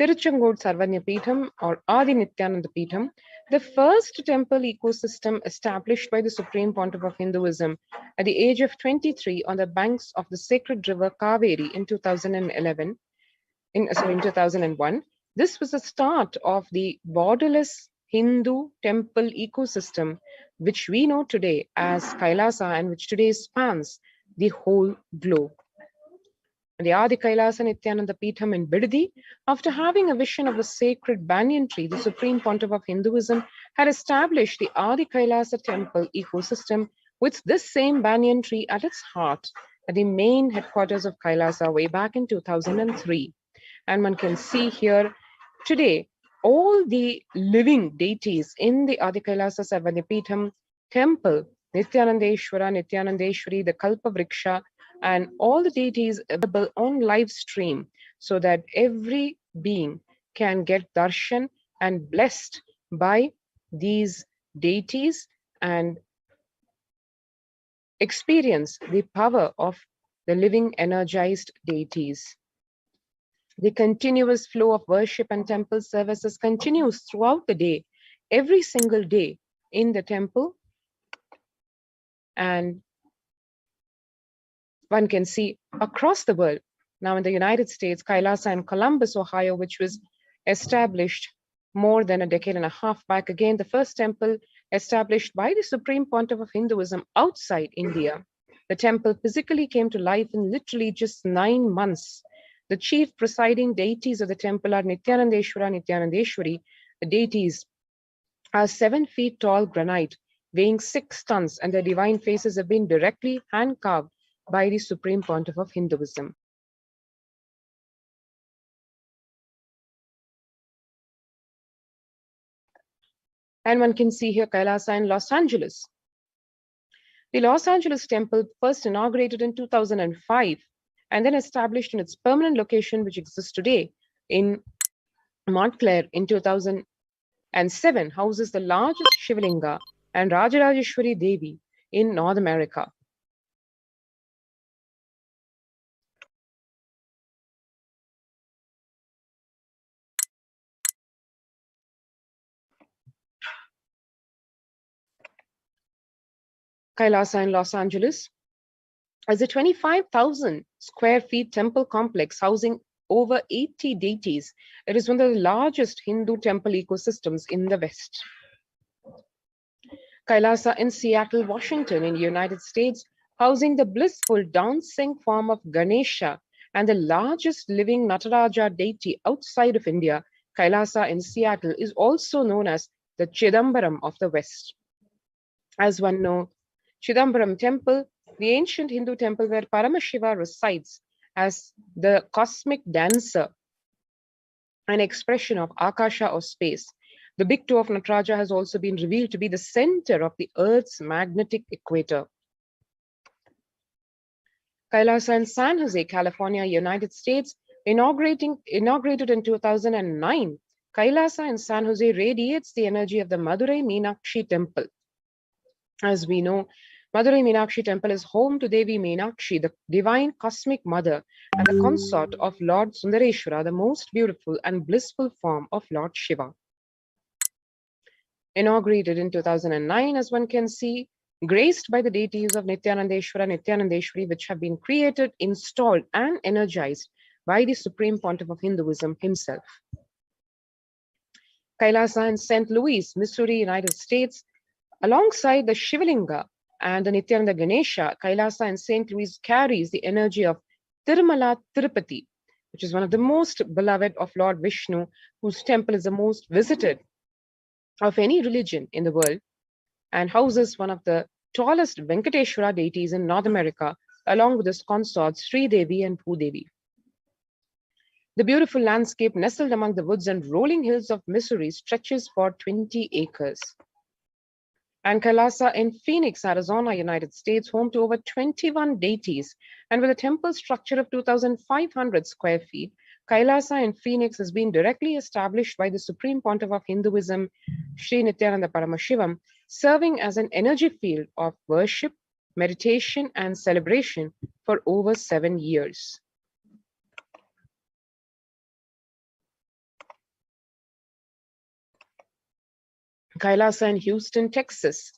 Tiruchengood Sarvanya Peetham or Adi Nithyananda Peetham, the first temple ecosystem established by the Supreme Pontiff of Hinduism at the age of 23 on the banks of the sacred river Kaveri in 2001. This was the start of the borderless Hindu temple ecosystem, which we know today as Kailasa and which today spans the whole globe. The Adi Kailasa Nithyananda Peetham in Bidadi, after having a vision of a sacred banyan tree, the Supreme Pontiff of Hinduism had established the Adi Kailasa temple ecosystem with this same banyan tree at its heart at the main headquarters of Kailasa way back in 2003. And one can see here today all the living deities in the Adi Kailasa Sarvanya Peetham temple, Nithyanandeshwara, Nithyanandeshwari, the Kalpa Vriksha, and all the deities available on live stream so that every being can get darshan and blessed by these deities and experience the power of the living energized deities. The continuous flow of worship and temple services continues throughout the day, every single day in the temple. And one can see across the world. Now in the United States, Kailasa in Columbus, Ohio, which was established more than a decade and a half back, again, the first temple established by the Supreme Pontiff of Hinduism outside India. The temple physically came to life in literally just 9 months. The chief presiding deities of the temple are Nithyanandeshwara, Nithyanandeshwari. The deities are 7 feet tall granite, weighing 6 tons, and their divine faces have been directly hand-carved by the Supreme Pontiff of Hinduism. And one can see here Kailasa in Los Angeles. The Los Angeles temple first inaugurated in 2005 and then established in its permanent location, which exists today in Montclair in 2007, houses the largest Shivalinga and Rajarajeshwari Devi in North America. Kailasa in Los Angeles is a 25,000 square feet temple complex housing over 80 deities. It is one of the largest Hindu temple ecosystems in the West. Kailasa in Seattle, Washington, in the United States, housing the blissful dancing form of Ganesha and the largest living Nataraja deity outside of India. Kailasa in Seattle is also known as the Chidambaram of the West. As one knows, Chidambaram temple, the ancient Hindu temple where Paramashiva resides as the cosmic dancer, an expression of Akasha or space. The big toe of Nataraja has also been revealed to be the center of the Earth's magnetic equator. Kailasa in San Jose, California, United States, inaugurated in 2009, Kailasa in San Jose radiates the energy of the Madurai Meenakshi temple. As we know, Madurai Meenakshi temple is home to Devi Meenakshi, the divine cosmic mother and the consort of Lord Sundareshwara, the most beautiful and blissful form of Lord Shiva. Inaugurated in 2009, as one can see, graced by the deities of Nithyanandeshwara, Nithyanandeshwari, which have been created, installed, and energized by the Supreme Pontiff of Hinduism himself. Kailasa in St. Louis, Missouri, United States, alongside the Shivalinga and the Nityananda Ganesha, Kailasa in St. Louis carries the energy of Tirumala Tirupati, which is one of the most beloved of Lord Vishnu, whose temple is the most visited of any religion in the world, and houses one of the tallest Venkateshwara deities in North America, along with his consorts Sri Devi and Bhudevi. The beautiful landscape nestled among the woods and rolling hills of Missouri stretches for 20 acres. And Kailasa in Phoenix, Arizona, United States, home to over 21 deities, and with a temple structure of 2,500 square feet, Kailasa in Phoenix has been directly established by the Supreme Pontiff of Hinduism, Sri Nithyananda Paramashivam, serving as an energy field of worship, meditation, and celebration for over 7 years. Kailasa in Houston, Texas.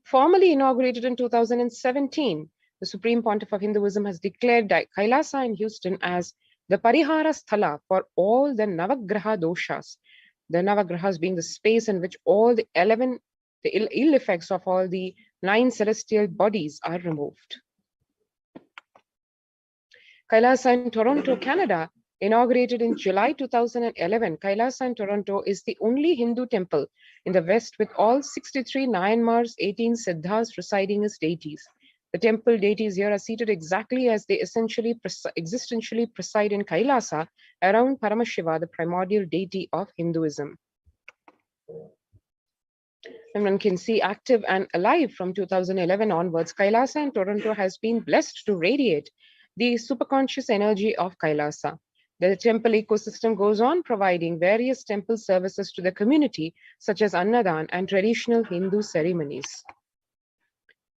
Formally inaugurated in 2017, the Supreme Pontiff of Hinduism has declared Kailasa in Houston as the Parihara Sthala for all the Navagraha doshas. The Navagrahas being the space in which all the ill effects of all the 9 celestial bodies are removed. Kailasa in Toronto, Canada. Inaugurated in July 2011, Kailasa in Toronto is the only Hindu temple in the West with all 63 Nayanmars, 18 Siddhas residing as deities. The temple deities here are seated exactly as they existentially preside in Kailasa around Paramashiva, the primordial deity of Hinduism. And one can see active and alive from 2011 onwards, Kailasa in Toronto has been blessed to radiate the superconscious energy of Kailasa. The temple ecosystem goes on providing various temple services to the community, such as Annadan and traditional Hindu ceremonies.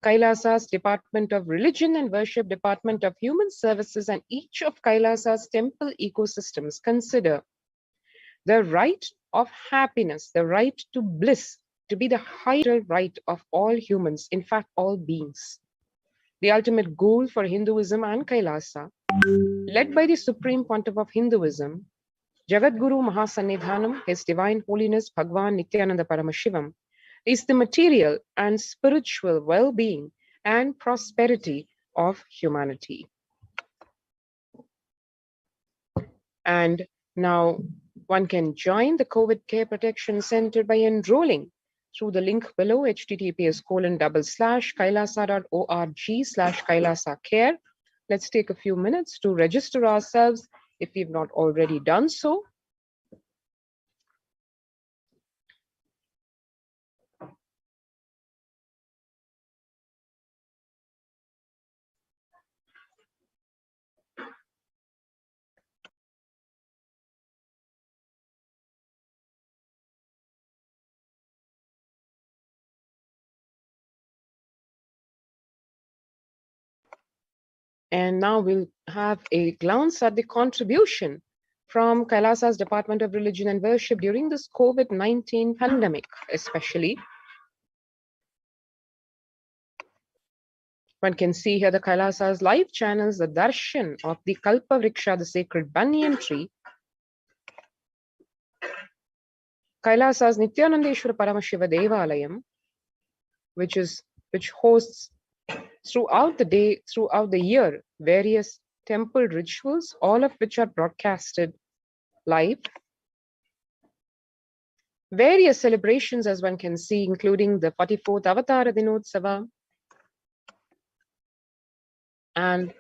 Kailasa's Department of Religion and Worship, Department of Human Services, and each of Kailasa's temple ecosystems consider the right of happiness, the right to bliss, to be the higher right of all humans, in fact, all beings. The ultimate goal for Hinduism and Kailasa, led by the Supreme Pontiff of Hinduism, Jagadguru Mahasannidhanam, His Divine Holiness Bhagwan Nithyananda Paramashivam, is the material and spiritual well-being and prosperity of humanity. And now one can join the COVID Care Protection Center by enrolling through the link below, https://kailasa.org/kailasa-care. Let's take a few minutes to register ourselves if we've not already done so. And now we'll have a glance at the contribution from Kailasa's Department of Religion and Worship during this COVID-19 pandemic, especially. One can see here the Kailasa's live channels, the darshan of the Kalpa Vriksha, the sacred banyan tree, Kailasa's Nithyanandeshwara Paramashiva Devalayam, which hosts throughout the day, throughout the year, various temple rituals, all of which are broadcasted live. Various celebrations, as one can see, including the 44th Avatara Dinotsava, and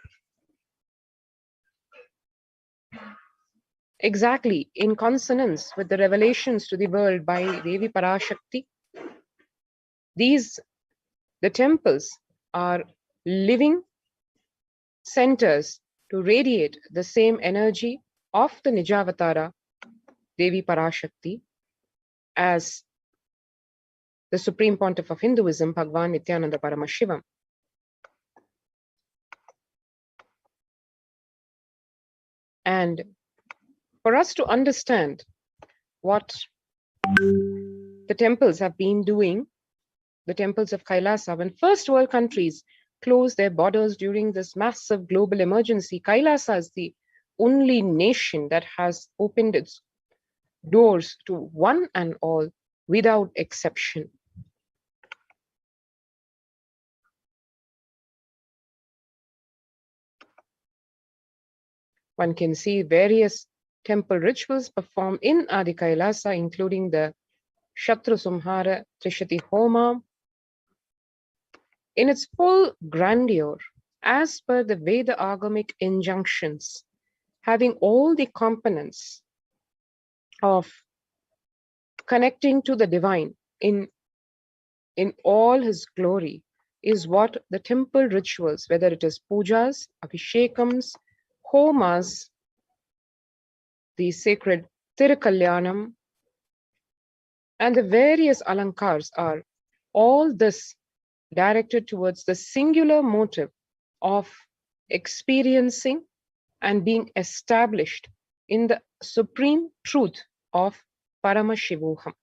exactly in consonance with the revelations to the world by Devi Parashakti, the temples are living centers to radiate the same energy of the Nijavatara, Devi Parashakti, as the Supreme Pontiff of Hinduism, Bhagwan Nithyananda Paramashivam. And for us to understand what the temples have been doing, the temples of Kailasa, when first world countries closed their borders during this massive global emergency, Kailasa is the only nation that has opened its doors to one and all without exception. One can see various temple rituals performed in Adi Kailasa, including the Shatru Samhara Trishati Homa, in its full grandeur, as per the Veda Agamic injunctions, having all the components of connecting to the divine in all his glory, is what the temple rituals, whether it is pujas, abhishekams, homas, the sacred Tirukalyanam, and the various alankars are, all this directed towards the singular motive of experiencing and being established in the supreme truth of Paramashivoham.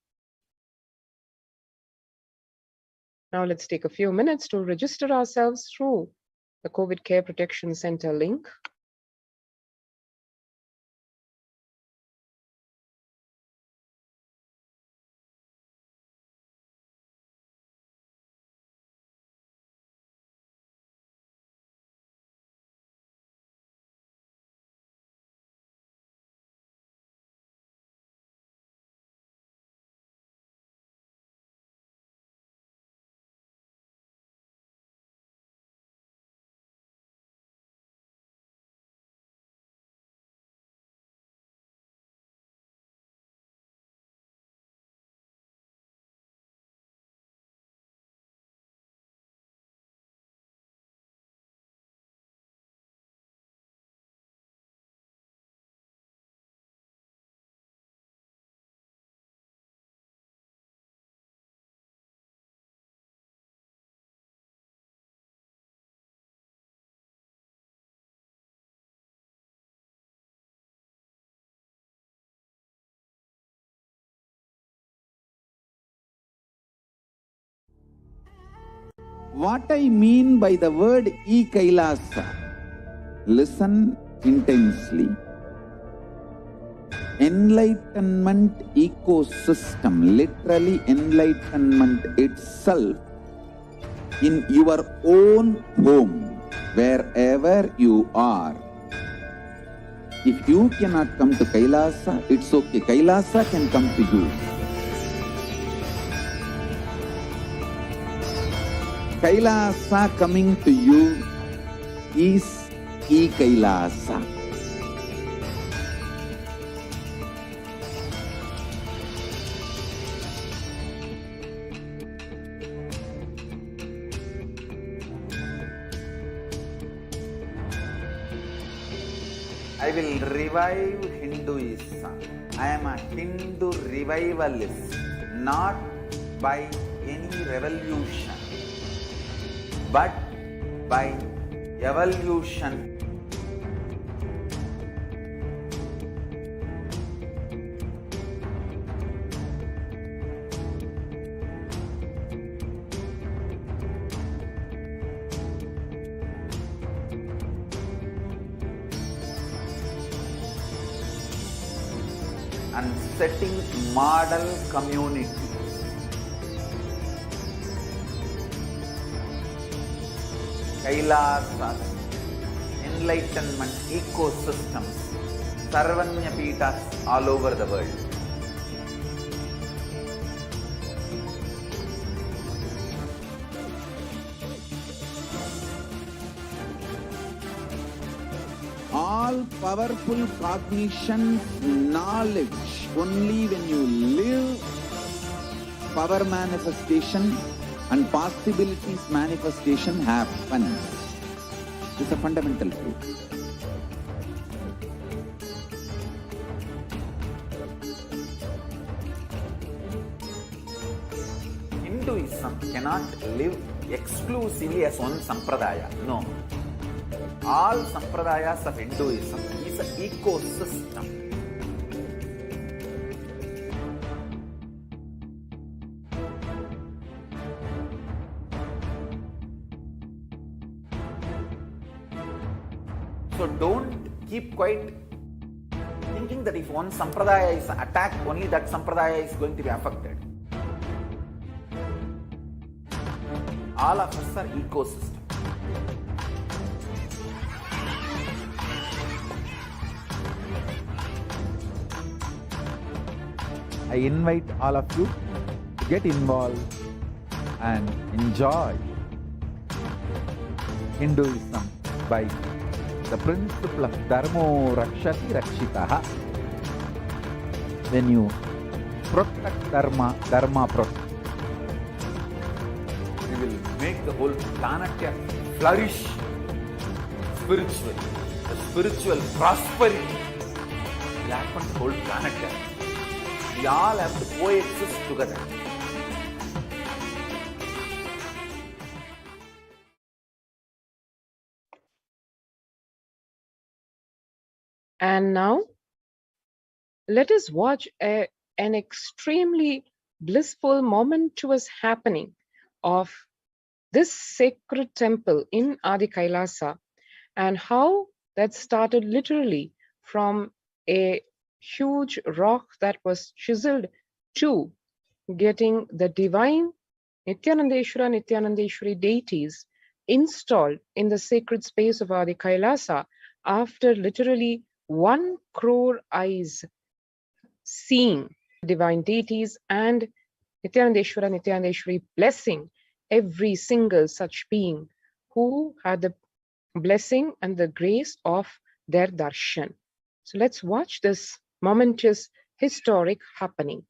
Now let's take a few minutes to register ourselves through the COVID Care Protection Center link. What I mean by the word e-Kailasa, listen intensely. Enlightenment ecosystem, literally enlightenment itself, in your own home, wherever you are. If you cannot come to Kailasa, it's okay. Kailasa can come to you. Kailasa coming to you is e-Kailasa. I will revive Hinduism. I am a Hindu revivalist, not by any revolution, but by evolution. And setting model community. Kailasas, enlightenment ecosystems, Sarvanya Pitas all over the world. All powerful cognition, knowledge, only when you live, power manifestation and possibilities manifestation happens. This is a fundamental truth. Hinduism cannot live exclusively as one sampradaya. No. All sampradayas of Hinduism is an ecosystem. So don't keep quiet thinking that if one sampradaya is attacked, only that sampradaya is going to be affected. All of us are ecosystem. I invite all of you to get involved and enjoy Hinduism by the principle of Dharmo Rakshati Rakshitaha. When you protect Dharma, Dharma protects. We will make the whole planet flourish spiritually. The spiritual prosperity will happen to the whole planet. We all have to coexist together. And now, let us watch an extremely blissful, momentous happening of this sacred temple in Adi Kailasa, and how that started literally from a huge rock that was chiseled to getting the divine Nithyanandeshwari deities installed in the sacred space of Adi Kailasa after literally 1 crore eyes seeing divine deities and Nithyanandeshwari blessing every single such being who had the blessing and the grace of their darshan. So let's watch this momentous historic happening.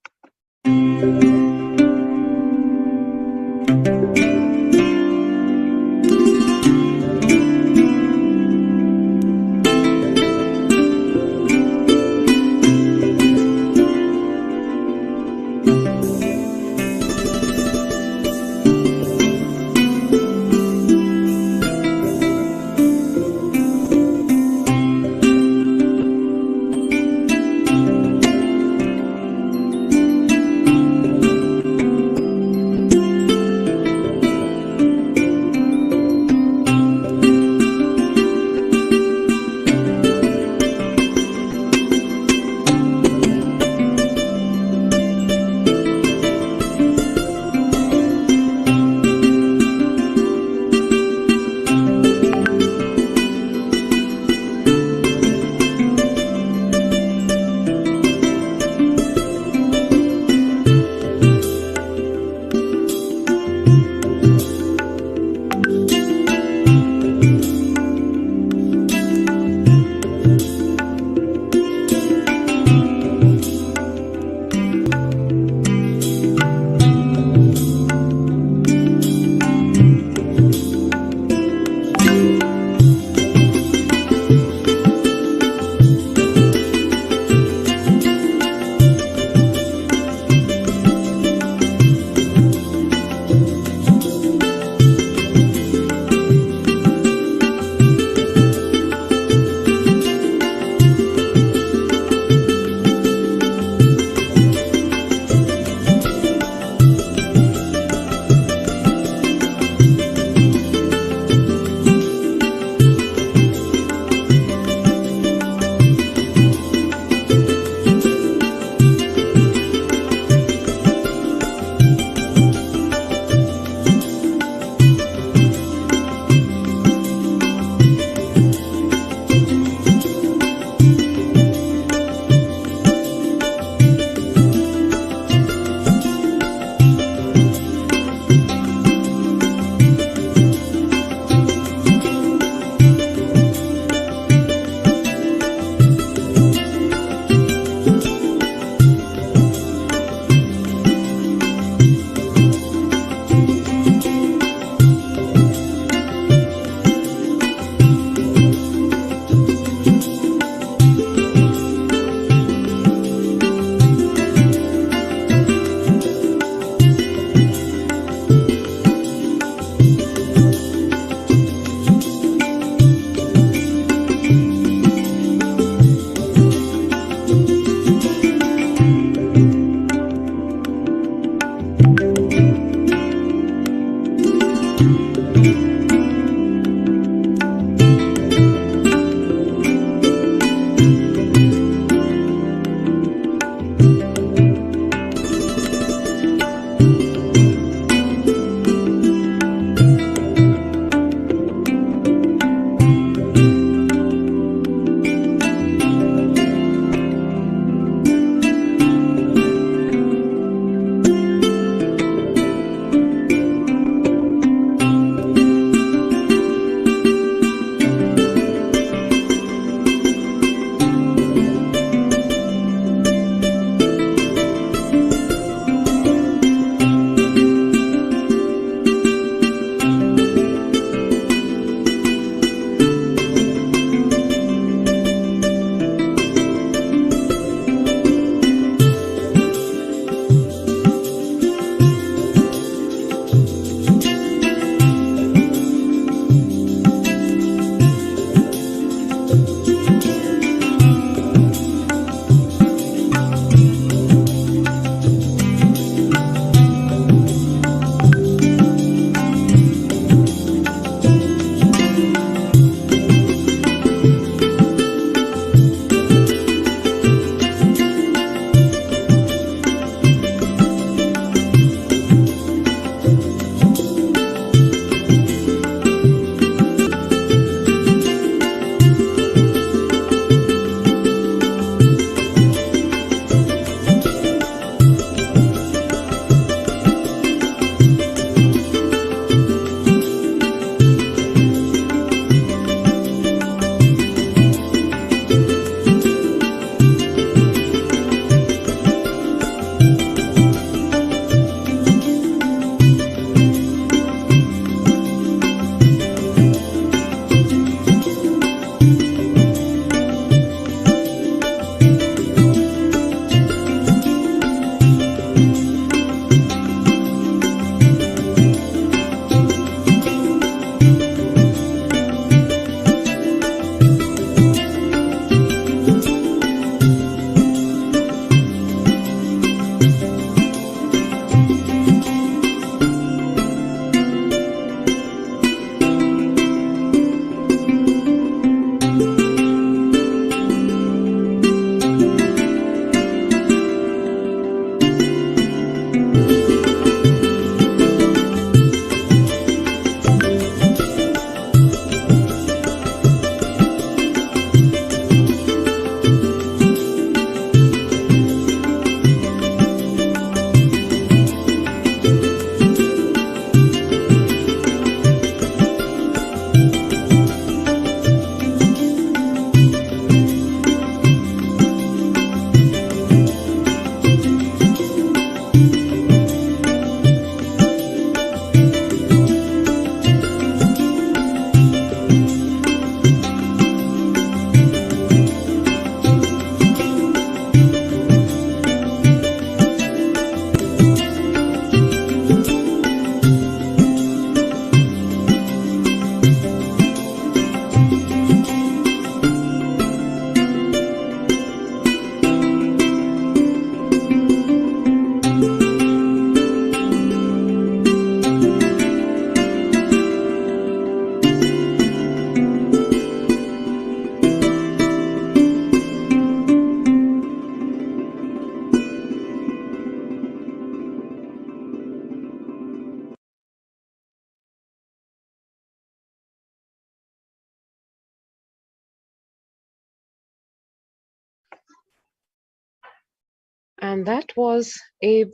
And that was a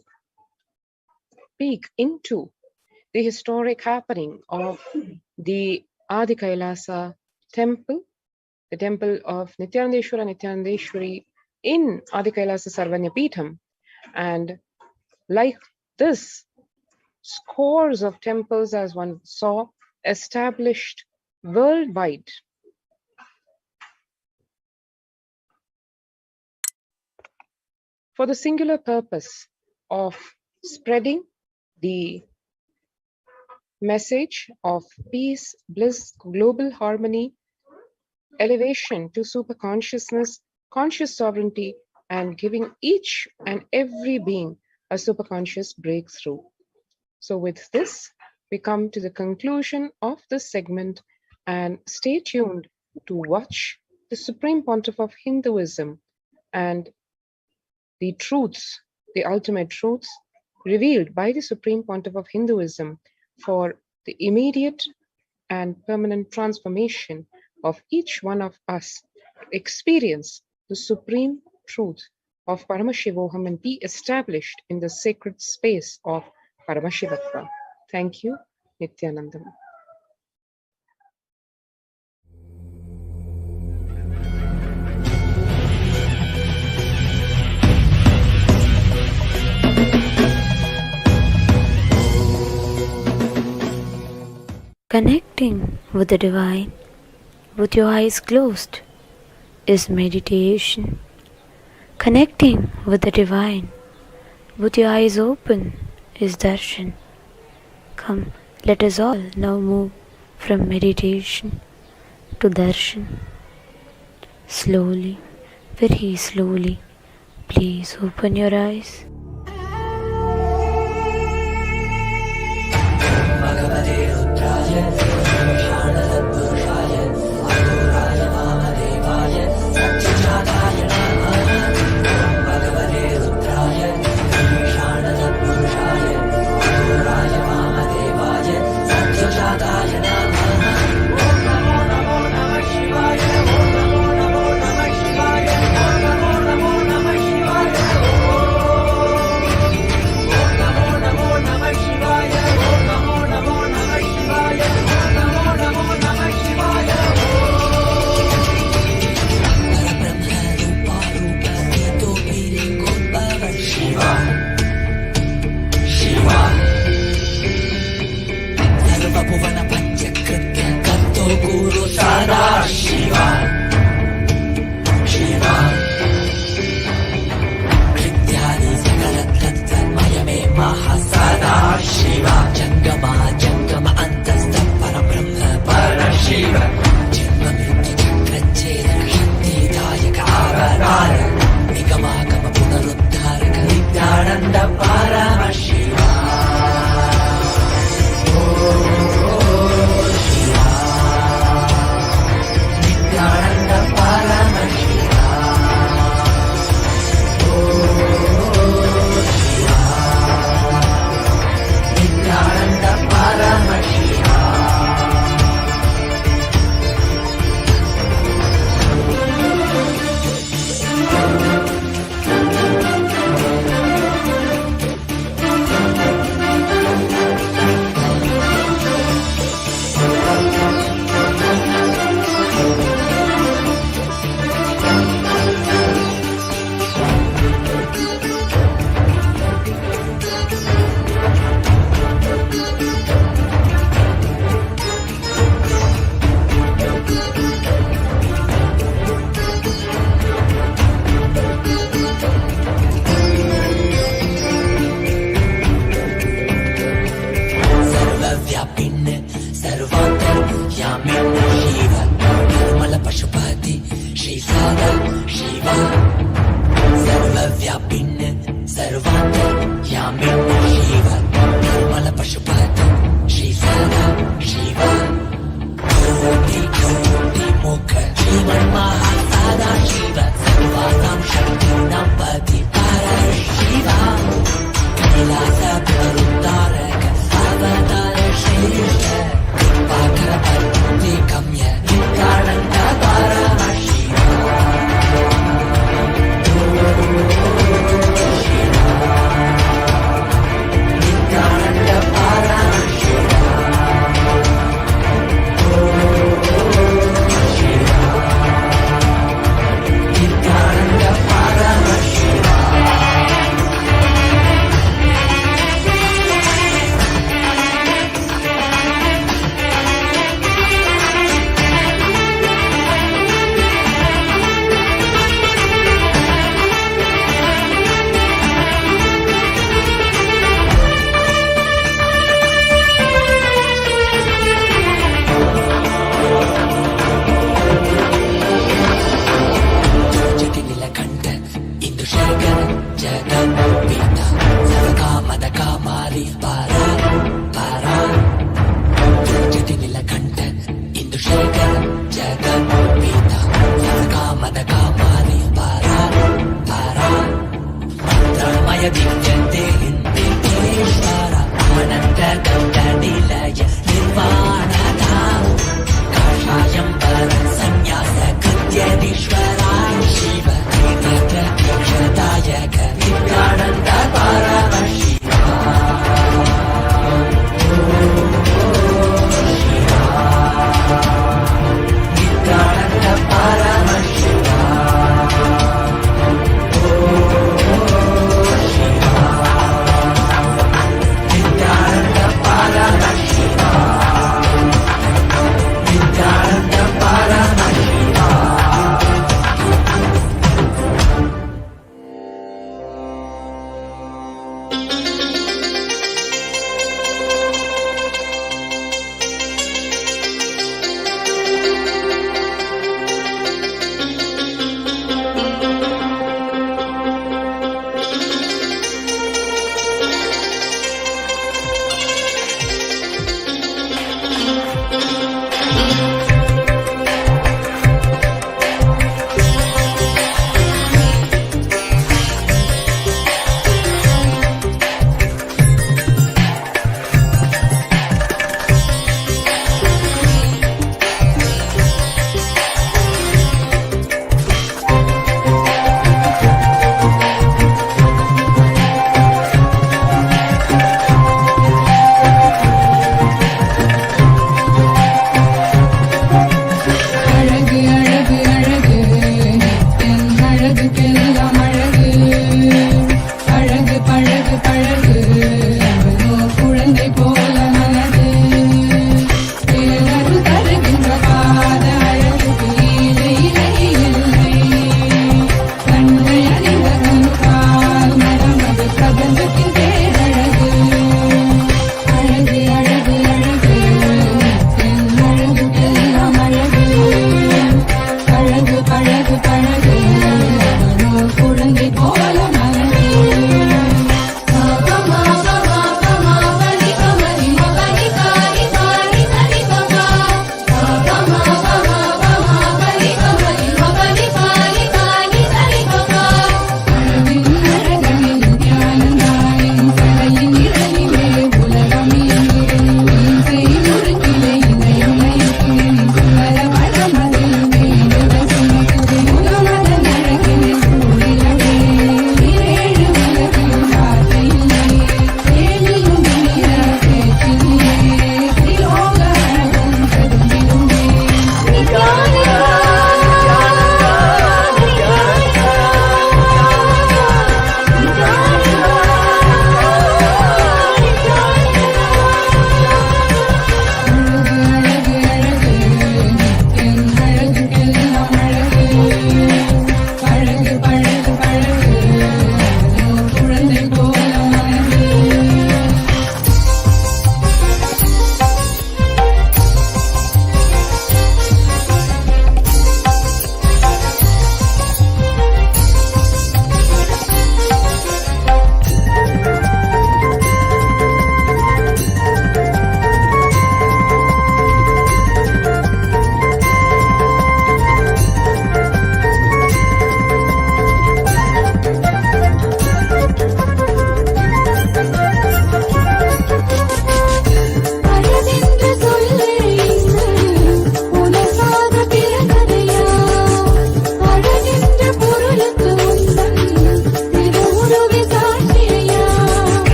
peek into the historic happening of the Adi Kailasa temple, the temple of Nithyanandeshwara Nithyanandeshwari in Adi Kailasa Sarvanya Peetham. And like this, scores of temples, as one saw, established worldwide. For the singular purpose of spreading the message of peace, bliss, global harmony, elevation to super consciousness, conscious sovereignty, and giving each and every being a super conscious breakthrough. So with this, we come to the conclusion of this segment, and stay tuned to watch the Supreme Pontiff of Hinduism and the truths, the ultimate truths revealed by the Supreme Pontiff of Hinduism for the immediate and permanent transformation of each one of us to experience the supreme truth of Paramashivoham and be established in the sacred space of Paramashivatva. Thank you, Nithyanandam. Connecting with the divine with your eyes closed is meditation. Connecting with the divine with your eyes open is darshan. Come, let us all now move from meditation to darshan. Slowly, very slowly, please open your eyes.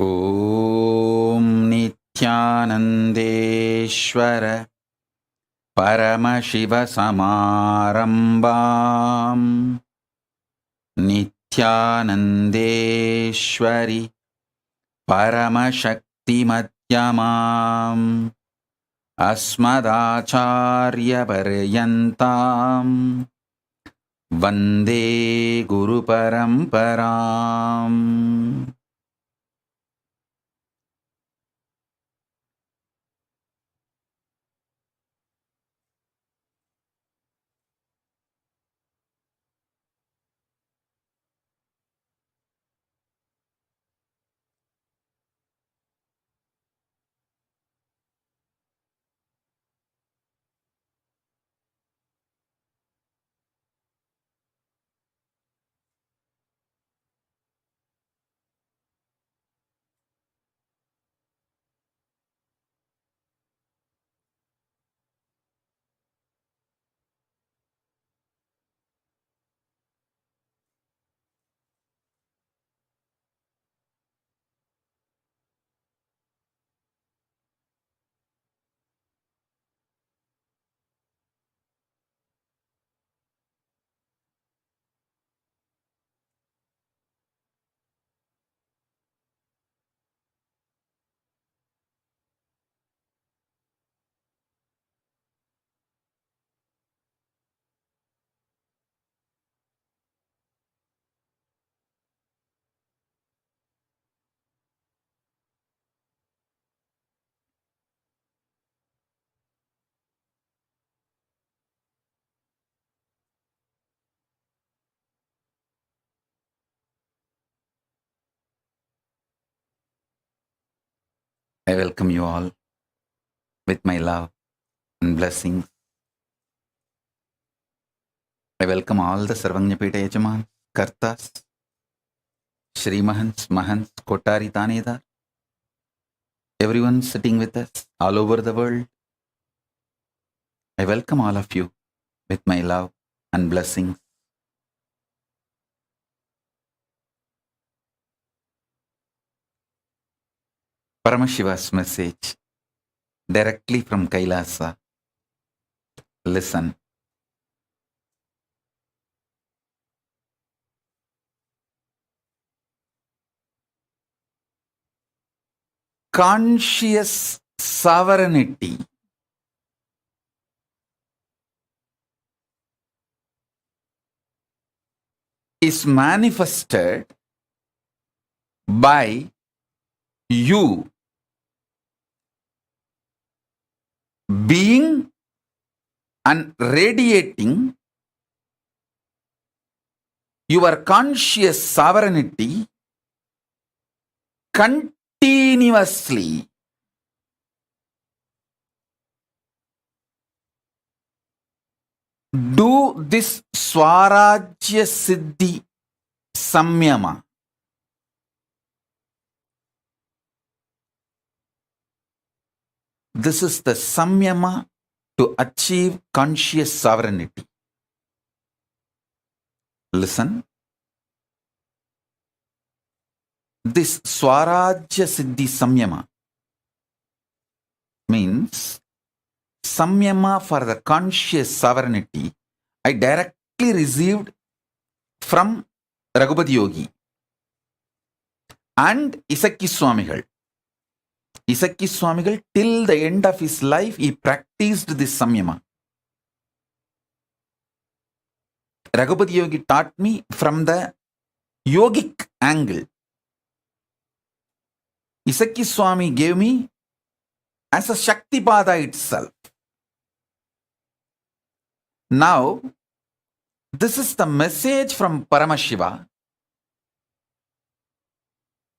ॐ नित्यानन्देश्वर परमशिवसमारम्भाम् नित्यानन्देश्वरि परमशक्तिमध्यमाम् अस्मदाचार्यपर्यन्ताम् वन्दे गुरुपरम्पराम्. I welcome you all with my love and blessings. I welcome all the Sarvajñapeta Yajamans, Kartas, Shrimahans, Mahants, Kotari Tanedar, everyone sitting with us all over the world. I welcome all of you with my love and blessings. Paramashiva's message directly from Kailasa. Listen. Conscious sovereignty is manifested by you being and radiating your conscious sovereignty continuously. Do this Swarajya Siddhi Samyama. This is the Samyama to achieve conscious sovereignty. Listen. This Swarajya Siddhi Samyama means Samyama for the conscious sovereignty I directly received from Raghupati Yogi and Isakki Swamigal. Isakki Swamigal, till the end of his life, he practiced this Samyama. Raghupati Yogi taught me from the yogic angle. Isakki Swami gave me as a Shaktipada itself. Now, this is the message from Paramashiva.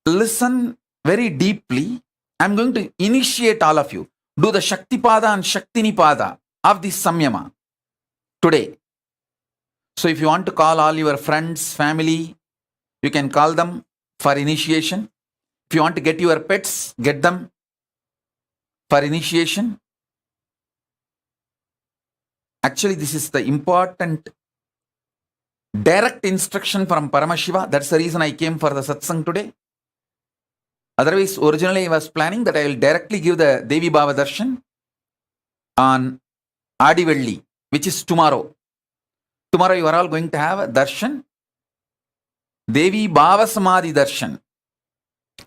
Listen very deeply. I'm going to initiate all of you. Do the Shaktipada and Shaktinipada of this Samyama today. So if you want to call all your friends, family, you can call them for initiation. If you want to get your pets, get them for initiation. Actually, this is the important direct instruction from Paramashiva. That's the reason I came for the satsang today. Otherwise, originally I was planning that I will directly give the Devi Bhava Darshan on Adivelli, which is tomorrow. Tomorrow you are all going to have a darshan, Devi Bhava Samadhi darshan,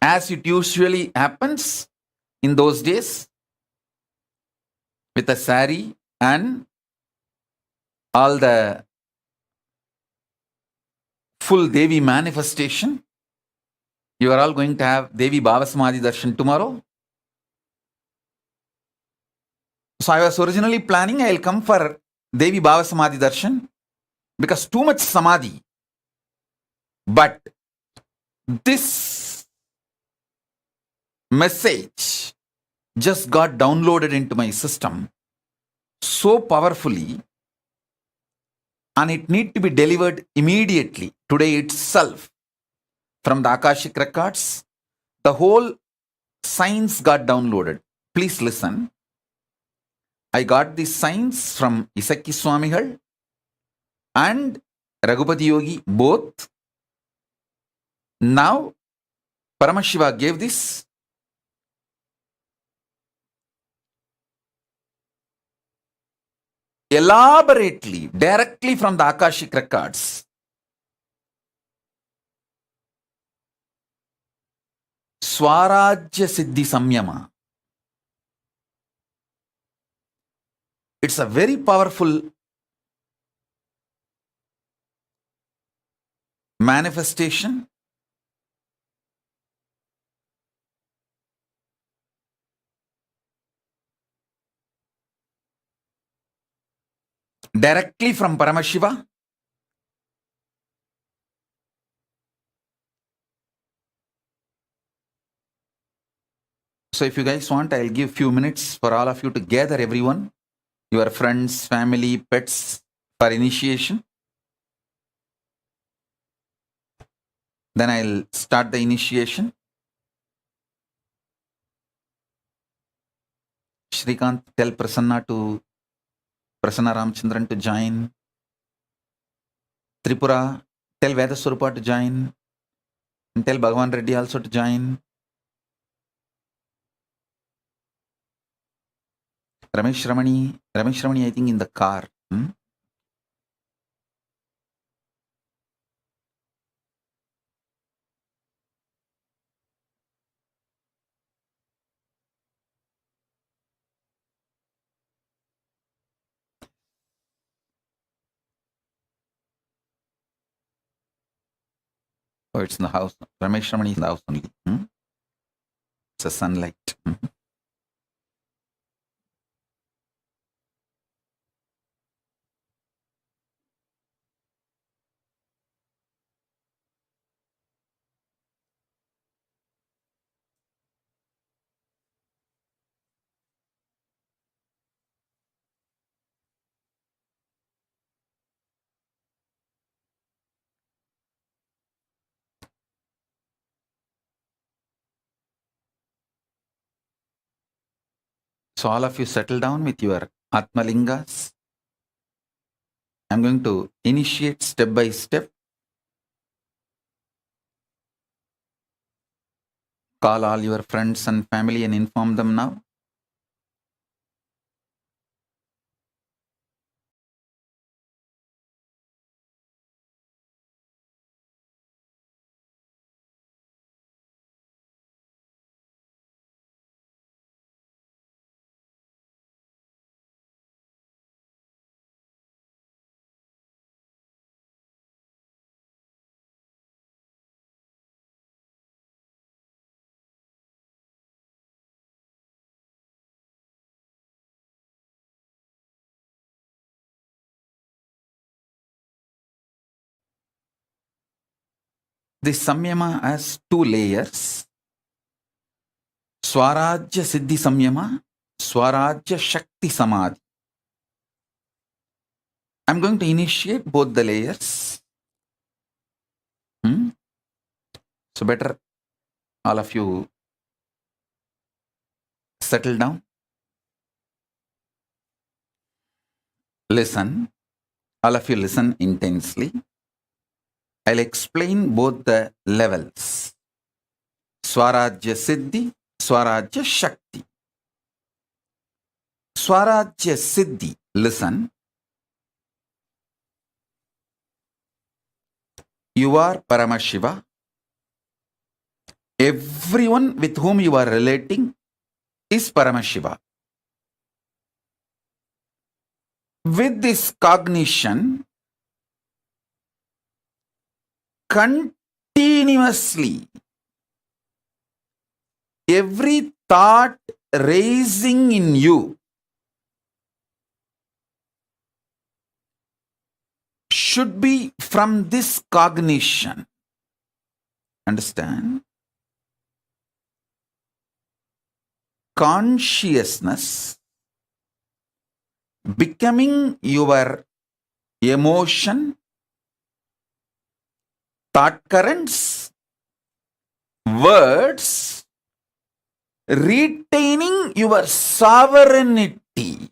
as it usually happens in those days, with a sari and all the full Devi manifestation. You are all going to have Devi Bhava Samadhi darshan tomorrow. So I was originally planning I will come for Devi Bhava Samadhi darshan because too much samadhi. But this message just got downloaded into my system so powerfully, and it need to be delivered immediately, today itself, from the Akashic records. The whole science got downloaded. Please listen. I got the science from Isakki Swamigal and Raghupati Yogi both. Now Paramashiva gave this. Elaborately, directly from the Akashic records. Swarajya Siddhi Samyama. It's a very powerful manifestation. Directly from Paramashiva. So if you guys want, I'll give few minutes for all of you to gather everyone, your friends, family, pets, for initiation. Then I'll start the initiation. Shrikant, tell Prasanna Ramchandran to join. Tripura, tell Vedaswarupa to join. And tell Bhagavan Reddy also to join. Ramesh Ramani, I think in the car. Oh, it's in the house. Ramesh Ramani is in the house only. It's a sunlight. So all of you settle down with your Atmalingas. I'm going to initiate step by step. Call all your friends and family and inform them now. This Samyama has two layers. Swarajya Siddhi Samyama, Swarajya Shakti Samadhi. I'm going to initiate both the layers. So better all of you settle down. Listen. All of you listen intensely. I'll explain both the levels. Swarajya Siddhi, Swarajya Shakti. Swarajya Siddhi, listen. You are Paramashiva. Everyone with whom you are relating is Paramashiva. With this cognition, continuously, every thought raising in you should be from this cognition. Understand? Consciousness becoming your emotion, thought currents, words, retaining your sovereignty.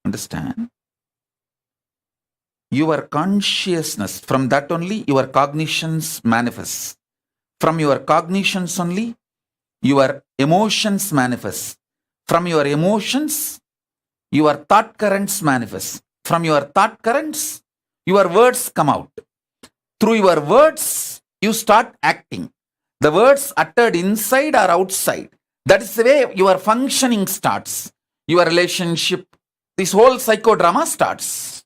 Understand? Your consciousness, from that only your cognitions manifest. From your cognitions only your emotions manifest. From your emotions, your thought currents manifest. From your thought currents, your words come out. Through your words, you start acting. The words uttered inside or outside. That is the way your functioning starts. Your relationship, this whole psychodrama starts.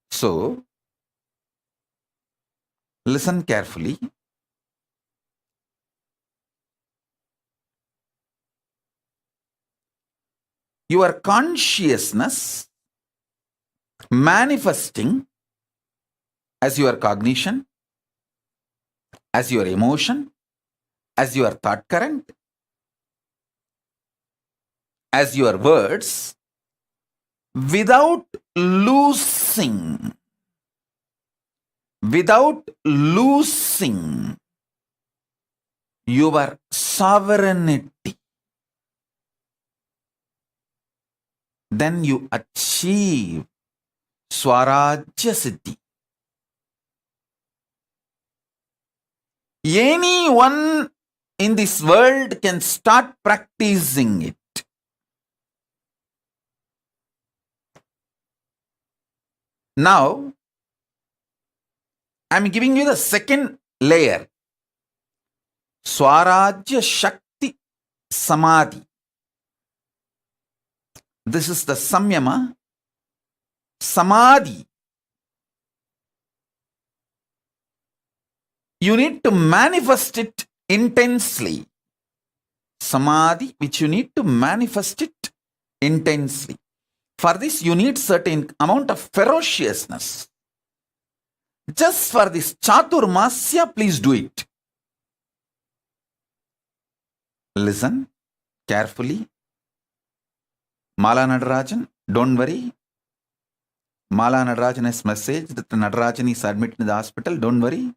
So, listen carefully. Your consciousness manifesting as your cognition, as your emotion, as your thought current, as your words, without losing your sovereignty. Then you achieve Swarajya Siddhi. Anyone in this world can start practicing it. Now, I am giving you the second layer. Swarajya Shakti Samadhi. This is the Samyama. Samadhi. You need to manifest it intensely. Samadhi, which you need to manifest it intensely. For this, you need certain amount of ferociousness. Just for this Chaturmasya, please do it. Listen carefully. Mala Nadarajan, don't worry. Mala Nadarajan has messaged that Nadarajan is admitted in the hospital. Don't worry.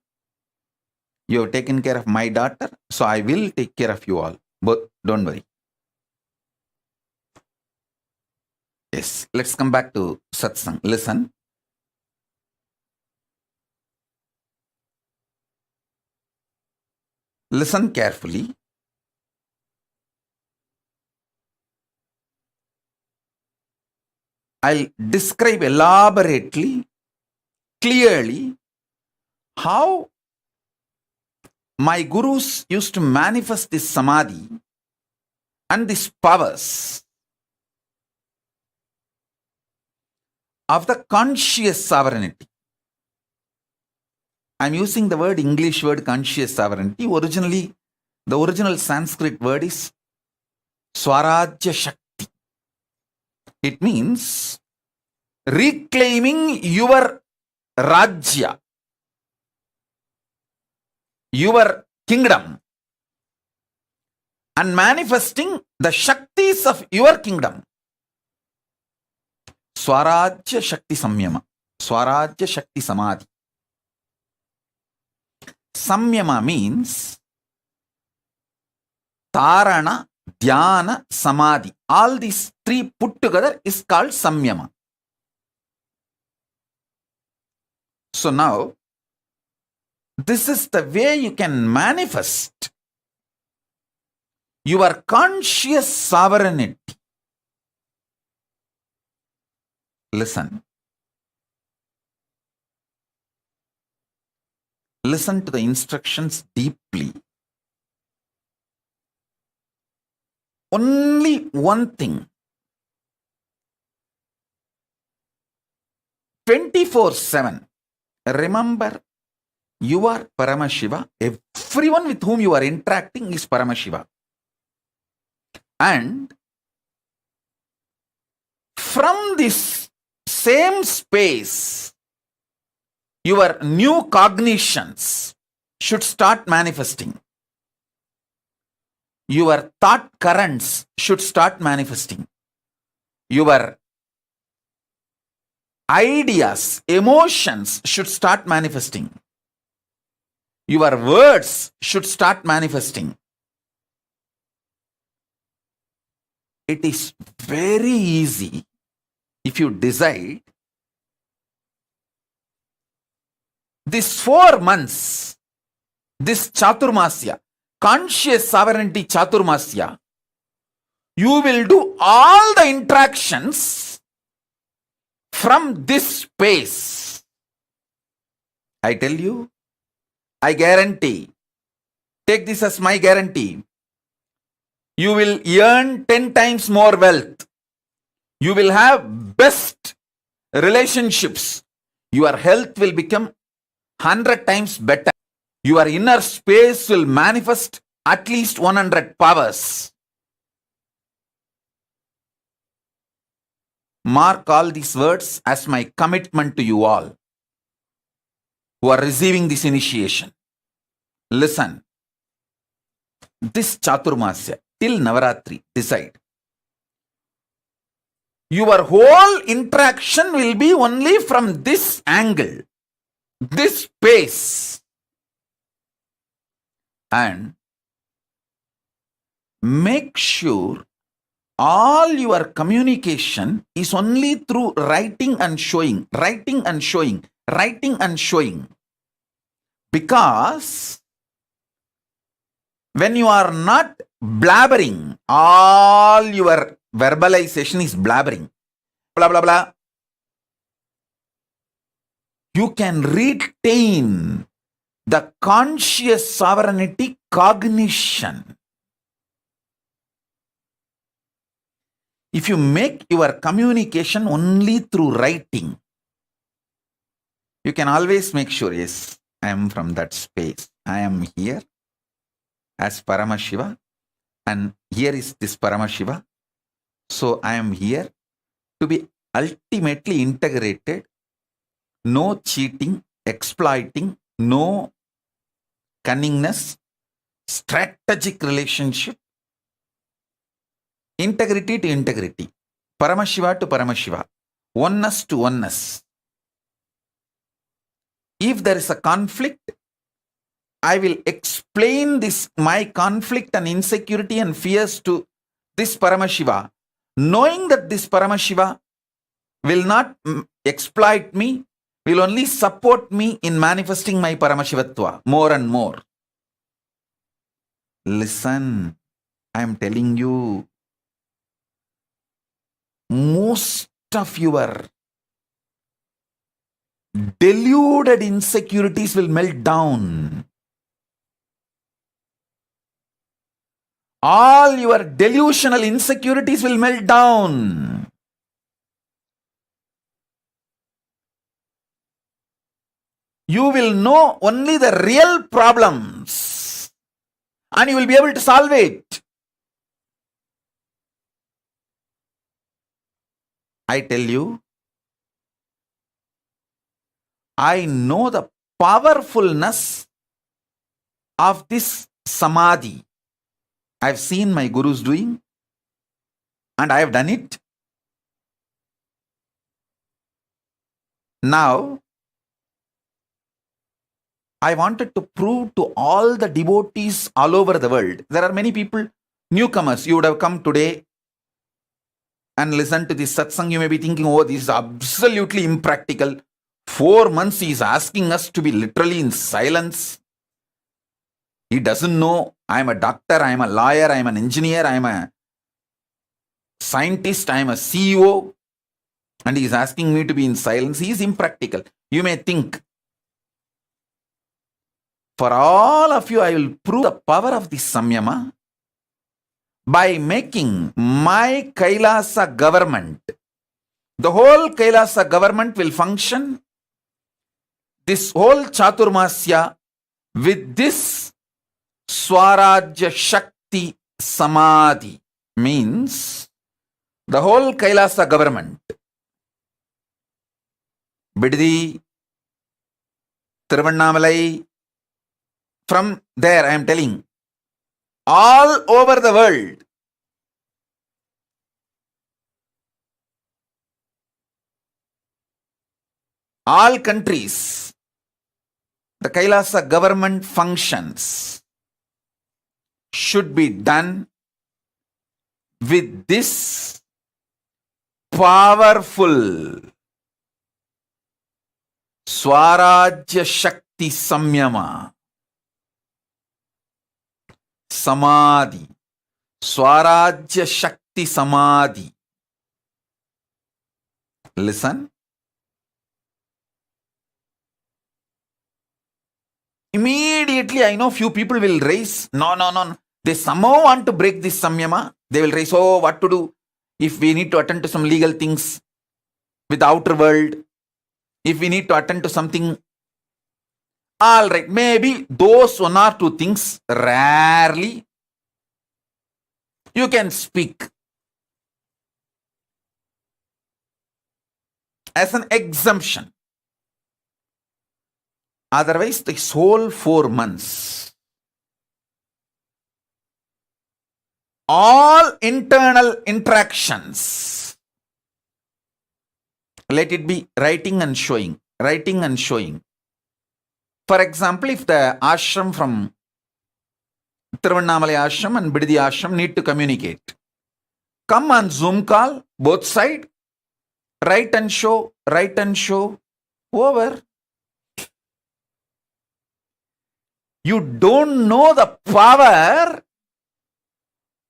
You have taken care of my daughter, so I will take care of you all. But don't worry. Yes, let's come back to Satsang. Listen. Listen carefully. I'll describe elaborately, clearly, how my gurus used to manifest this samadhi and these powers of the conscious sovereignty. I'm using the word English word conscious sovereignty. Originally, the original Sanskrit word is Swarajya Shakti. It means reclaiming your Rajya, your kingdom, and manifesting the Shaktis of your kingdom. Swarajya Shakti Samyama, Swarajya Shakti Samadhi. Samyama means Tarana, Dhyana, Samadhi. All these three put together is called Samyama. So now, This is the way you can manifest your conscious sovereignty. Listen. Listen to the instructions deeply. Only one thing. 24/7. Remember, you are Paramashiva. Everyone with whom you are interacting is Paramashiva. And from this same space, your new cognitions should start manifesting. Your thought currents should start manifesting. Your ideas, emotions should start manifesting. Your words should start manifesting. It is very easy if you decide. These 4 months, this Chaturmasya, conscious sovereignty Chaturmasya, you will do all the interactions from this space. I tell you, I guarantee, take this as my guarantee, you will earn 10 times more wealth. You will have best relationships. Your health will become 100 times better. Your inner space will manifest at least 100 powers. Mark all these words as my commitment to you all who are receiving this initiation. Listen. This Chaturmasya till Navaratri, decide. Your whole interaction will be only from this angle, this space. And make sure all your communication is only through writing and showing, writing and showing, writing and showing. Because when you are not blabbering, all your verbalization is blabbering, blah, blah, blah, you can retain the conscious sovereignty cognition. If you make your communication only through writing, you can always make sure, yes, I am from that space. I am here as Paramashiva, and here is this Paramashiva. So I am here to be ultimately integrated. No cheating, exploiting, no cunningness, strategic relationship, integrity to integrity, Paramashiva to Paramashiva, oneness to oneness. If there is a conflict, I will explain this, my conflict and insecurity and fears to this Paramashiva, knowing that this Paramashiva will not exploit me, will only support me in manifesting my Paramashivatva more and more. Listen, I am telling you, most of your deluded insecurities will melt down. All your delusional insecurities will melt down. You will know only the real problems and you will be able to solve it. I tell you, I know the powerfulness of this samadhi. I have seen my gurus doing and I have done it. Now, I wanted to prove to all the devotees all over the world. There are many people, newcomers, you would have come today and listened to this satsang. You may be thinking, oh, this is absolutely impractical. 4 months he is asking us to be literally in silence. He doesn't know I am a doctor, I am a lawyer, I am an engineer, I am a scientist, I am a CEO, and he is asking me to be in silence. He is impractical. You may think, for all of you, I will prove the power of this samyama by making my Kailasa government. The whole Kailasa government will function, this whole Chaturmasya, with this Swarajya Shakti Samadhi. Means the whole Kailasa government, Biddi, Tiruvannamalai, from there I am telling, all over the world, all countries, the Kailasa government functions should be done with this powerful Swarajya Shakti Samyama. Samadhi. Swarajya Shakti Samadhi. Listen. Immediately I know few people will raise, no. They somehow want to break this samyama. They will raise, oh, what to do if we need to attend to some legal things with the outer world, if we need to attend to something. All right, maybe those 1 or 2 things, rarely you can speak as an exemption. Otherwise, this whole 4 months, all internal interactions, let it be writing and showing, writing and showing. For example, if the ashram from Tiruvannamalai ashram and Biddi ashram need to communicate, come on Zoom call, both side, write and show, over. You don't know the power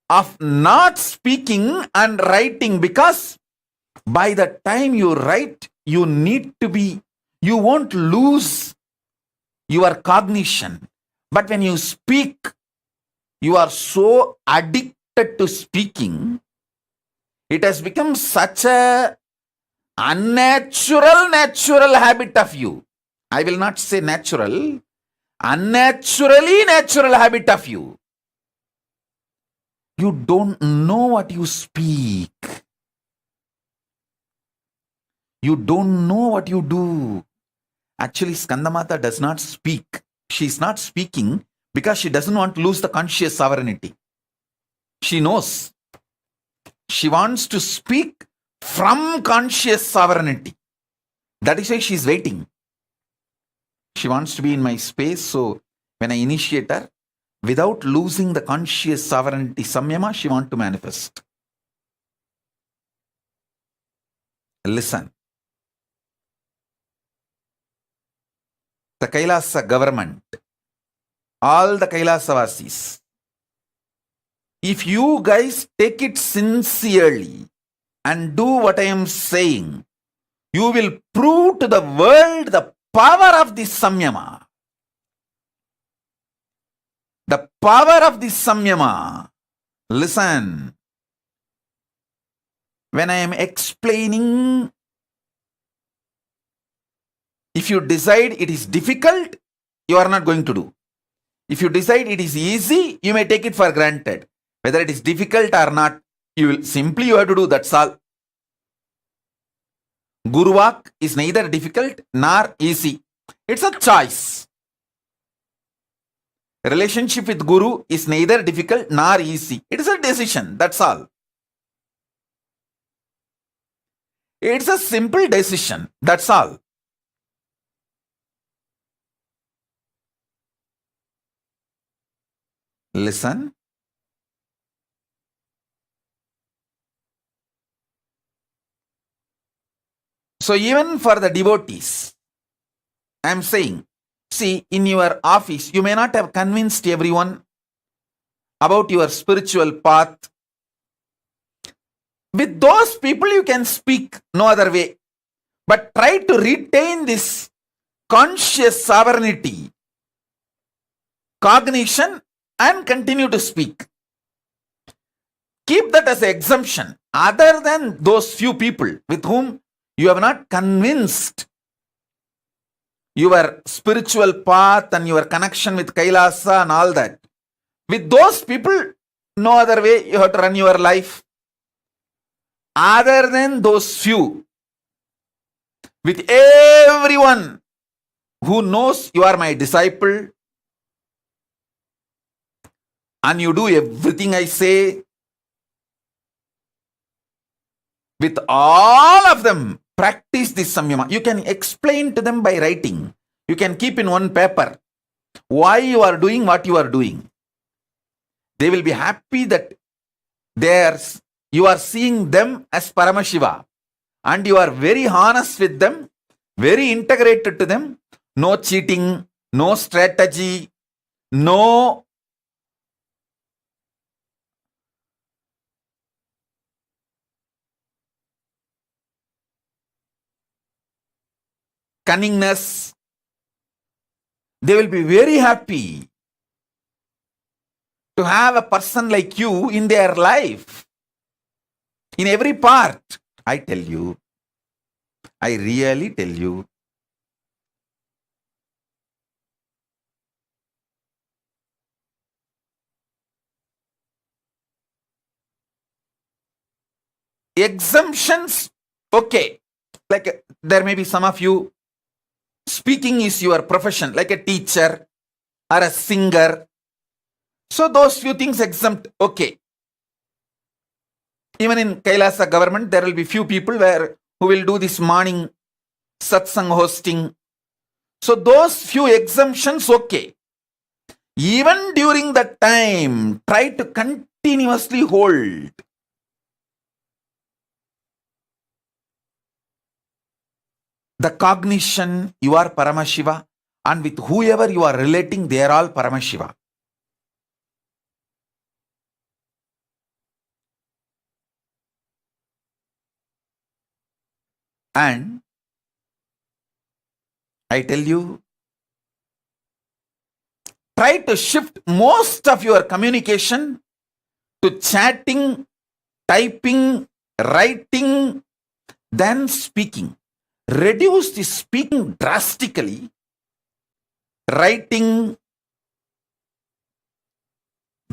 of not speaking and writing, because by the time you write, you won't lose your cognition. But when you speak, you are so addicted to speaking, it has become such a natural habit of you. I will not say natural, unnaturally natural habit of you. You don't know what you speak. You don't know what you do. Actually, Skandamata does not speak. She is not speaking because she doesn't want to lose the conscious sovereignty. She knows. She wants to speak from conscious sovereignty. That is why she is waiting. She wants to be in my space, so when I initiate her, without losing the conscious sovereignty samyama, she wants to manifest. Listen. The Kailasa government, all the Kailasavasis, if you guys take it sincerely and do what I am saying, you will prove to the world the power of this samyama. The power of this samyama. Listen. When I am explaining, if you decide it is difficult, you are not going to do. If you decide it is easy, you may take it for granted. Whether it is difficult or not, you have to do, that's all. Guruvak is neither difficult nor easy. It's a choice. Relationship with Guru is neither difficult nor easy. It is a decision, that's all. It's a simple decision, that's all. Listen. So even for the devotees, I am saying, see, in your office, you may not have convinced everyone about your spiritual path. With those people, you can speak no other way. But try to retain this conscious sovereignty, cognition, and continue to speak. Keep that as an exemption. Other than those few people with whom you have not convinced your spiritual path and your connection with Kailasa and all that. With those people, no other way you have to run your life. Other than those few, with everyone who knows you are my disciple and you do everything I say, with all of them, practice this samyama. You can explain to them by writing. You can keep in one paper why you are doing what you are doing. They will be happy that you are seeing them as Paramashiva and you are very honest with them, very integrated to them. No cheating, no strategy, no cunningness. They will be very happy to have a person like you in their life, in every part. I tell you, I really tell you. Exemptions, okay. Like there may be some of you, speaking is your profession, like a teacher or a singer. So those few things exempt, okay. Even in Kailasa government, there will be few people who will do this morning satsang hosting. So those few exemptions, okay. Even during that time, try to continuously hold the cognition you are Paramashiva, and with whoever you are relating, they are all Paramashiva. And I tell you, try to shift most of your communication to chatting, typing, writing, than speaking. Reduce the speaking drastically. Writing,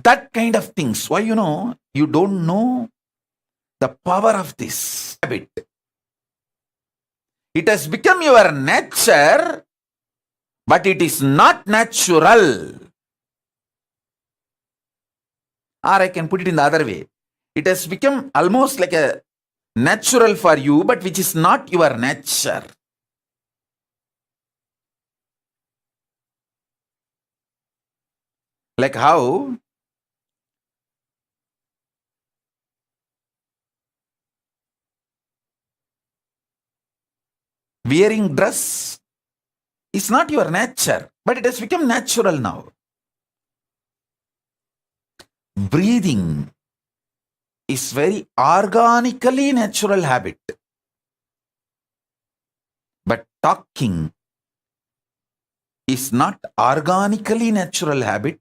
that kind of things. Why? You don't know the power of this habit. It has become your nature, but it is not natural. Or I can put it in the other way. It has become almost like a natural for you, but which is not your nature. Like how wearing dress is not your nature, but it has become natural now. Breathing is very organically natural habit. But talking is not organically natural habit.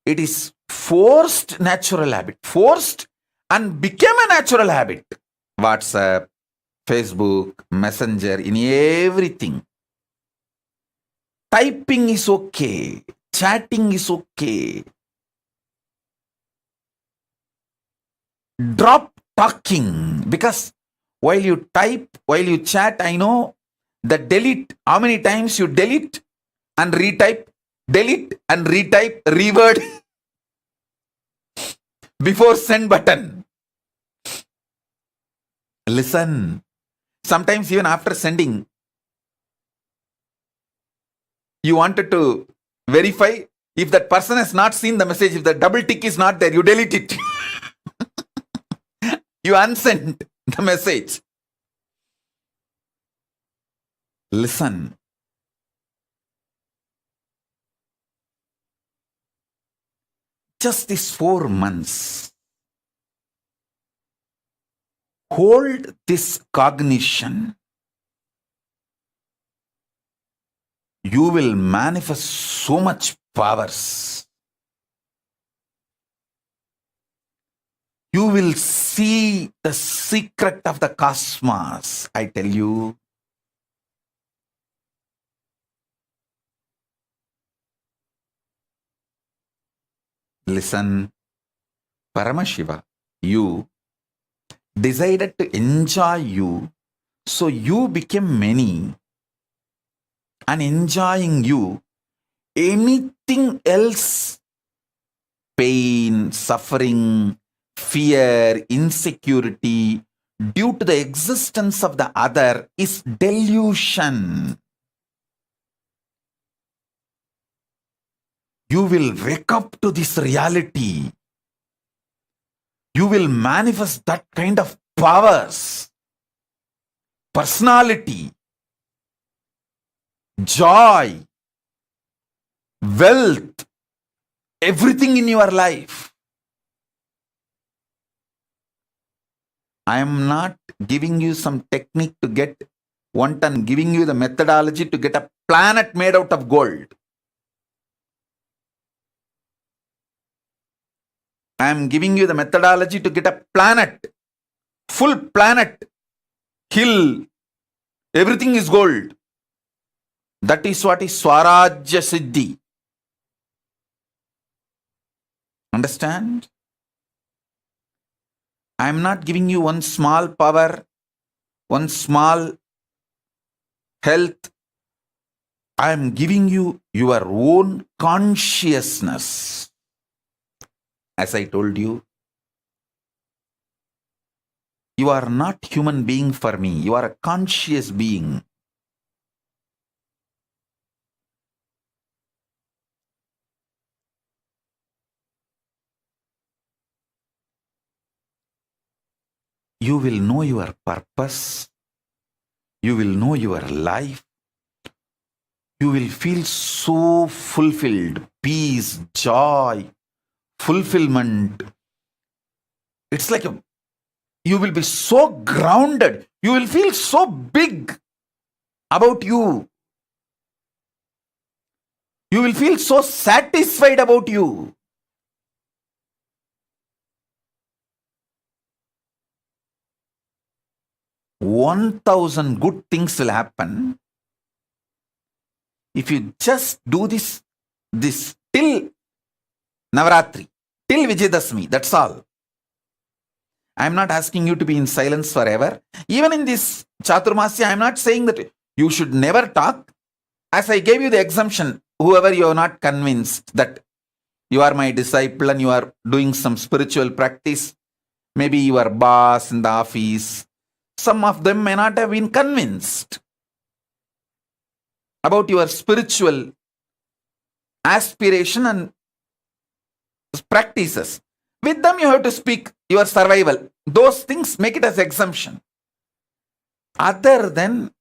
It is forced natural habit. Forced and became a natural habit. WhatsApp, Facebook, Messenger, in everything. Typing is okay. Chatting is okay. Drop talking, because while you type, while you chat, I know the delete, how many times you delete and retype, delete and retype, reword before send button. Listen, sometimes even after sending, you wanted to verify if that person has not seen the message, if the double tick is not there, you delete it. You unsend the message. Listen. Just these 4 months, hold this cognition. You will manifest so much powers. You will see the secret of the cosmos, I tell you. Listen, Paramashiva, you decided to enjoy you, so you became many. And enjoying you, anything else, pain, suffering, fear, insecurity, due to the existence of the other, is delusion. You will wake up to this reality. You will manifest that kind of powers, personality, joy, wealth, everything in your life. I am not giving you some technique to get one ton, giving you the methodology to get a planet made out of gold. I am giving you the methodology to get a planet, full planet, hill, everything is gold. That is what is Swarajya Siddhi. Understand? I am not giving you one small power, one small health. I am giving you your own consciousness. As I told you, you are not human being for me. You are a conscious being. You will know your purpose. You will know your life. You will feel so fulfilled, peace, joy, fulfillment. It's like you will be so grounded. You will feel so big about you. You will feel so satisfied about you. One thousand good things will happen if you just do this till Navaratri, till Vijayadashmi. That's all. I am not asking you to be in silence forever. Even in this Chaturmasya, I am not saying that you should never talk. As I gave you the exemption, whoever you are not convinced that you are my disciple and you are doing some spiritual practice, maybe your boss in the office, some of them may not have been convinced about your spiritual aspiration and practices. With them you have to speak your survival. Those things, make it as exemption. Other than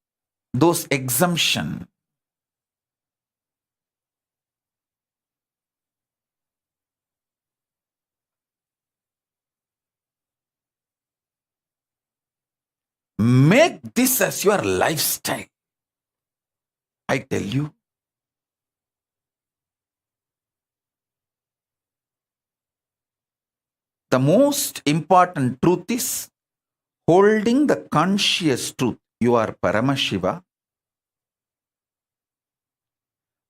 those exemption, make this as your lifestyle. I tell you, the most important truth is holding the conscious truth. You are Paramashiva,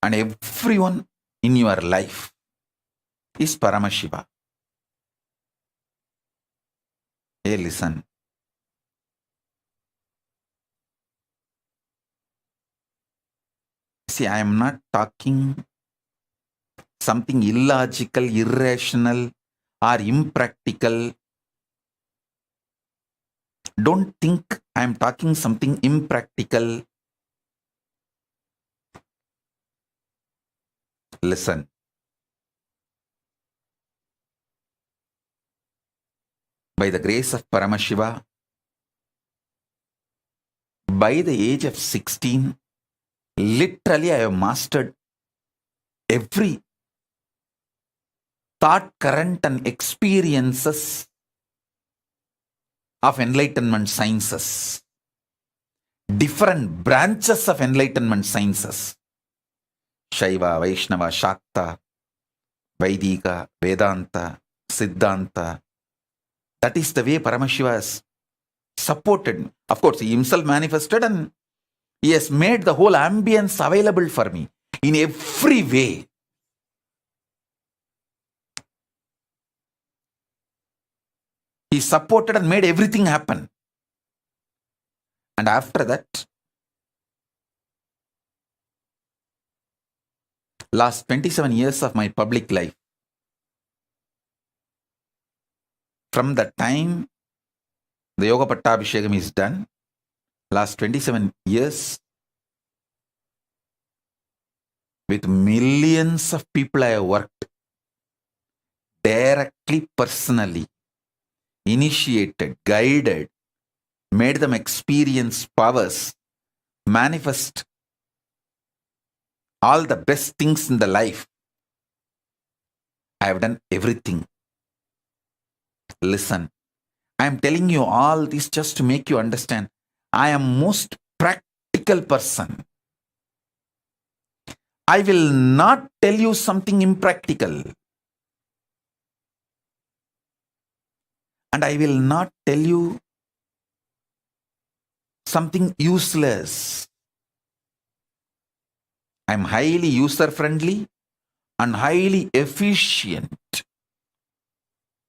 and everyone in your life is Paramashiva. Hey, listen. See, I am not talking something illogical, irrational, or impractical. Don't think I am talking something impractical. Listen. By the grace of Paramashiva, by the age of 16, Literally, I have mastered every thought current and experiences of enlightenment sciences. Different branches of enlightenment sciences. Shaiva, Vaishnava, Shakta, Vaidika, Vedanta, Siddhanta. That is the way Paramashiva has supported me. Of course, he himself manifested and he has made the whole ambience available for me in every way. He supported and made everything happen. And after that, last 27 years of my public life, from the time the Yoga Pattabhishekam is done, last 27 years, with millions of people I have worked, directly, personally, initiated, guided, made them experience powers, manifest all the best things in the life. I have done everything. Listen, I am telling you all this just to make you understand. I am most practical person. I will not tell you something impractical. And I will not tell you something useless. I am highly user-friendly and highly efficient.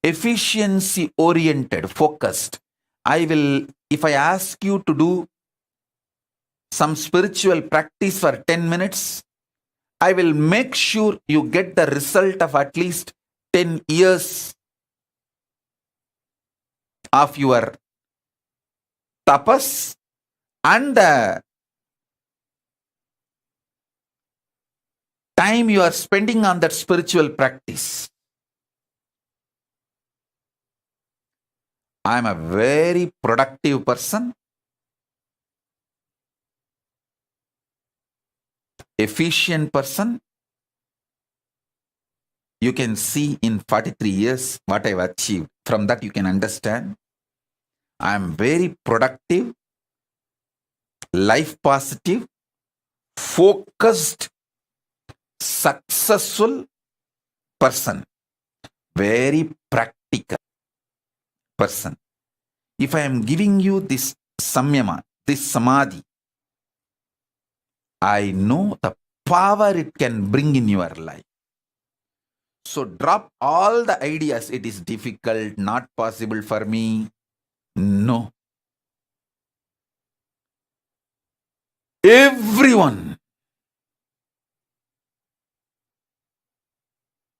Efficiency-oriented, focused. If I ask you to do some spiritual practice for 10 minutes, I will make sure you get the result of at least 10 years of your tapas and the time you are spending on that spiritual practice. I am a very productive person, efficient person. You can see in 43 years what I have achieved. From that you can understand. I am very productive, life positive, focused, successful person. Very practical person. If I am giving you this samyama, this samadhi, I know the power it can bring in your life. So drop all the ideas. It is difficult, not possible for me. No. Everyone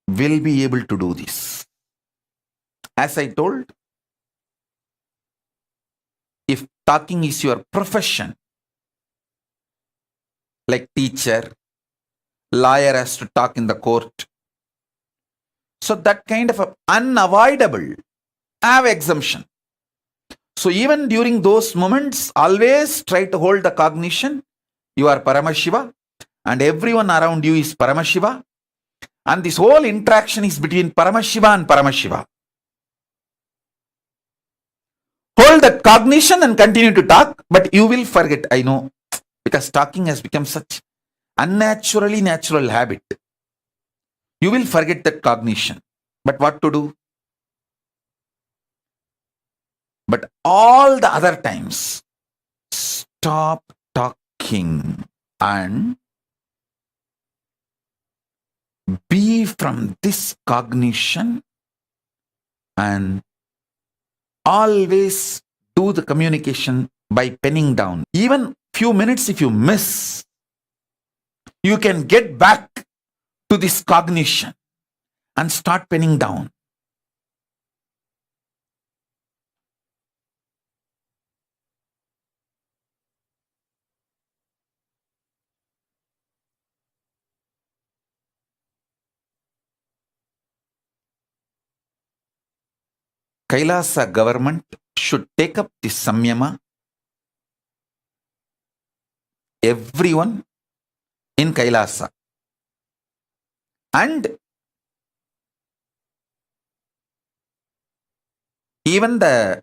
will be able to do this. As I told, if talking is your profession, like teacher, lawyer has to talk in the court. So that kind of unavoidable, have exemption. So even during those moments, always try to hold the cognition. You are Paramashiva and everyone around you is Paramashiva. And this whole interaction is between Paramashiva and Paramashiva. Hold that cognition and continue to talk, but you will forget, I know, because talking has become such unnaturally natural habit. You will forget that cognition. But what to do? But all the other times, stop talking and be from this cognition and always do the communication by penning down. Even few minutes if you miss, you can get back to this cognition and start penning down. Kailasa government should take up this samyama. Everyone in Kailasa. And even the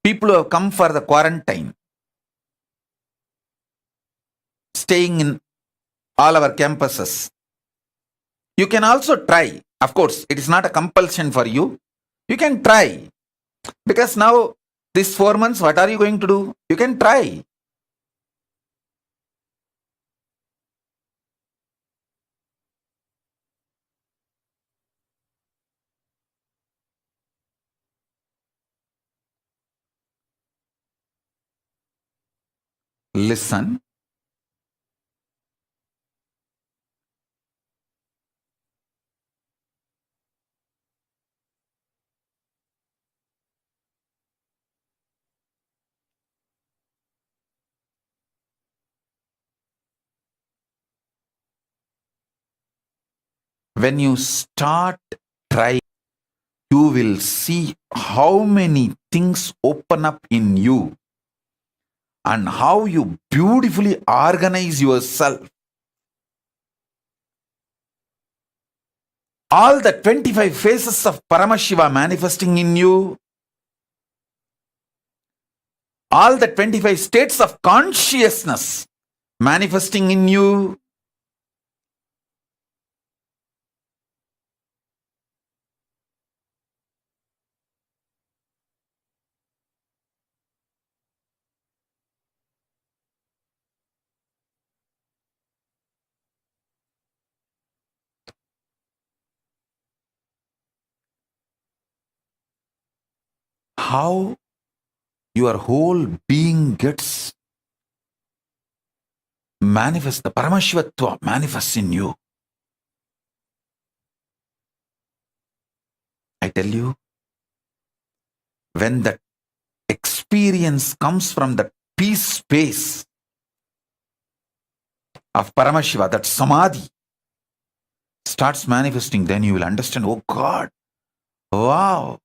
people who have come for the quarantine, staying in all our campuses, you can also try. Of course, it is not a compulsion for you. You can try. Because now, these 4 months, what are you going to do? You can try. Listen. When you start trying, you will see how many things open up in you and how you beautifully organize yourself. All the 25 faces of Paramashiva manifesting in you, all the 25 states of consciousness manifesting in you, how your whole being gets manifest, the Paramashivatva manifests in you. I tell you, when that experience comes from the peace space of Paramashiva, that samadhi starts manifesting, then you will understand, oh God, wow.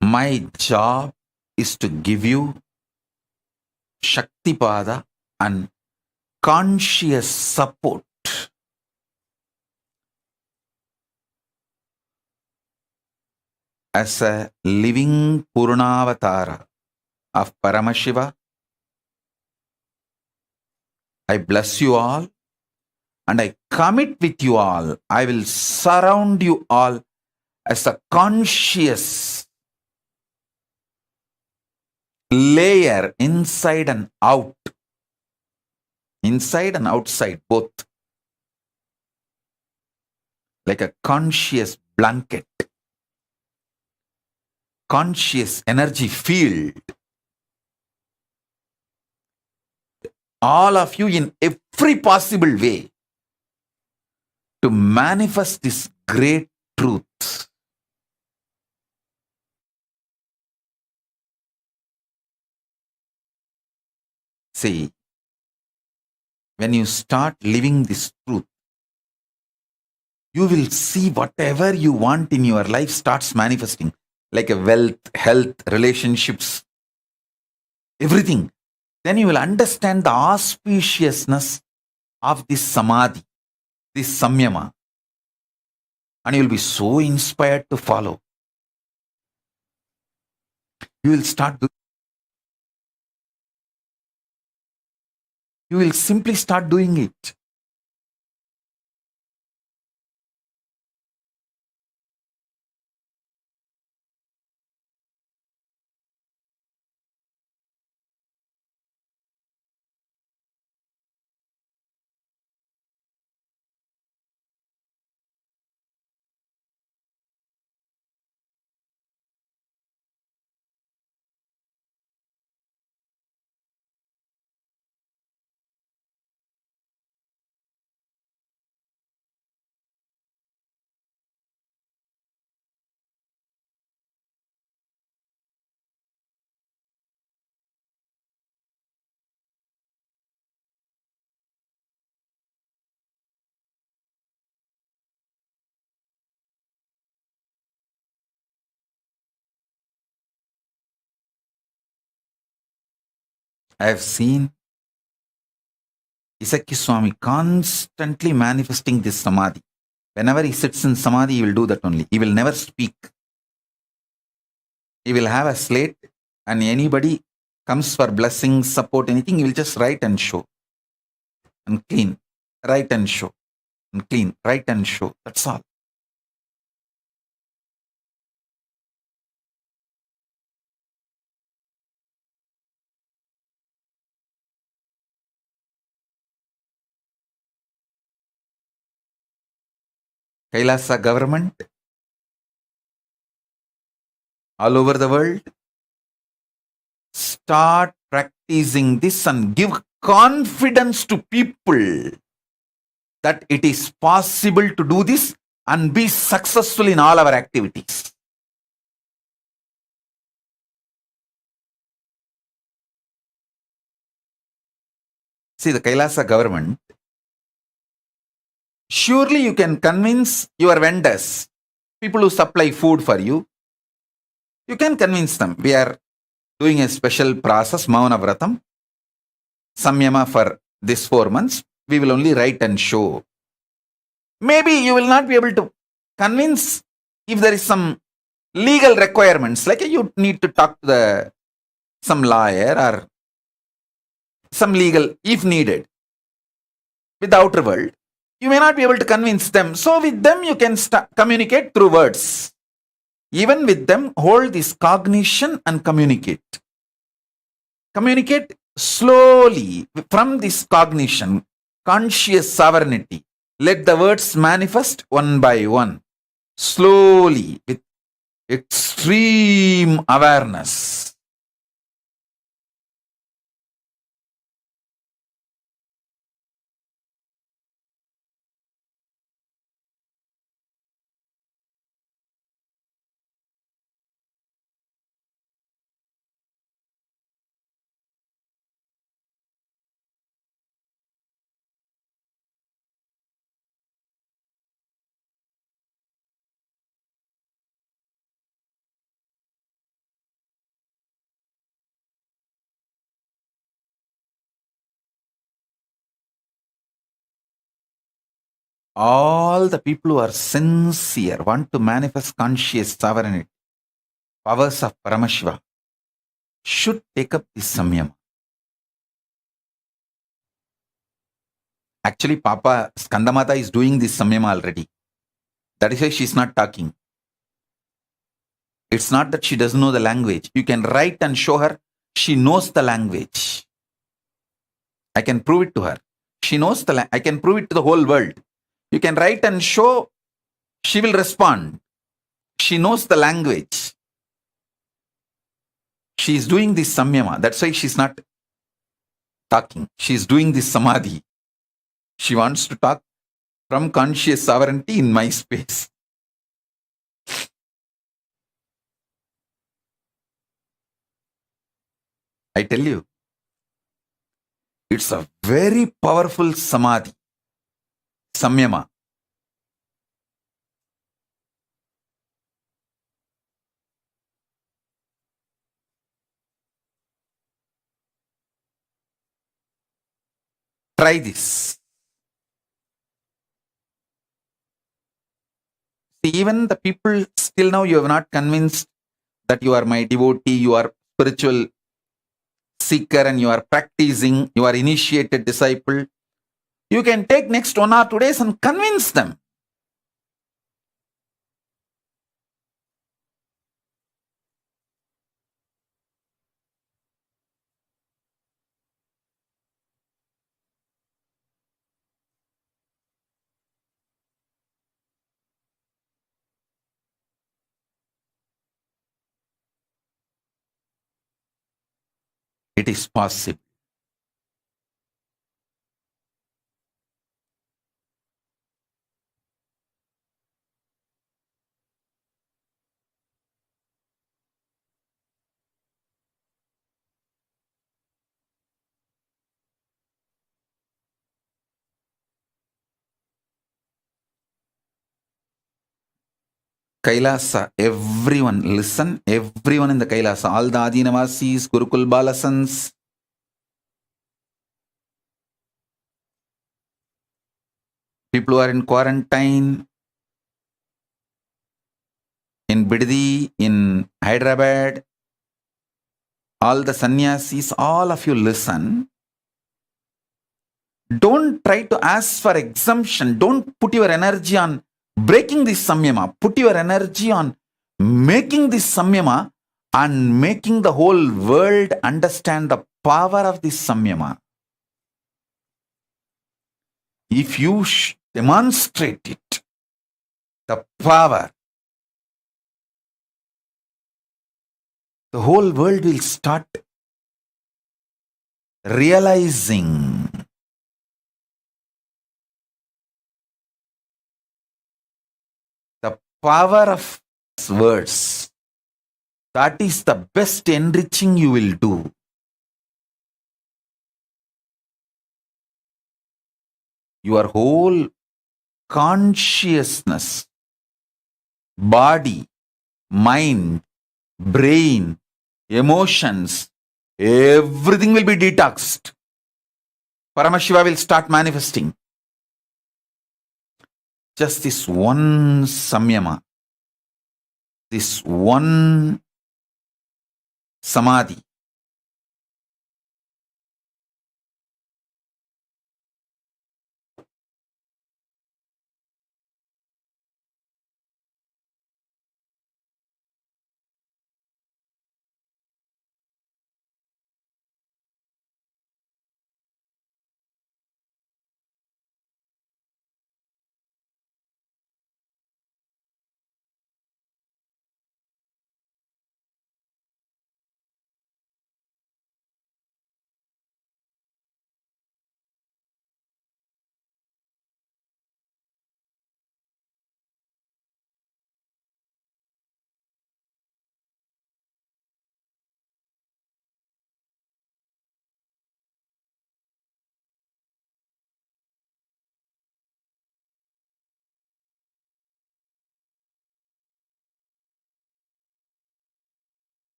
My job is to give you Shaktipada and conscious support as a living Purnavatara of Paramashiva. I bless you all and I commit with you all. I will surround you all as a conscious layer inside and out. Inside and outside, both. Like a conscious blanket. Conscious energy field. All of you in every possible way to manifest this great truth. See, when you start living this truth, you will see whatever you want in your life starts manifesting, like a wealth, health, relationships, everything. Then you will understand the auspiciousness of this samadhi, this samyama, and you will be so inspired to follow. You will you will simply start doing it. I have seen Isaki Swami constantly manifesting this samadhi. Whenever he sits in samadhi, he will do that only. He will never speak. He will have a slate, and anybody comes for blessings, support, anything, he will just write and show. And clean. Write and show. And clean. Write and show. That's all. Kailasa government, all over the world, start practicing this and give confidence to people that it is possible to do this and be successful in all our activities. See, the Kailasa government, surely you can convince your vendors, people who supply food for you, you can convince them. We are doing a special process, Mauna Vratam, Samyama for this 4 months. We will only write and show. Maybe you will not be able to convince if there is some legal requirements, like you need to talk to some lawyer or some legal, if needed, with the outer world. You may not be able to convince them. So with them, you can communicate through words. Even with them, hold this cognition and communicate. Communicate slowly from this cognition, conscious sovereignty. Let the words manifest one by one, slowly, with extreme awareness. All the people who are sincere, want to manifest conscious sovereignty, powers of Paramashiva, should take up this samyama. Actually, Papa Skandamata is doing this samyama already. That is why she is not talking. It's not that she doesn't know the language. You can write and show her. She knows the language. I can prove it to her. She knows the language. I can prove it to the whole world. You can write and show. She will respond. She knows the language. She is doing this samyama. That's why she's not talking. She is doing this samadhi. She wants to talk from conscious sovereignty in my space. I tell you, it's a very powerful samadhi, samyama. Try this. See, even the people still now, you have not convinced that you are my devotee, you are spiritual seeker and you are practicing, you are initiated disciple. You can take next 1 or 2 days and convince them. It is possible. Kailasa, everyone listen, everyone in the Kailasa, all the Adinavasis, Gurukul Balasans, people who are in quarantine, in Biddi, in Hyderabad, all the sannyasis, all of you listen. Don't try to ask for exemption. Don't put your energy on breaking this samyama. Put your energy on making this samyama and making the whole world understand the power of this samyama. If you demonstrate it, the power, the whole world will start realizing the power of words. That is the best enriching you will do. Your whole consciousness, body, mind, brain, emotions, everything will be detoxed. Paramashiva will start manifesting. Just this one samyama, this one samadhi.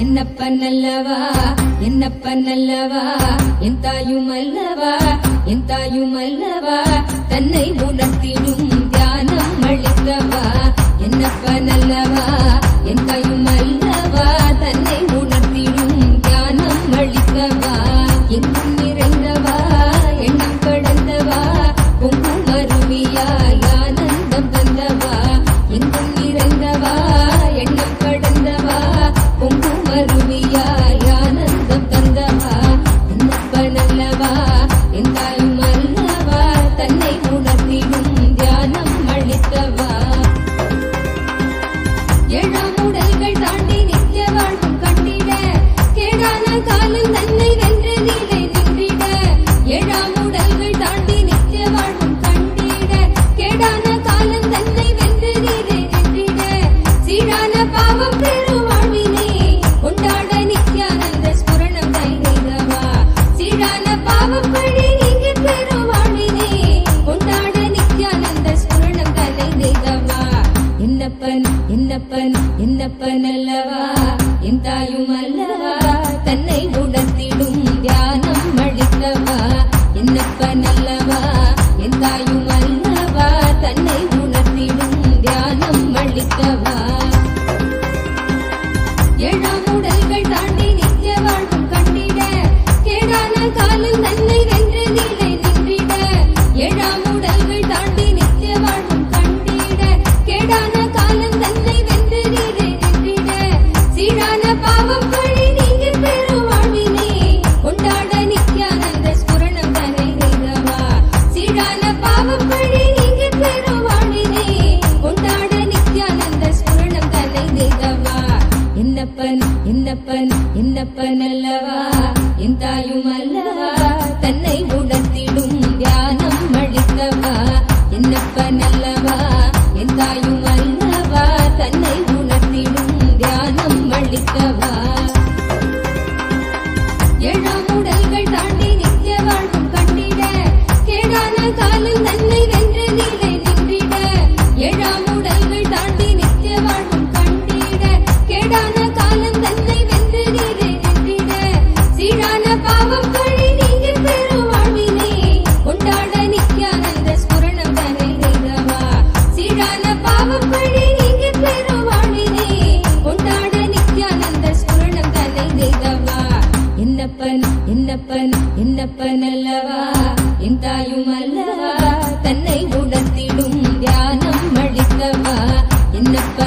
என்னப்ப நல்லவா என்னப்ப நல்லவா என் தாயும் அல்லவா என் தாயும் அல்லவா தன்னை உணர்த்திடும் தியானம் அளித்தவா என்னப்ப நல்லவா என் தாயும் அல்லவா தன்னை உணர்த்திடும் தியானம் அளித்தவா எங்கும் நிறைந்தவா எண்ணம் கடந்தவா பொங்கும் அருவியாய் ஆனந்தம் தந்தவா எங்கும் நிறைந்தவா எண்ணம் கடந்தவா பொங்கும் அருவியாய் ஆனந்தம் தந்தவா என்னப்ப நல்லவா என் தாயும் அல்லவா தன்னை உணர்த்திடும் தியானம் அளித்தவா ஏழாம் உடல்கள் தாண்டி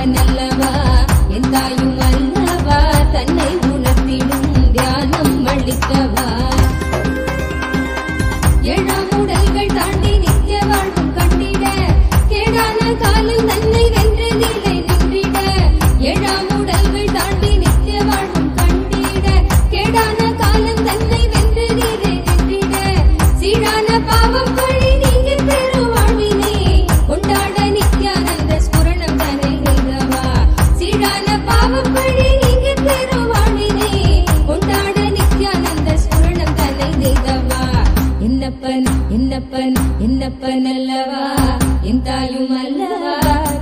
என்னப்பனல்லவா என் தாயும் அல்லவா தன்னை உணர்த்திடும் தியானம் அளிக்கவா ஏழாம் உடல்கள் தாண்டி நித்திய வாழ்வும் கண்டிட கேடான காலம் தன்னை வென்று நிலை நின்றிட ஏழாம் உடல்கள் தாண்டி நித்திய வாழ்வும் கண்டிட கேடான காலம் தன்னை வென்று நிலை நின்றிட சீடான பாவம் பழி நீங்க பெரு வாழ்வினே கொண்டாட நித்யானந்த ஸ்புரணம் தன்னை நிகவா சீடான பாவம் பழி நீங்க பெரு வாழ்வினே கொண்டாட நித்யானந்த ஸ்புரணம் தன்னை நிகவா என்னப்பன் அல்லவா என் தாயும் அல்லவா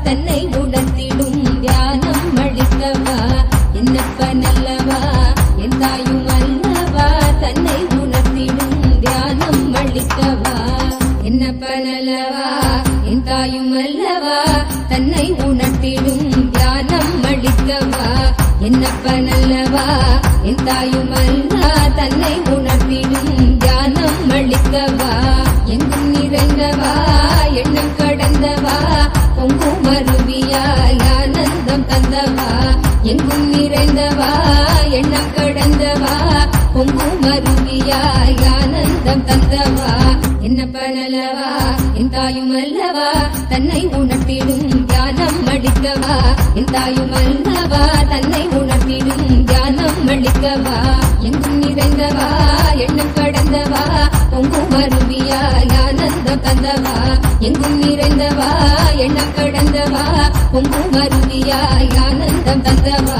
தன்னை உணர்த்திடும் தியானம் அளிக்கவா என்னப்பன் அல்லவா என் தாயும் அல்லவா தன்னை உணர்த்திடும் தியானம் அளிக்கவா என்னப்பன் அல்லவா என் தாயும் அல்லவா தன்னை உணர்த்திடும் தியானம் அளிக்கவா என்னப்பன் அல்லவா என் தாயும் அல்லா தன்னை உணர்த்திடும் தியானம் அளிக்கவா எங்கும் நிறைந்தவா எண்ணம் கடந்தவா பொங்கும் அருவியால் ஆனந்தம் தந்தவா எங்கும் நிறைந்தவா எண்ணம் கடந்தவா பொங்கும் அருவியால் ஆனந்தம் தந்தவா என்னப்பனல்லவா என் தாயும் அல்லவா தன்னை உணர்த்திடும் தியானம் அளிக்கவா என் தாயும் அல்லவா தன்னை உணர்த்திடும் தியானம் அளிக்கவா எங்கும் நிறைந்தவா எண்ணம் கடந்தவா பொங்கும் அருவியால் ஆனந்தம் தந்தவா எங்கும் நிறைந்தவா எண்ணம் கடந்தவா பொங்கும் அருவியால் ஆனந்தம் தந்தவா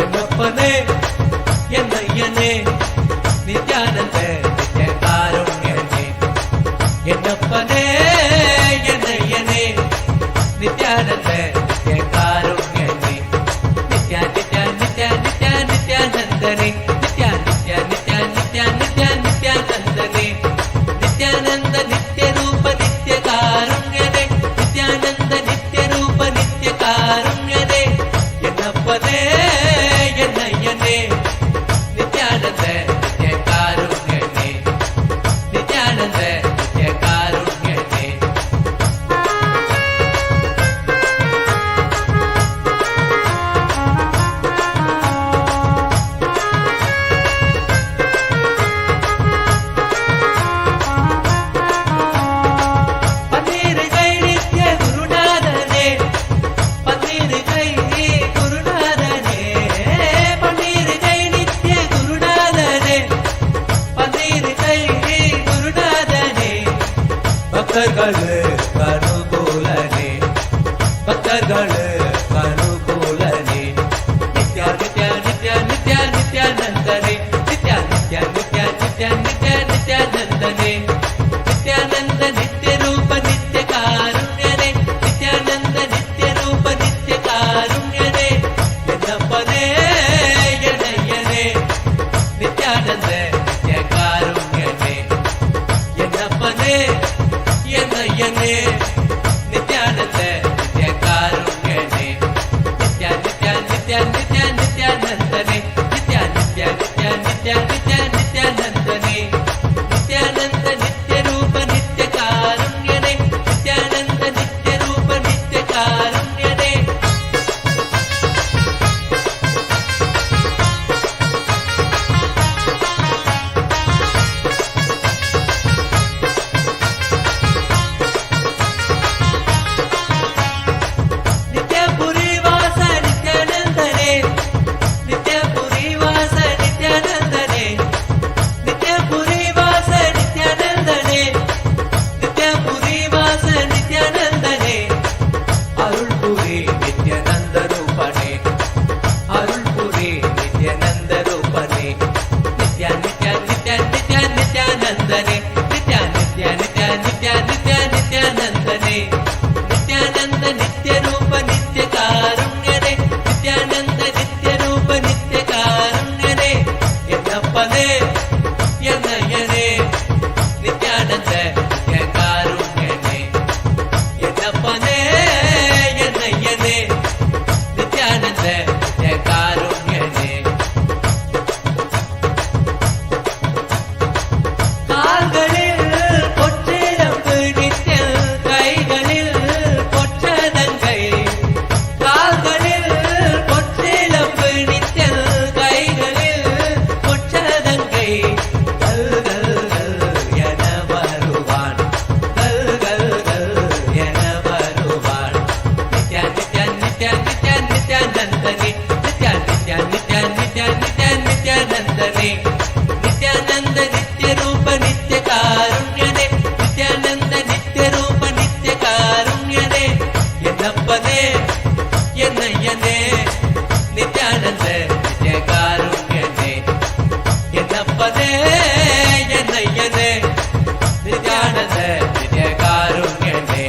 என்னப்பனே என்னையனே நித்யானந்த நித்யகாருண்யனே என்னப்பனே என்னையனே நித்யானந்த நித்யகாருண்யனே நித்யா நித்யா நித்யா நித்யா நித்யானந்தனே நித்யா நித்யா நித்யா நித்யா நித்யா நித்யானந்தனே நித்யானந்த நித்ய ரூப நித்ய காருண்யனே நித்யானந்த நித்ய ரூப நித்ய காருண்யனே என்னப்பனே என்னையனே நித்யானந்த நித்ய காருண்யனே நித்யானந்த நித்ய காருண்யனே பன்னீரு கை நித்ய குருநாதனே பன்னீரு கை குருநாதனே பன்னீரு கை நித்ய குருநாதனே பன்னீரு கை குருநாதனே பக்தர்கள் அனுகூலனே பக்தர்கள் அனுகூலனே நித்யா நித்யா நித்யா நித்யா நித்யானந்தனே நித்யா நித்யா நித்யா நித்யா நித்யா நித்யானந்தனே நித்யானந்த நித்ய ரூப நித்ய காருண்யனே நித்யானந்த நித்ய ரூப நித்ய காருண்யனே என்னப்பனே என்னையனே நித்யானந்த நித்ய காருண்யனே என்னப்பனே என்னையனே நித்யானந்த நித்ய காருண்யனே நித்யா நித்யா நித்யா நித்யா நித்யானந்தனே நித்யா நித்யா நித்யா நித்யா நித்யா நித்யானந்தனே நித்யானந்த நித்ய ரூப நித்ய காருண்யனே நித்யானந்த நித்ய ரூப நித்ய காருண்யனே காப்பதே என்னையனே நித்யானந்த நித்ய காருண்யனே.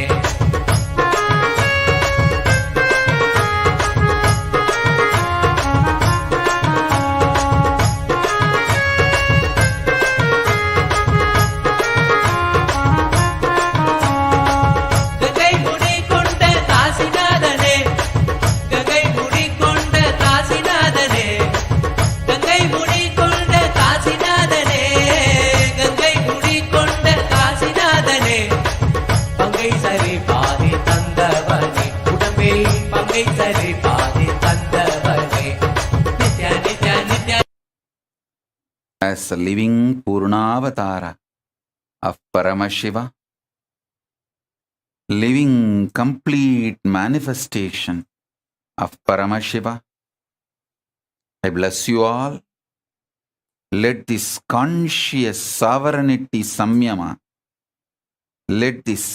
கங்கை முடி கொண்ட காசிநாதனே கங்கை முடி கொண்ட காசிநாதனே கங்கை முடி கொண்ட காசிநாதனே கங்கை முடி கொண்ட காசிநாதனே பங்கை சரி பாதி தந்தவனே உடம்பே பங்கை சரி பாதி தந்தவனே Nithya Nithya Nithya. As a living Purnavatara of Paramashiva, living complete manifestation of Paramashiva, I bless you all. Let this conscious sovereignty samyama, let this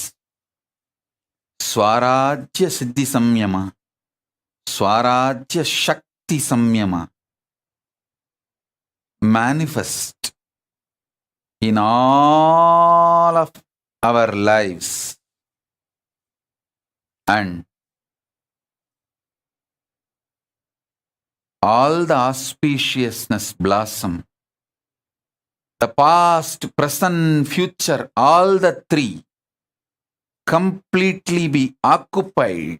Swarajya Siddhi samyama, Swarajya Shakti samyama manifest in all of our lives, and all the auspiciousness blossom. The past, present, future, all the three completely be occupied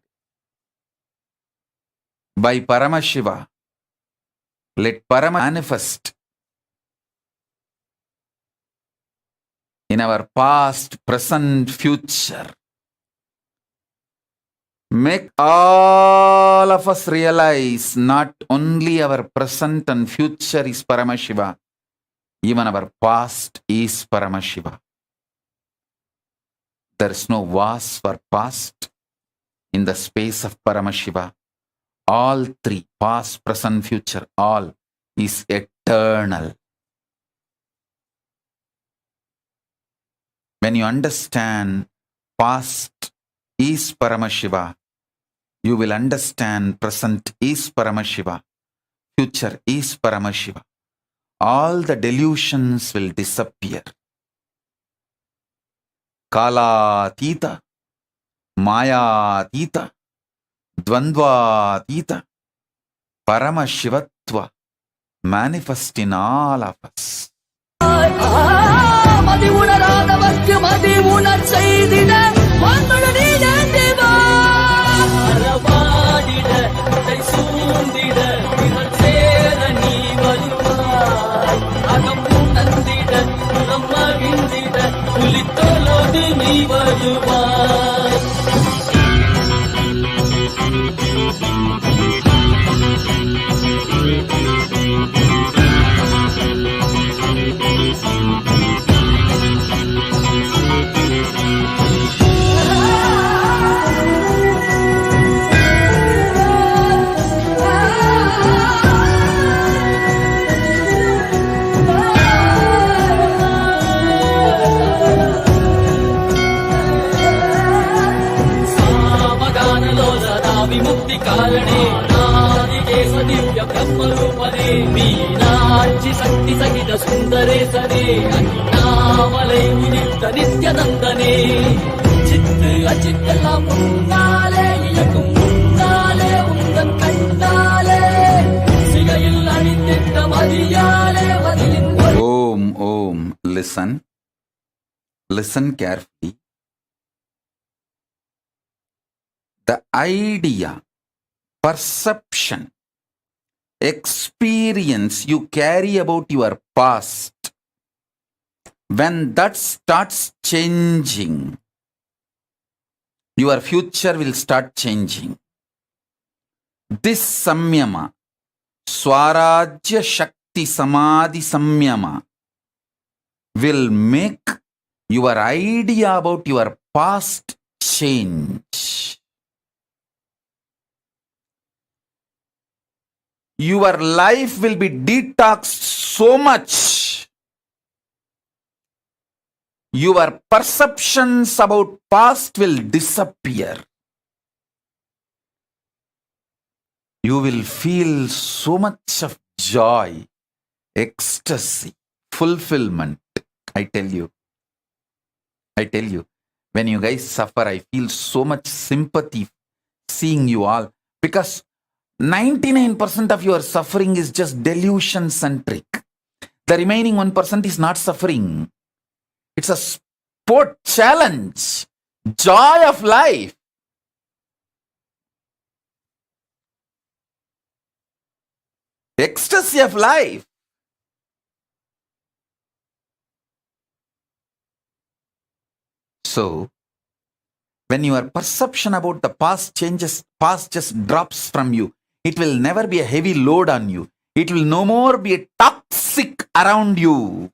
by Paramashiva. Let Parama manifest in our past, present, future. Make all of us realize not only our present and future is Paramashiva, even our past is Paramashiva. There is no was for past in the space of Paramashiva. All three, past, present, future, all is eternal. When you understand past is Paramashiva, you will understand present is Paramashiva, future is Paramashiva. All the delusions will disappear. Kalatita, Mayatita, Dvandvatita, Paramashivatva manifest in all of us. மதி உணராதவர்க்கு மதி உணர் செய்திட அறவாடிட இதை சூழ்ந்திட இவள் சேர நீ வருவாய் அகம் நந்திட புறம் மகிழ்ந்திட புலித்தோலோடு நீ வருவாய். విముక్తి కారణే నాదికేశ దివ్య బ్రహ్మరూపనే మీనాక్షి శక్తి సహిత సుందరేశనే அண்ணாமலை உதித்த நித்யநந்தனே சித்து அச்சித்தெல்லாம் முன்னாலே இயக்கும் முன்னாலே உந்தன் கண்ணாலே சிகையில் அணிந்திட்ட மதியாலே மதியின் Om. Listen carefully. The idea, perception, experience you carry about your past, when that starts changing, your future will start changing. This samyama, Swarajya Shakti Samadhi Samyama, will make your idea about your past change. Your life will be detoxed so much. Your perceptions about past will disappear. You will feel so much of joy, ecstasy, fulfillment. I tell you, when you guys suffer, I feel so much sympathy seeing you all, because 99% of your suffering is just delusion centric. The remaining 1% is not suffering. It's a sport challenge, joy of life. Ecstasy of life. So, when your perception about the past changes, past just drops from you, it will never be a heavy load on you. It will no more be a toxic around you,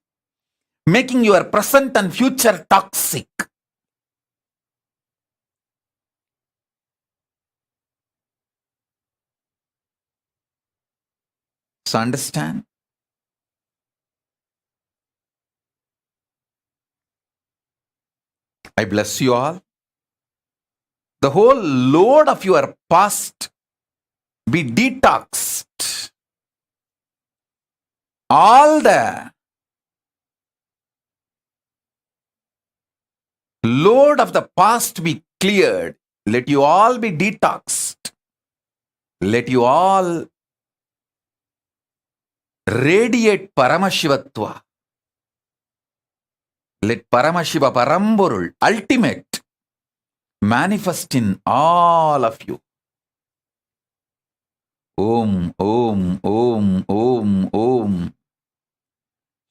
making your present and future toxic. So understand? I bless you all. The whole load of your past be detoxed. All the load of the past be cleared. Let you all be detoxed. Let you all radiate Paramashivatva. Let Paramashiva Paramborul, ultimate, manifest in all of you. Om, Om, Om, Om, Om.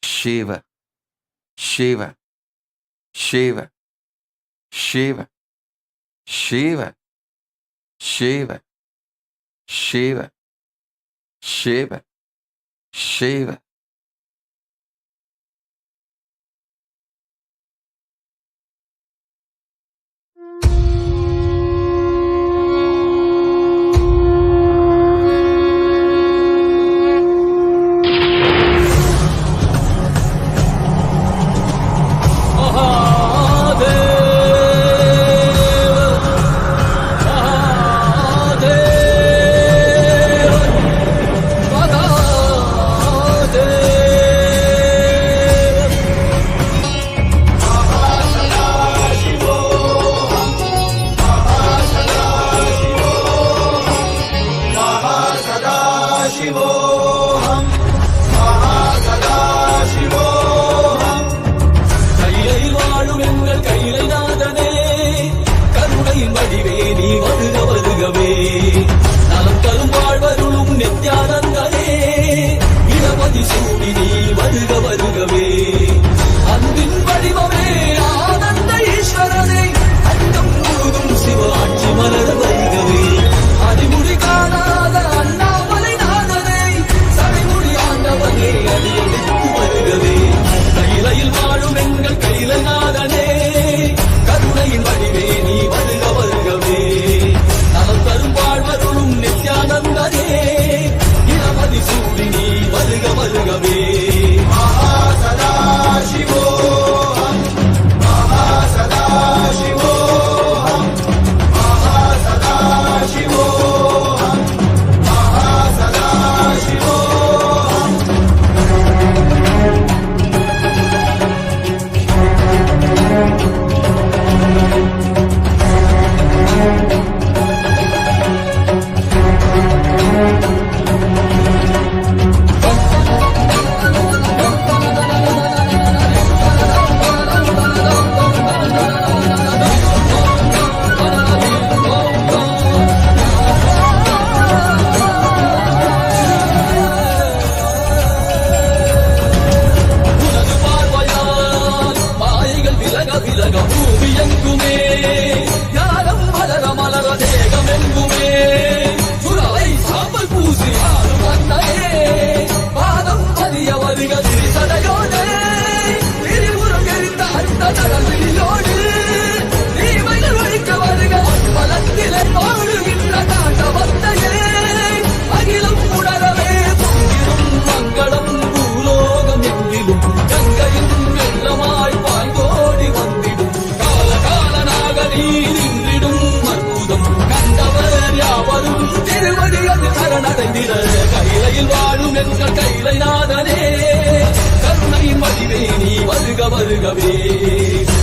Shiva, Shiva, Shiva, Shiva, Shiva, Shiva, Shiva, Shiva, Shiva. கையிலையில் வாழும் எங்கள் கையிலை நாதனே கருணையின் வருக வருகவே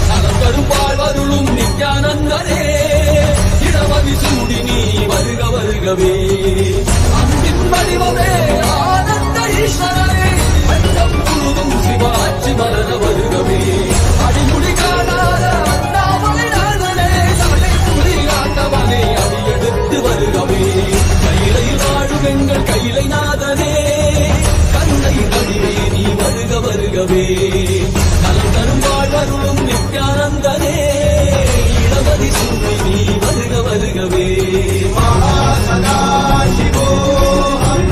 நலம் தரும் வாழ்வருளும் நித்யானந்தனே இடமதி சூடி நீ வருக வருகவே அன்பின் வடிவமே ஆனந்த ஈஸ்வரனே அண்டம் முழுதும் சிவாட்சி மலர வருகவே அடிமுடி காணாத அண்ணாமலை நாதனே தலை புலி ஆண்டவனே அடியெடுத்து வருகவே கையிலையில் வாழும் எங்கள் கையிலை நாதனே கருணை வடிவே நீ வருக வருகவே நலம் தரும் வாழ்வருளும் நித்யானந்தனே இடமதி சூடி நீ வருக வருகவே மகாசதா Shivoham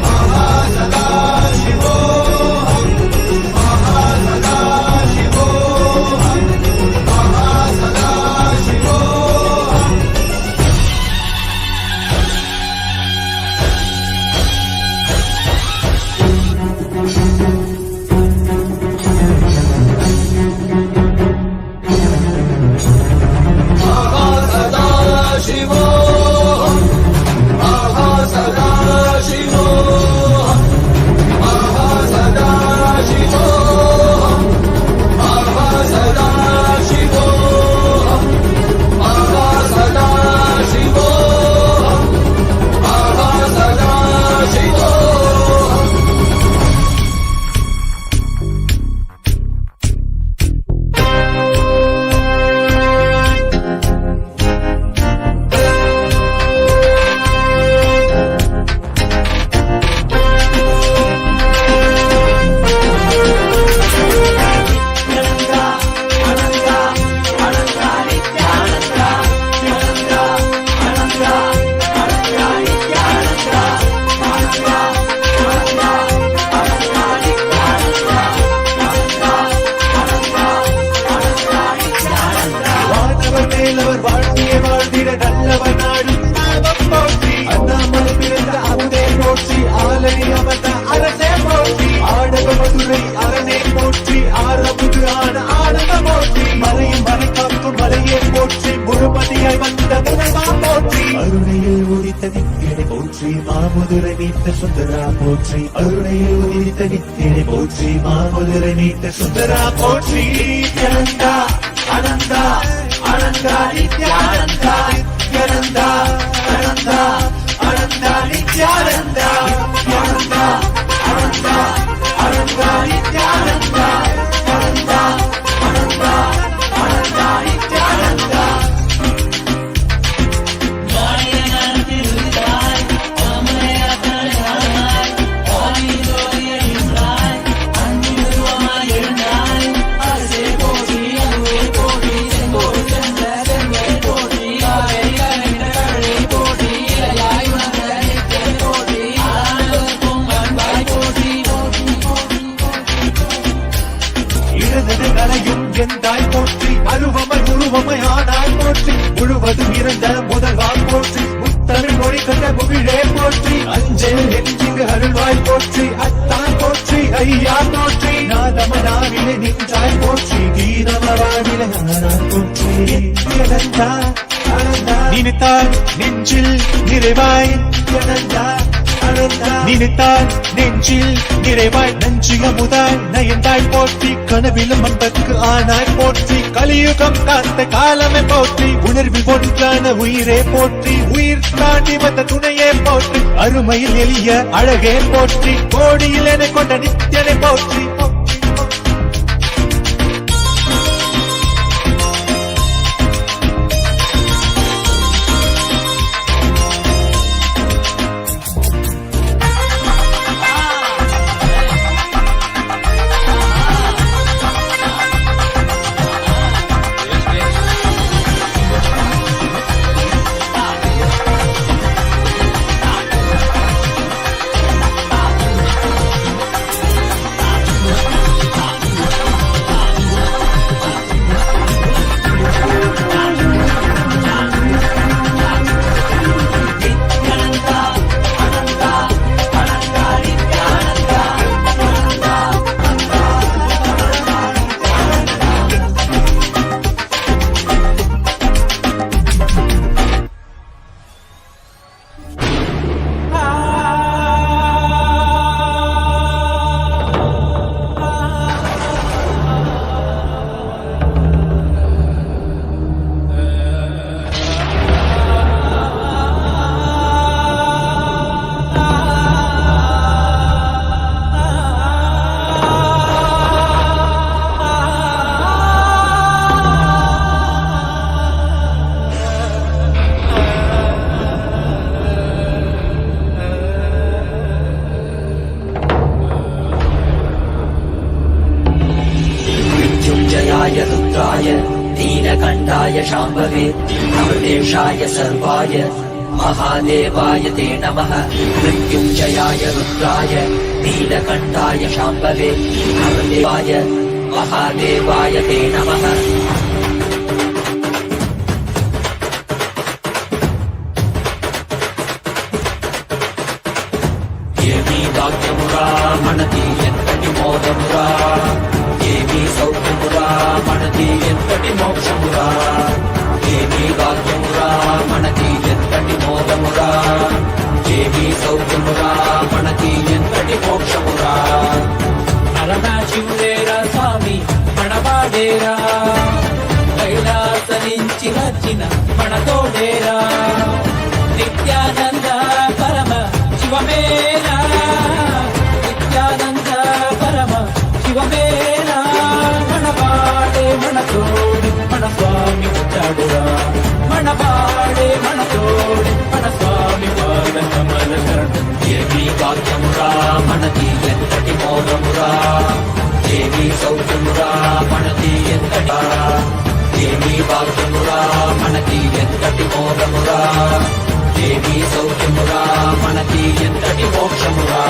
மகாசதா Shivoham மகாசதா Shivoham மகாசதா Shivoham Mahasada Shivoham Mahasada Shivoham Mahasada Shivoham Mahasada Shivoham Mahasada Shivoham Mahasada Shivoham வானவர் மேலவர் வாழ்த்திய வாழ்ந்திட நல்லவர் நாடும் நாமம் போற்றி அண்ணாமலை பிறந்த அமுதே போற்றி ஆலடி அமர்ந்த அரசே போற்றி ஆடக மதுரை அரணே போற்றி ஆரமுது ஆன ஆனந்த போற்றி மலையும் மலை காக்கும் மலையே போற்றி முழுமதியாய் வந்த முதல்வா போற்றி அருணையில் உதித்த நித்தியனை போற்றி மாமுதுரை நீத்த சுந்தரா போற்றி அருணையில் உதித்த நித்தியனை போற்றி மாமுதுரை நீத்த சுந்தரா போற்றி நித்யானந்தா அனந்தா அனந்தா நித்யானந்தா நித்யானந்தா அனந்தா அனந்தா நித்யானந்தா நித்யானந்தா அனந்தா அனந்தா நித்யானந்தா அனந்தா அனந்தா அனந்தா நித்யானந்தா இழந்ததையும் எந்தாய் போற்றி அருவமை உருவமை ஆனாய் போற்றி முழுவதும் இருந்த முதல்வாய் போற்றி முத்தமிழ் மொழி கண்ட முகிழே போற்றி அஞ்சல் நெஞ்சிங்கு அருள்வாய் போற்றி அத்தான் போற்றி ஐயா போற்றி நாதமனாவிலே நின்றாய் போற்றி கீதமவாவிலே ஆனாய் போற்றி நித்யானந்தா அனந்தா நினைத்தால் நெஞ்சில் நிறைவாய் நித்யானந்தா நினைத்தால் நெஞ்சில் நிறைவாய் நஞ்சிய முதல் நயந்தாய் போற்றி கனவிலும் அன்பற்கு ஆனாய் போற்றி கலியுகம் காத்த காலமே போற்றி உணர்வில் ஒன்றான உயிரே போற்றி உயிர் தாண்டி வந்த துணையே போற்றி அருமையில் எளிய அழகே போற்றி கோடியில் என கொண்ட நித்யனை போற்றி महादेवाय रुद्राय नीलकण्ठाय शाम्भवे अमृतेशाय सर्वाय महादेवाय ते नमः। मृत्युञ्जयाय रुद्राय नीलकण्ठाय शाम्भवे अमृतेशाय महादेवाय ते नमः। ఏమీ భాగ్యమురా మనది ఎంతటి మోదమురా, ఏమీ సౌఖ్యమురా మనది ఎంతటి మోక్షమురా, ఏమీ భాగ్యమురా మనది ఎంతటి మోదమురా, ఏమీ సౌఖ్యమురా మనది ఎంతటి మోక్షమురా. పరమశివుడేరా స్వామి మనవాడేరా, కైలాస నుంచి వచ్చిన మనతోడేరా, నిత్యానంద పరమ శివమేనా, నిత్యానంద పరమ శివమేనా, మనవాడే మనతోడి మన స్వామి వచ్చాడురా, మనవాడే మనతోడి మన స్వామి పాద కమల శరణం. ఏమీ భాగ్యమురా మనది ఎంతటి మోదమురా, ఏమీ సౌఖ్యమురా మనది ఎంతటి, ఏమీ భాగ్యమురా మనది ఎంతటి మోదమురా, ఏమీ సౌఖ్యమురా మనది ఎంతటి మోక్షమురా.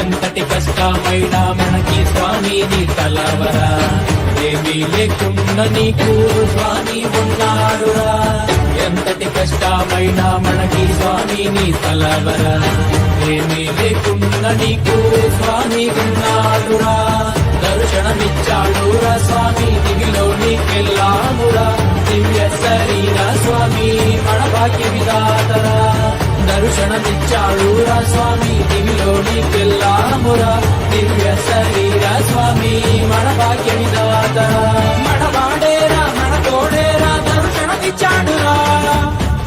ఎంతటి కష్టమైనా మనకి స్వామి నీ తలవరా, ఏమీ లేకున్న నీకు స్వామి ఉన్నాడురా. ఎంతటి కష్టమైనా మనకి స్వామి నీ తలవరా, ఏమీ లేకున్న నీకు స్వామి ఉన్నాడురా. దర్శనమిచ్చాడురా స్వామి దివిలో నీకెళ్ళామురా, దివ్య శరీర స్వామి మన భాగ్య విధాతరా. దర్శనమిచ్చాడురా స్వామి దివిలో నీకెళ్ళామురా, దివ్య శరీర స్వామి మన భాగ్య విధాతరా. మనవాడేరా మన తోడేరా దర్శనమిచ్చాడురా,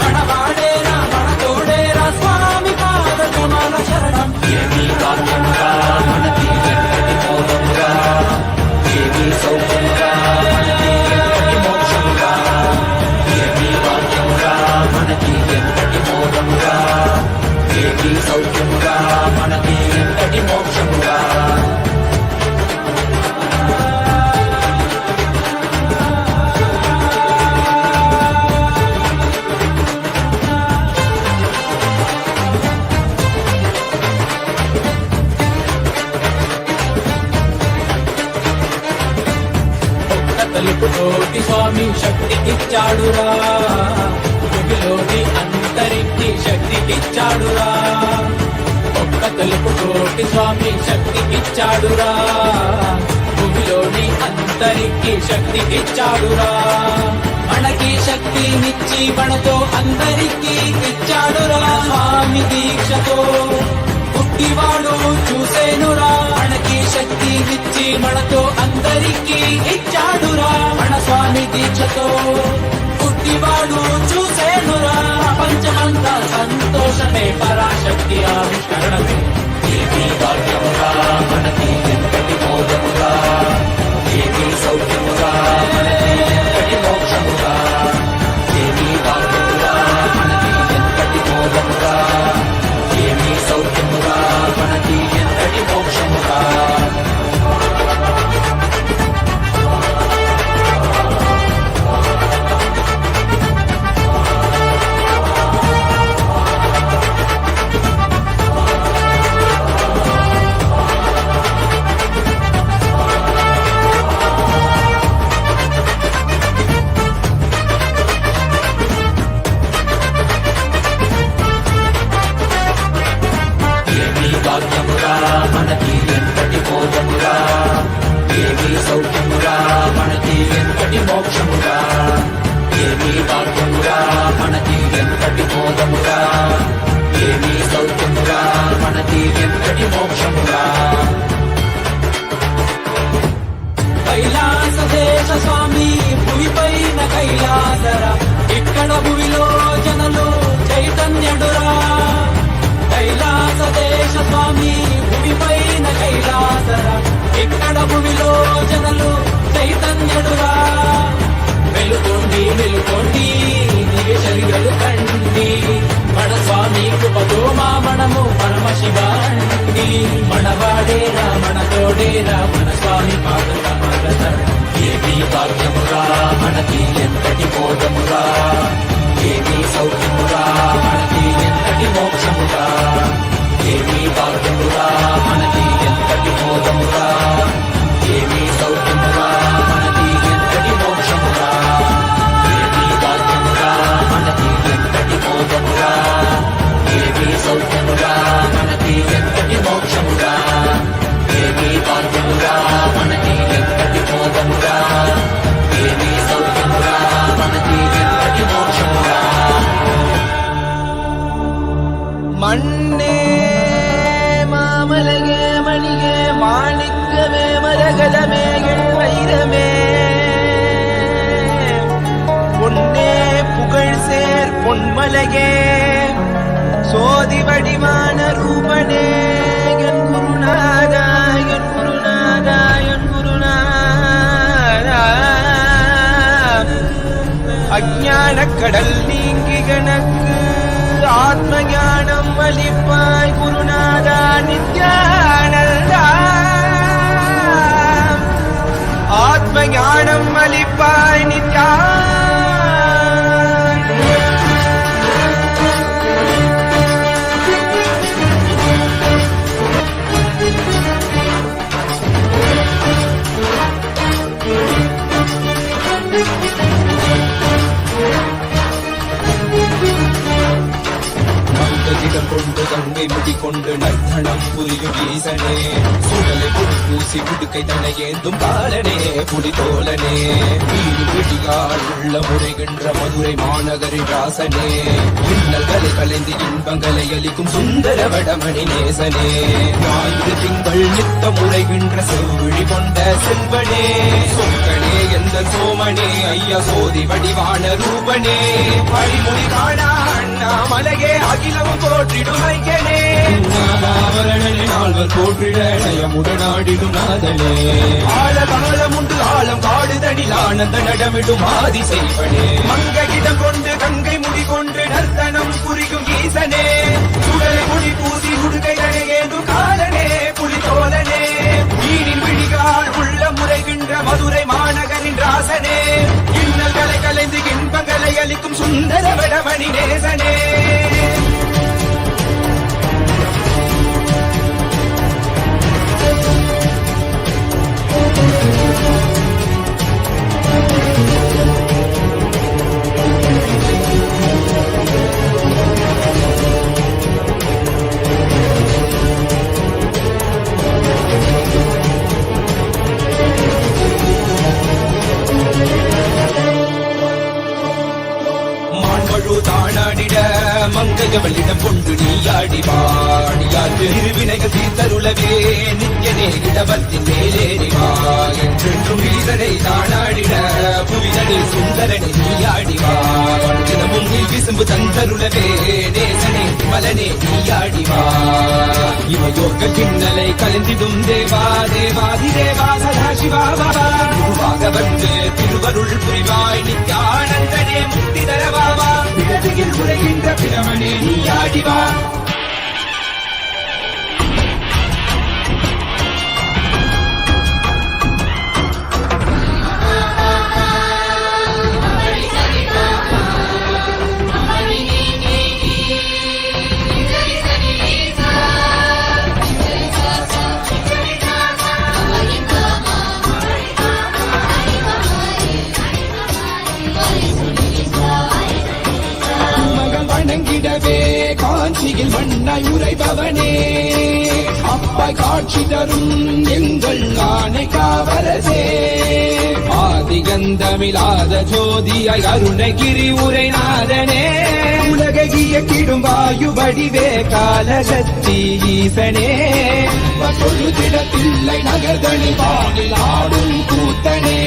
మనవాడేరా మన తోడేరా స్వామి పాద కమల శరణం. ఏమీ భాగ్యమురా మనది ఎంతటి మోదమురా, ఏమీ సౌఖ్యమురా మనది ఎంతటి మోక్షమురా, ఏమీ భాగ్యమురా మనది ఎంతటి మోదమురా, ఏమీ సౌఖ్యమురా మనది ఎంతటి మోక్షమురా. తలుపుతోటి స్వామి శక్తి ఇచ్చాడురా, భూమిలోని అంతరికి శక్తి ఇచ్చాడురా. ఒక్క తలుపుతోటి స్వామి శక్తి ఇచ్చాడురా, భూమిలోని అంతరికి శక్తి ఇచ్చాడురా. మనకి శక్తినిచ్చి మనతో అందరికీ ఇచ్చాడురా, స్వామి దీక్షతో పుట్టివాడు చూసేనురా. మనకి శక్తినిచ్చి మనతో అందరికీ ఇచ్చాడురా, మన స్వామి దీక్షతో పుట్టివాడు చూసేనురా. ప్రపంచమంతా సంతోషమే పరాశక్తి ఆవిష్కరణమే. ఏమీ భాగ్యమురా మనకి ఎంతటి మోదమురా, ఏమీ సౌఖ్యమురా మనకి ఎంతటి మోక్షమురా, ఏమీ భాగ్యమురా మనకి ఎంతటి మోదమురా, ఏమీ సౌఖ్యమురా మనకి ఎంతటి మోక్షమురా. భాగ్యమురా మనకి ఎంతటి మోదమురా, ఏమీ సౌఖ్యమురా మనకి ఎంతటి మోక్షమురా, ఏమీ భాగ్యమురా మనకి ఎంతటి మోదమురా, ఏమీ సౌఖ్యమురా మనకి ఎంతటి మోక్షమురా. కైలాస దేశ స్వామి భూమిపైన కైలాసరా, ఇక్కడ భూమిలో జనులు చైతన్యుడురా. కైలాస దేశ స్వామి భూమి ತಂದೆಡುವ వెలుకోండి నీవే చలిగలు కండి మన స్వామి కృపతో మా మనము పరమశివాండి మనవాడేరా మన తోడేరా మన స్వామి పాదత ఏమీ భాగ్యమురా మనకి ఎంతటి బోధమురా ఏమీ సౌఖ్యమురా మనకి ఎంతటి మోక్షమురా ఏమీ భాగ్యమురా మనకి ఎంతటి బోధమురా ఏమీ సౌఖ్యమురా మనకి ఎంతటి మోక్షమురా ఏమీ భాగ్యమురా మనకి ఎంతటి బోధమురా ఏమీ సౌఖ్యమురా మనకి ఎంతటి మోక్షమురా ఏమీ భాగ్యమురా మనకి ఎంతటి బోధమురా ఏమీ సౌఖ్యమురా మనకి ఎంతటి మోక్షమురా மண்ணே மாமலகே மணிகே மாணிக்கமே மரகதமே என் வைரமே பொன்னே புகழ் சேர் பொன்மலகே சோதி வடிவான ரூபனே என் குருநாதா என் குருநாதா என் குருநாதா அஞ்ஞான கடல் நீங்கி கணக்கு ஆத்ம ஞானம் அளிப்பாய் குருநாதா நித்யானந்தா ஆத்ம ஞானம் அளிப்பாய் மங்கதிடம் கொண்டு கங்கை முடிக்கொண்டு நர்த்தனம் புரியும் ஈசனே சுடலை புடுப்பூசி புடுக்கை தனை ஏந்தும் காலனே புலிதோலனே வீடு பிடியால் உள்ள முறைகின்ற மதுரை மாநகரின் ராசனே இன்னல்களை கலைந்து இன்பங்களை அளிக்கும் சுந்தர வடமணி நேசனே ஞாயிறு திங்கள் நித்த முறைகின்ற செவ்விழி கொண்ட செல்வனே சொற்களே எந்த சோமனே ஐயா சோதி வடிவான ரூபனே பழிமொழி காணா அண்ணாமலையே அகிலமும் போற்றிடும் ஐயனே ஆவரணனே நால்வர் போற்றிட நயமுடனாடிடும் நாதனே ஆழகாலம் உண்டு ஆழம் காடுதடில் ஆனந்த நடமிடும் ஆதி செய்வனே மங்கையிடம் கொண்டு கங்கை முடி கொண்டு நர்த்தனம் புரியும் ஈசனே சுடலை முடி பூசி உடுகை தனையேந்து காலனே புலிதோலனே மீனின் விழிகால் உள்ள முறைகின்ற மதுரை மாநகரின் ராசனே இன்னல்களை கலைந்து இன்பங்களை அளிக்கும் சுந்தர வடமணி நேசனே தானாடிட மங்கையவளிடம் கொண்டு நீயாடி பாடியாற்று இருவினைகள் தீர்த்தருளவே நித்யனே இடவத்தின் மேலேறிவா என்றென்றும் வீரனை தானாடிட புவிதனே சுந்தரனை நீயாடிவா தினமும் நீ விசும்பு தந்தருளவே நேசனே மலனே நீயாடிவா இவையோர்கள் கிண்ணலை கலந்திடும் தேவா தேவாதி தேவா சதா சிவா பாபா குருவாக வந்து திருவருள் புரிவாய் நித்யானந்தனே முக்தி தரவாவா இடத்தில் உரைகின்ற பிரமனே நீயாடிவா வணங்கிடவே காஞ்சியில் மண்ணாய் உரைபவனே அப்பாய் காட்சி தரும் எங்கள் ஆணை காவலசே ஆதிகந்தமிலாத ஜோதியாய் அருணகிரி உரைநாதனே உலகைய கிடும் வாயு வடிவே காலசக்தி ஈசனே தொழுதிடத்தில்லை நகர்தனி வானில் ஆடும் கூத்தனே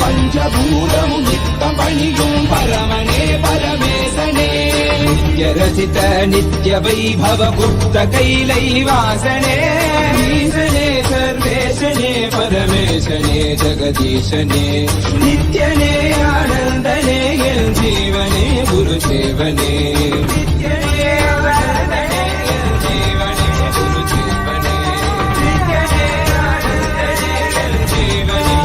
பஞ்சபூதமும் நித்தம் பணியும் பரமனே பரமேசனே நித்யரசித நித்ய வைபவ குப்த கைலை வாசனே ஈசனே சர்வேஷ ஈசனே பரமேசனே ஜெகதீசனே நித்யனே ஆனந்தனே என் ஜீவனே குரு சேவனே நித்யனே ஆனந்தனே என் ஜீவனே குரு சேவனே நித்யனே ஆனந்தனே என் ஜீவனே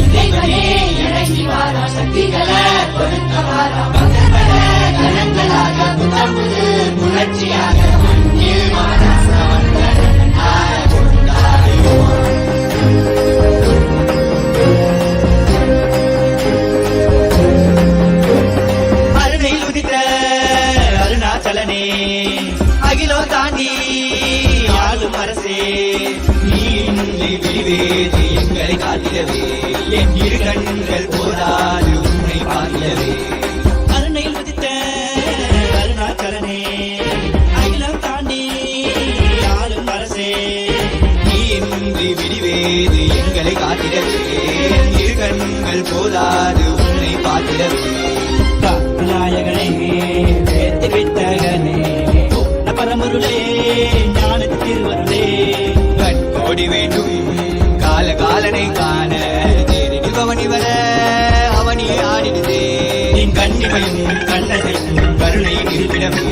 இறைவனே இறங்கி வாரா சக்திகளை கொடுத்த வாரா பக்தர்களை கரங்களாக புத்தம்புது புரட்சியாக முன்னில் வாரா சவந்தரனாய் கொண்டாடுவோம். அருணையில் உதித்த அருணாச்சலனே அகிலோ தாண்டி ஆளும் அரசே நீ இன்றி விரிவேது எங்களை காத்திடவே என் இரு கண்கள் போதாது உன்னை பார்த்திடவே அருணையில் உதித்த அருணாச்சலனே அகிலம் தாண்டி ஆளும் அரசே நீ இன்றி விரிவேது எங்களை காத்திடவே என் இரு கண்கள் போதாது உன்னை பார்த்திடவே நாயகனே வேத்தி வித்தகனே பரமருளே ஞானத்து திருவருளே கண்கோடி வேண்டும் காலகாலனை காண தேடி பவனி வர அவனி ஆடினதே என் கண்ணிமையும் கண்ணதையும் கருணை நிற்பிடமே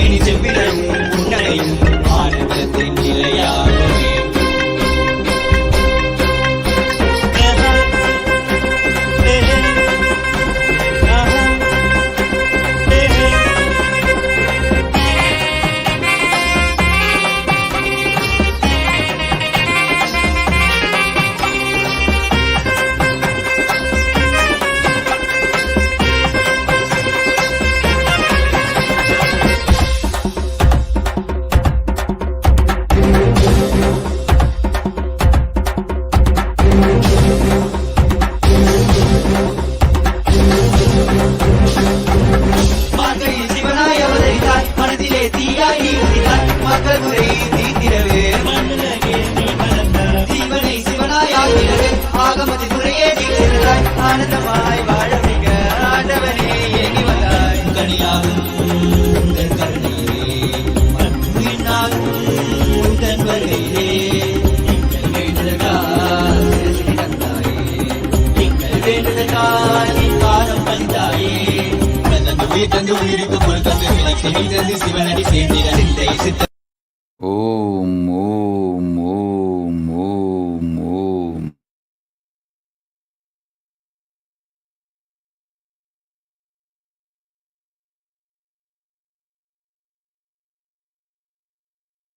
நீ செவ்விடம் புன்னகையும் ஆனந்தத்தின் நிலையாகவே ஆனந்தமாய் வாழ வைக்க ஆண்டவனே ஏகி வந்தாய் கனியாகும் உந்தன் கருணையே வீணாகும் உந்தன் வருகையே எங்கள் வேண்டுதற்காய் சிறசிறி தந்தாயே எங்கள் வேண்டுதற்காய் நீ பாதம் பணிந்தாயே தந்து உயிர் தந்து உயிருக்கு பொருள் தந்து விலக்கி நீ தந்து சிவனடி சேர்ந்திட சிந்தை சித்த ஓம் ஓம் ஓம் ஓம் ஓம்.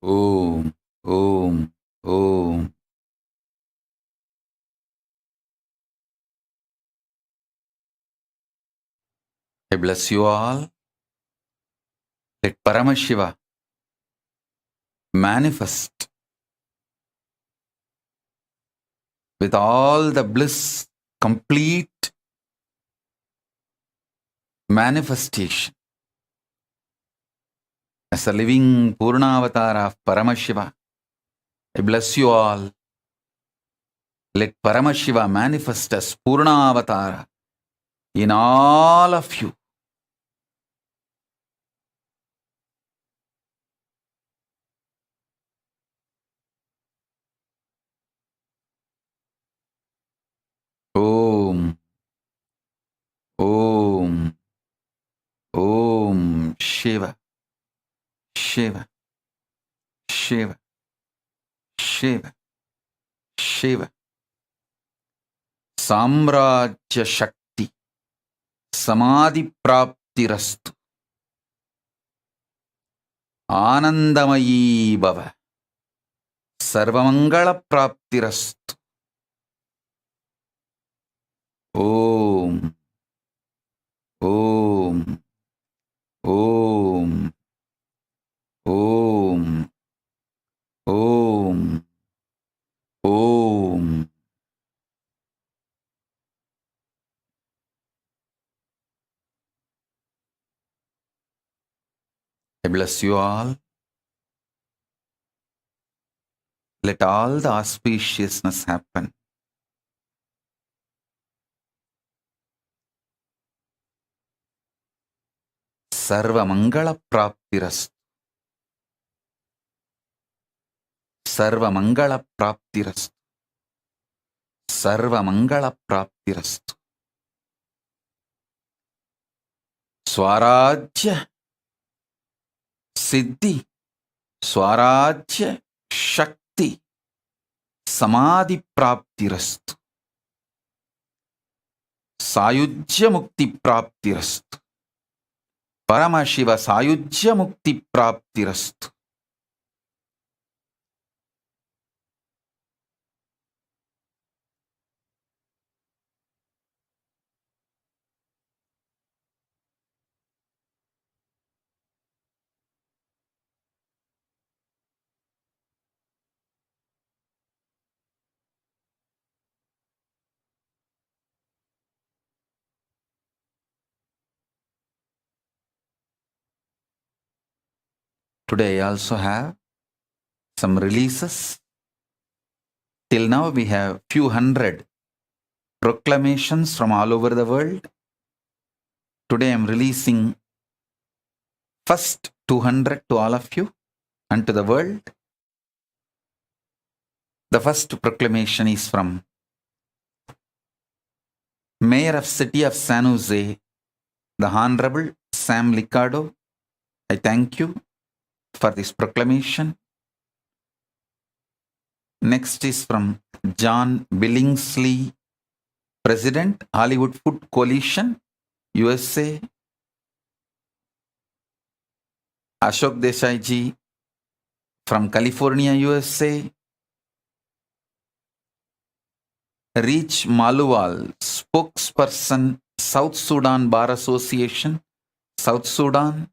Om, Om, Om. I bless you all. Let Paramashiva manifest with all the bliss, complete manifestation as a living Purnavatar of Paramashiva. I bless you all. Let Paramashiva manifest as Purnavatara in all of you. Om, Om, Om Shiva, Shiva, Shiva, Shiva, Shiva. Samrajya Shakti, Samadhi Praptirastu, Anandamayi Bhava, Sarvamangala Praptirastu. Om, Om, Om, Om, Om, Om. I bless you all. Let all the auspiciousness happen. Sarvamangalapraptirastu. Sarvamangalapraptirastu. Sarvamangalapraptirastu. Swarajya Siddhi, Swarajya Shakti, Samadhi Praptirastu. Sayujya Mukti Praptirastu. Paramashiva Sayujya Mukti Praptirastu. Today I also have some releases. Till now we have few hundred proclamations from all over the world. Today I am releasing first 200 to all of you and to the world. The first proclamation is from Mayor of City of San Jose, the Honorable Sam Liccardo. I thank you for this proclamation. Next is from John Billingsley, President, Hollywood Food Coalition, USA. Ashok Desai ji from California, USA. Reach Maluwal, spokesperson, South Sudan Bar Association, South Sudan.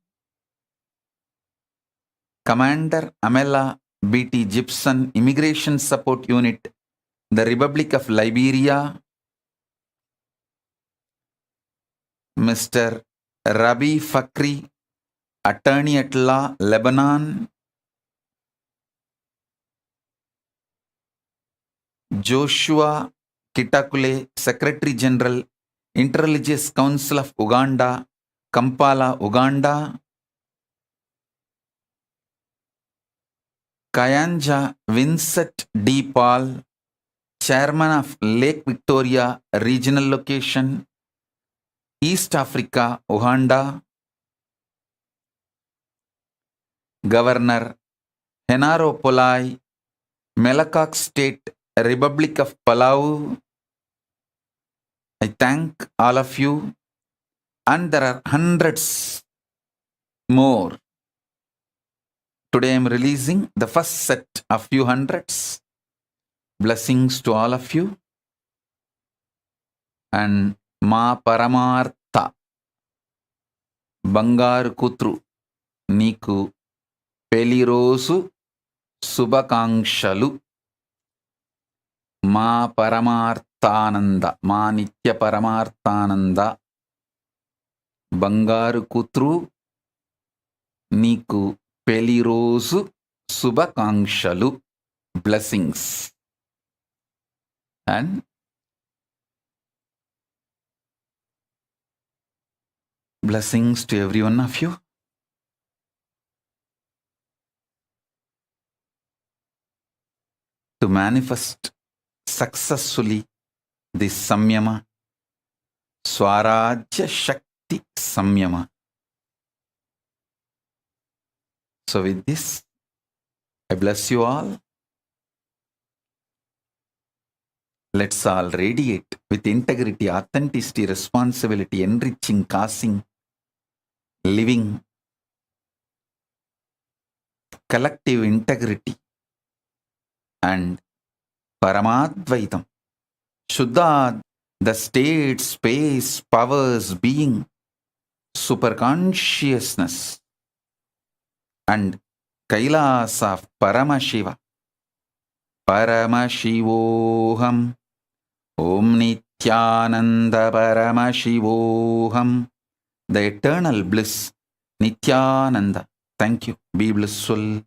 Commander Amela B.T. Gibson, Immigration Support Unit, the Republic of Liberia. Mr. Rabi Fakri, Attorney at Law, Lebanon. Joshua Kitakule, Secretary General, Interreligious Council of Uganda, Kampala, Uganda. Kayanja Vincent D. Paul, Chairman of Lake Victoria Regional Location, East Africa, Uganda. Governor Henaro Polai, Melakak State, Republic of Palau. I thank all of you, and there are hundreds more. Today I am releasing the first set of few hundreds. Blessings to all of you. And Ma Paramartha Bangaru Kutru Niku Pelirosu Subhakangshalu. Ma Paramarthananda, Ma Nitya Paramarthananda Bangaru Kutru Niku Pelirosu Subhakangshalu. Blessings. And blessings to every one of you. To manifest successfully this Samyama, Swarajya Shakti Samyama. So with this, I bless you all. Let's all radiate with integrity, authenticity, responsibility, enriching, causing, living, collective integrity, and Paramadvaitam, Shuddha, the state, space, powers, being, superconsciousness, and Kailasa of Paramashiva, Paramashivoham, Om Nithyananda Paramashivoham, the eternal bliss, Nithyananda. Thank you. Be blissful.